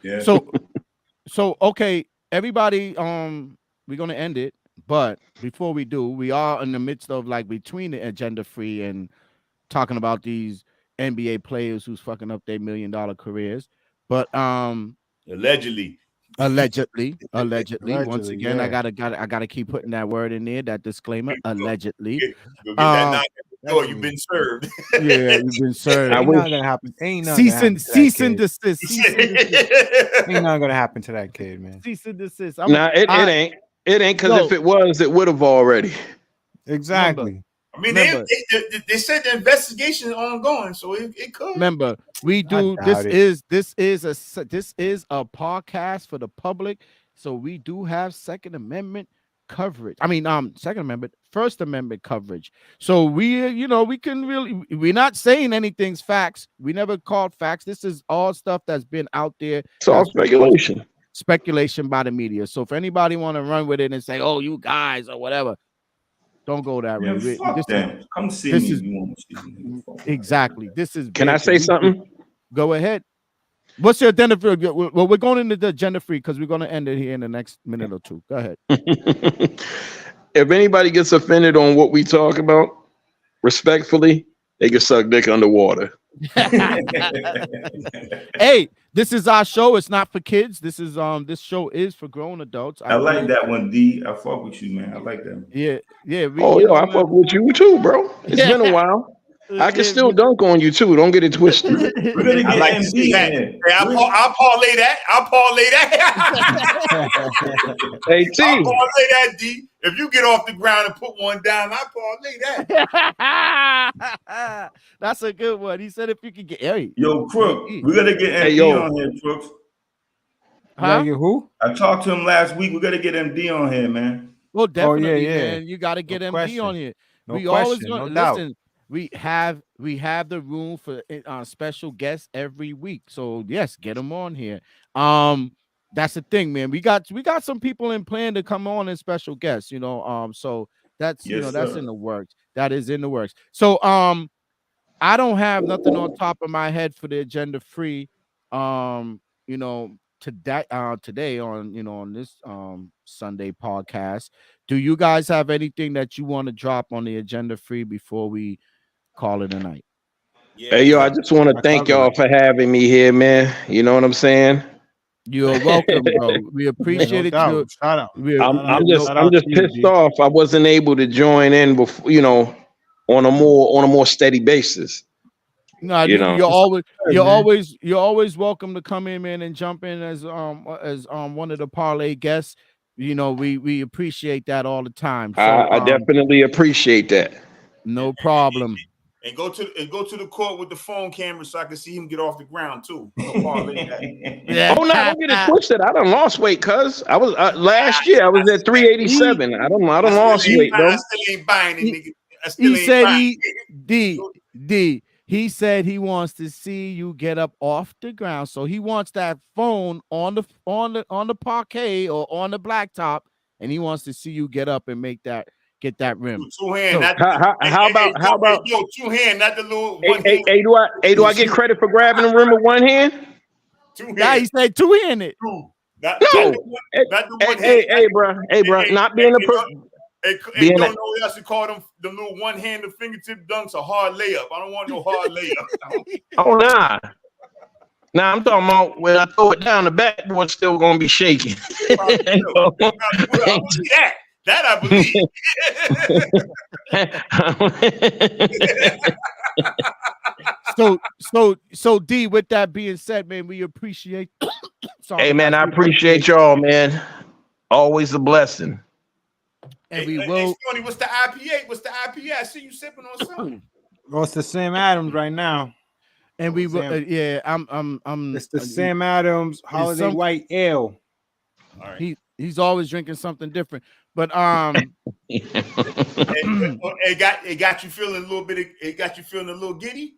Yeah. So okay, everybody. We're gonna end it, but before we do, we are in the midst of like between the agenda free and talking about these NBA players who's fucking up their $1 million careers, but allegedly. Once again, yeah. I gotta keep putting that word in there, that disclaimer. Allegedly, you've been served. Yeah, you've been served. Ain't not gonna happen. Cease and desist. Ain't not gonna happen to that kid, man. Cease and desist. It ain't. It ain't because if it was, it would have already. Exactly. I mean, they said the investigation is ongoing, so it could. Remember, we do. This is a podcast for the public, so we do have Second Amendment coverage. I mean, Second Amendment, First Amendment coverage. So we can really. We're not saying anything's facts. We never called facts. This is all stuff that's been out there. It's all speculation. Speculation by the media. So if anybody want to run with it and say, "Oh, you guys" or whatever. Don't go that way. Come see me. You want to see me. Exactly. This is. Can I say something? Go ahead. What's your agenda free? Well, we're going into the agenda free because we're going to end it here in the next minute or two. Go ahead. If anybody gets offended on what we talk about, respectfully, they can suck dick underwater. Hey, this is our show. It's not for kids. This show is for grown adults. I like that one, D. I fuck with you, man. I like that. Yeah. I fuck with you too, bro. It's been a while. I can still dunk on you too. Don't get it twisted. We're gonna get like MD in there. Hey, I'll parlay that. Hey, T. I'll parlay that, D. If you get off the ground and put one down, I'll parlay that. That's a good one. He said if you could get Yo, Crook, we're gonna get MD on here, Crooks. Huh? Who? I talked to him last week. We're gonna get MD on here, man. Well, definitely, man. You got to get MD on here. Always listen. We have the room for special guests every week. So yes, get them on here. That's the thing, man. We got some people in plan to come on as special guests, you know. So that's that's in the works. That is in the works. So I don't have nothing on top of my head for the agenda free. Today on this Sunday podcast. Do you guys have anything that you want to drop on the agenda free before we call it a night? Hey, yo, I just want to thank y'all for having me here, man. You know what I'm saying? You're welcome, bro. We appreciate it. Shout out. I'm just pissed off I wasn't able to join in before, on a more steady basis. No, you're always welcome to come in, man, and jump in as one of the parlay guests. We appreciate that all the time. So, I definitely appreciate that. No problem. And go to the court with the phone camera so I can see him get off the ground too. Yeah. Oh no, don't get it twisted. I done lost weight, cuz I was last year I was at 387. I don't lost weight, bro. I still ain't buying it, nigga. He said he wants to see you get up off the ground. So he wants that phone on the parquet or on the blacktop, and he wants to see you get up and get that rim. Two hand. How about two hand, not the little one hand. Do I get credit for grabbing the rim with one hand? Two hand. Nah, he said two-handed. Hey, bro, not being a person. Don't know what else to call them the little one-handed fingertip dunks a hard layup. I don't want no hard layup. Oh nah. Now I'm talking about when I throw it down, the backboard's still gonna be shaking. That I believe. So D, with that being said, man, we appreciate. Hey man, I appreciate y'all, man. Always a blessing. And we will. Stoney, what's the IPA? I see you sipping on something. Well, it's the Sam Adams right now. And we will. I'm. It's the Sam Adams Holiday White Ale. All right. He's always drinking something different. But it got you feeling a little bit. It got you feeling a little giddy.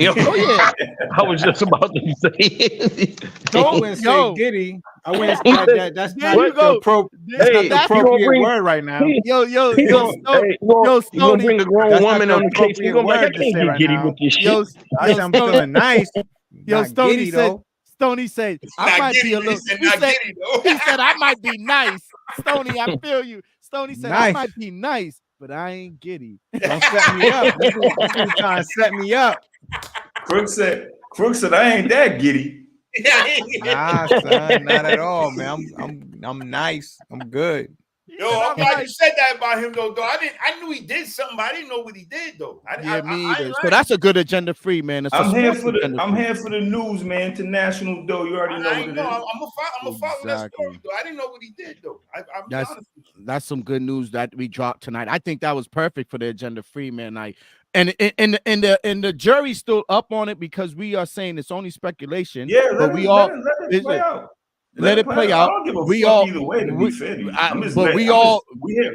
Oh yeah, I was just about to say. Don't say giddy. I went. That's not the appropriate word right now. Stoney, bring a grown woman on the case. You gonna like, I can't get giddy with this shit. I'm feeling nice. Stoney said. Stoney said, I might be a little. He said, I might be nice. Stoney, I feel you. Stoney said, I might be nice, but I ain't giddy. Don't set me up. You're trying to set me up. Crook said, I ain't that giddy. Nah, son, not at all, man. I'm nice. I'm good. Yo, I'm glad you said that about him though. I knew he did something, but I didn't know what he did though. Me either. So that's a good agenda free, man. I'm here for the news, man. International though. You already know what it is. I'm gonna follow that story though. I didn't know what he did though. That's some good news that we dropped tonight. I think that was perfect for the agenda free, man. And the jury's still up on it because we are saying it's only speculation. Yeah, let it play out. Let it play out. I don't give a fuck either way, to be fair to you.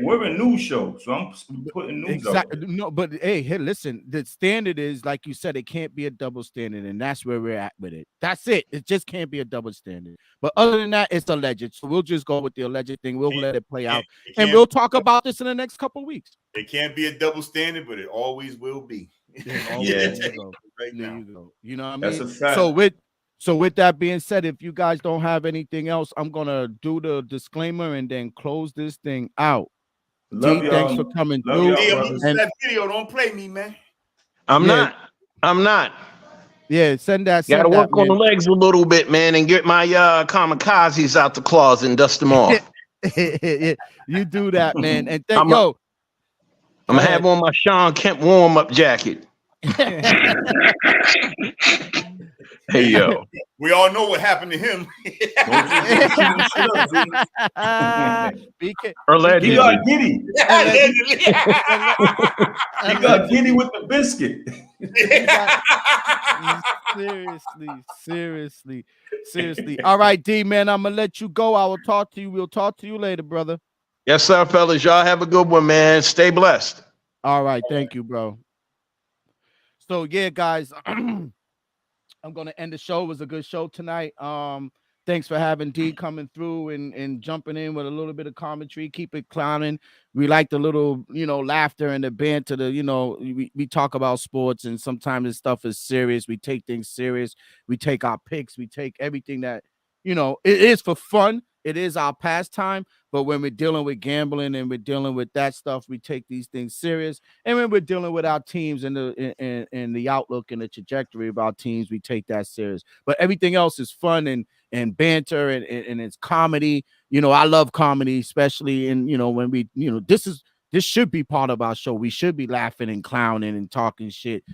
We're a news show, so I'm putting news out there. No, but hey, listen, the standard is, like you said, it can't be a double standard, and that's where we're at with it. That's it. It just can't be a double standard. But other than that, it's alleged. So we'll just go with the alleged thing. We'll let it play out, and we'll talk about this in the next couple of weeks. It can't be a double standard, but it always will be. Right now. You know what I mean? That's a fact. So with that being said, if you guys don't have anything else, I'm gonna do the disclaimer and then close this thing out. Thanks for coming through. That video, don't play me, man. I'm not. Yeah, send that. Got to Send that, work on the man. legs a little bit, man, and get my kamikazes out the closet and dust them off. You do that, man. And I'm yo, gonna have on my Sean Kemp warm-up jacket. Hey, yo. We all know what happened to him. He got giddy. He got giddy with the biscuit. Seriously. All right, D, man, I'm gonna let you go. I will talk to you. We'll talk to you later, brother. Yes, sir, fellas. Y'all have a good one, man. Stay blessed. All right, thank you, bro. So yeah, guys, I'm gonna end the show. It was a good show tonight. Thanks for having D coming through and jumping in with a little bit of commentary. Keep it clowning. We like the little, laughter and the banter. We talk about sports, and sometimes this stuff is serious. We take things serious. We take our picks. We take everything that, it is for fun. It is our pastime. But when we're dealing with gambling and we're dealing with that stuff, we take these things serious. And when we're dealing with our teams and the outlook and the trajectory of our teams, we take that serious. But everything else is fun and banter and it's comedy. I love comedy, especially in, when we, this should be part of our show. We should be laughing and clowning and talking shit.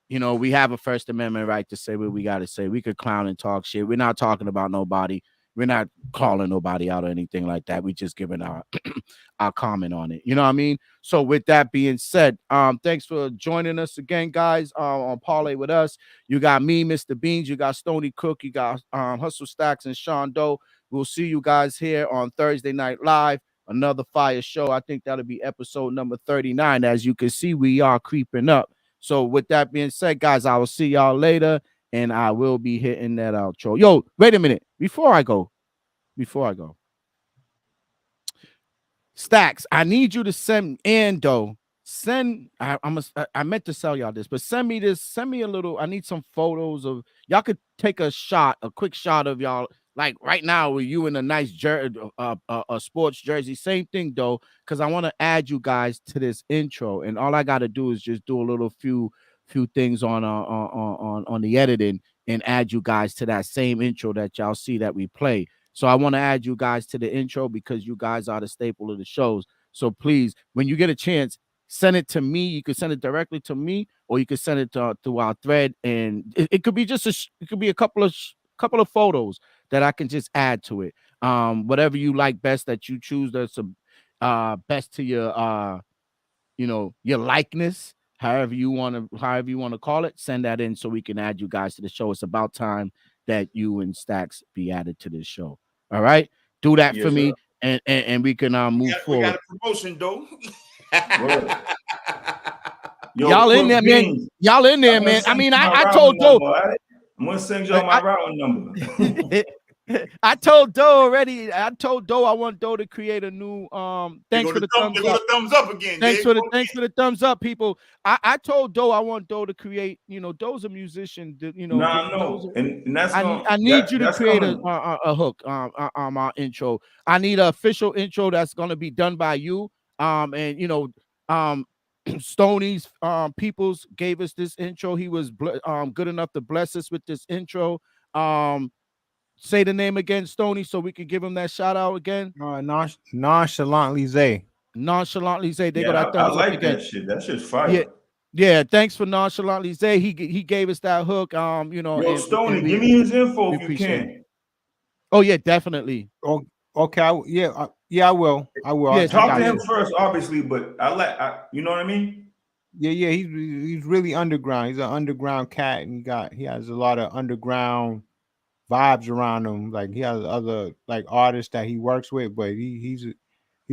We have a First Amendment right to say what we got to say. We could clown and talk shit. We're not talking about nobody. We're not calling nobody out or anything like that. We just giving our our comment on it. You know what I mean? So with that being said, thanks for joining us again, guys, on Parlay with Us. You got me, Mr. Beans. You got Stony Cook. You got Hustle Stacks and Sean Doe. We'll see you guys here on Thursday Night Live. Another fire show. I think that'll be episode number 39. As you can see, we are creeping up. So with that being said, guys, I will see y'all later. And I will be hitting that outro. Yo, wait a minute. Before I go. Stacks, I need you to send Ando. I meant to sell y'all this, but send me a little. I need some photos of y'all. Could take a quick shot of y'all, like right now with you in a nice a sports jersey. Same thing though, because I want to add you guys to this intro, and all I got to do is just do a little few things on the editing and add you guys to that same intro that y'all see that we play. So I want to add you guys to the intro because you guys are the staple of the shows. So please, when you get a chance, send it to me. You can send it directly to me, or you can send it through our thread, and it could be just it could be a couple of photos that I can just add to it. Whatever you like best that you choose that's best to your your likeness. However you want to call it, send that in so we can add you guys to the show. It's about time that you and Stacks be added to this show. All right, do that for me, and we can move forward. We got a promotion, though. Y'all in there, man. Y'all in there, man. I mean, I told Joe. I'm gonna send y'all my routing number. I told Doe already. I told Doe I want Doe to create a new thanks for the thumbs up again. Thanks for the thumbs up, people. I told Doe I want Doe to create, Doe's a musician, no. And that's I need you to create a hook on our intro. I need an official intro that's gonna be done by you. Stoney's Peoples gave us this intro. He was good enough to bless us with this intro. Say the name again, Stoney, so we can give him that shout out again. Nonchalantly Zay. Nonchalantly Zay. They got that thumbs up again. That shit. That shit's fire. Yeah. Thanks for Nonchalantly Zay. He gave us that hook. Yo, Stoney, give me his info if you can. Oh yeah, definitely. Oh, okay. I will. Yeah, talk to him first, obviously, but you know what I mean? Yeah. He's really underground. He's an underground cat, and he has a lot of underground vibes around him. Like he has other like artists that he works with, but he's an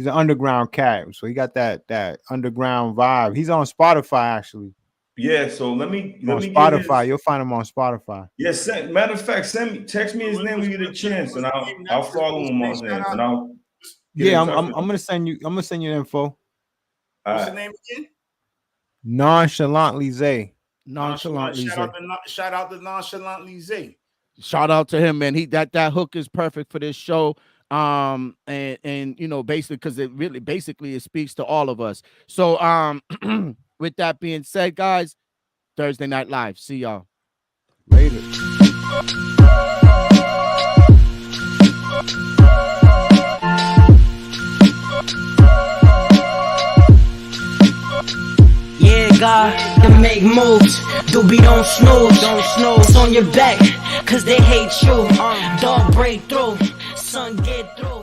underground cat, so he got that underground vibe. He's on Spotify actually. Yeah, so let me Spotify. You'll find him on Spotify. Yes, matter of fact, text me his name when you get a chance, and I'll follow him on there, and I'll. I'm gonna send you. I'm gonna send you the info. What's the name again? Nonchalantly Zay. Nonchalantly Zay. Shout out to Nonchalantly Zay. Shout out to him, man. That hook is perfect for this show. And basically because it speaks to all of us. So with that being said, guys, Thursday Night Live. See y'all. Later. Yeah, God, to make moves. Doobie don't snooze. It's on your back, cause they hate you. Dog break through, sun get through.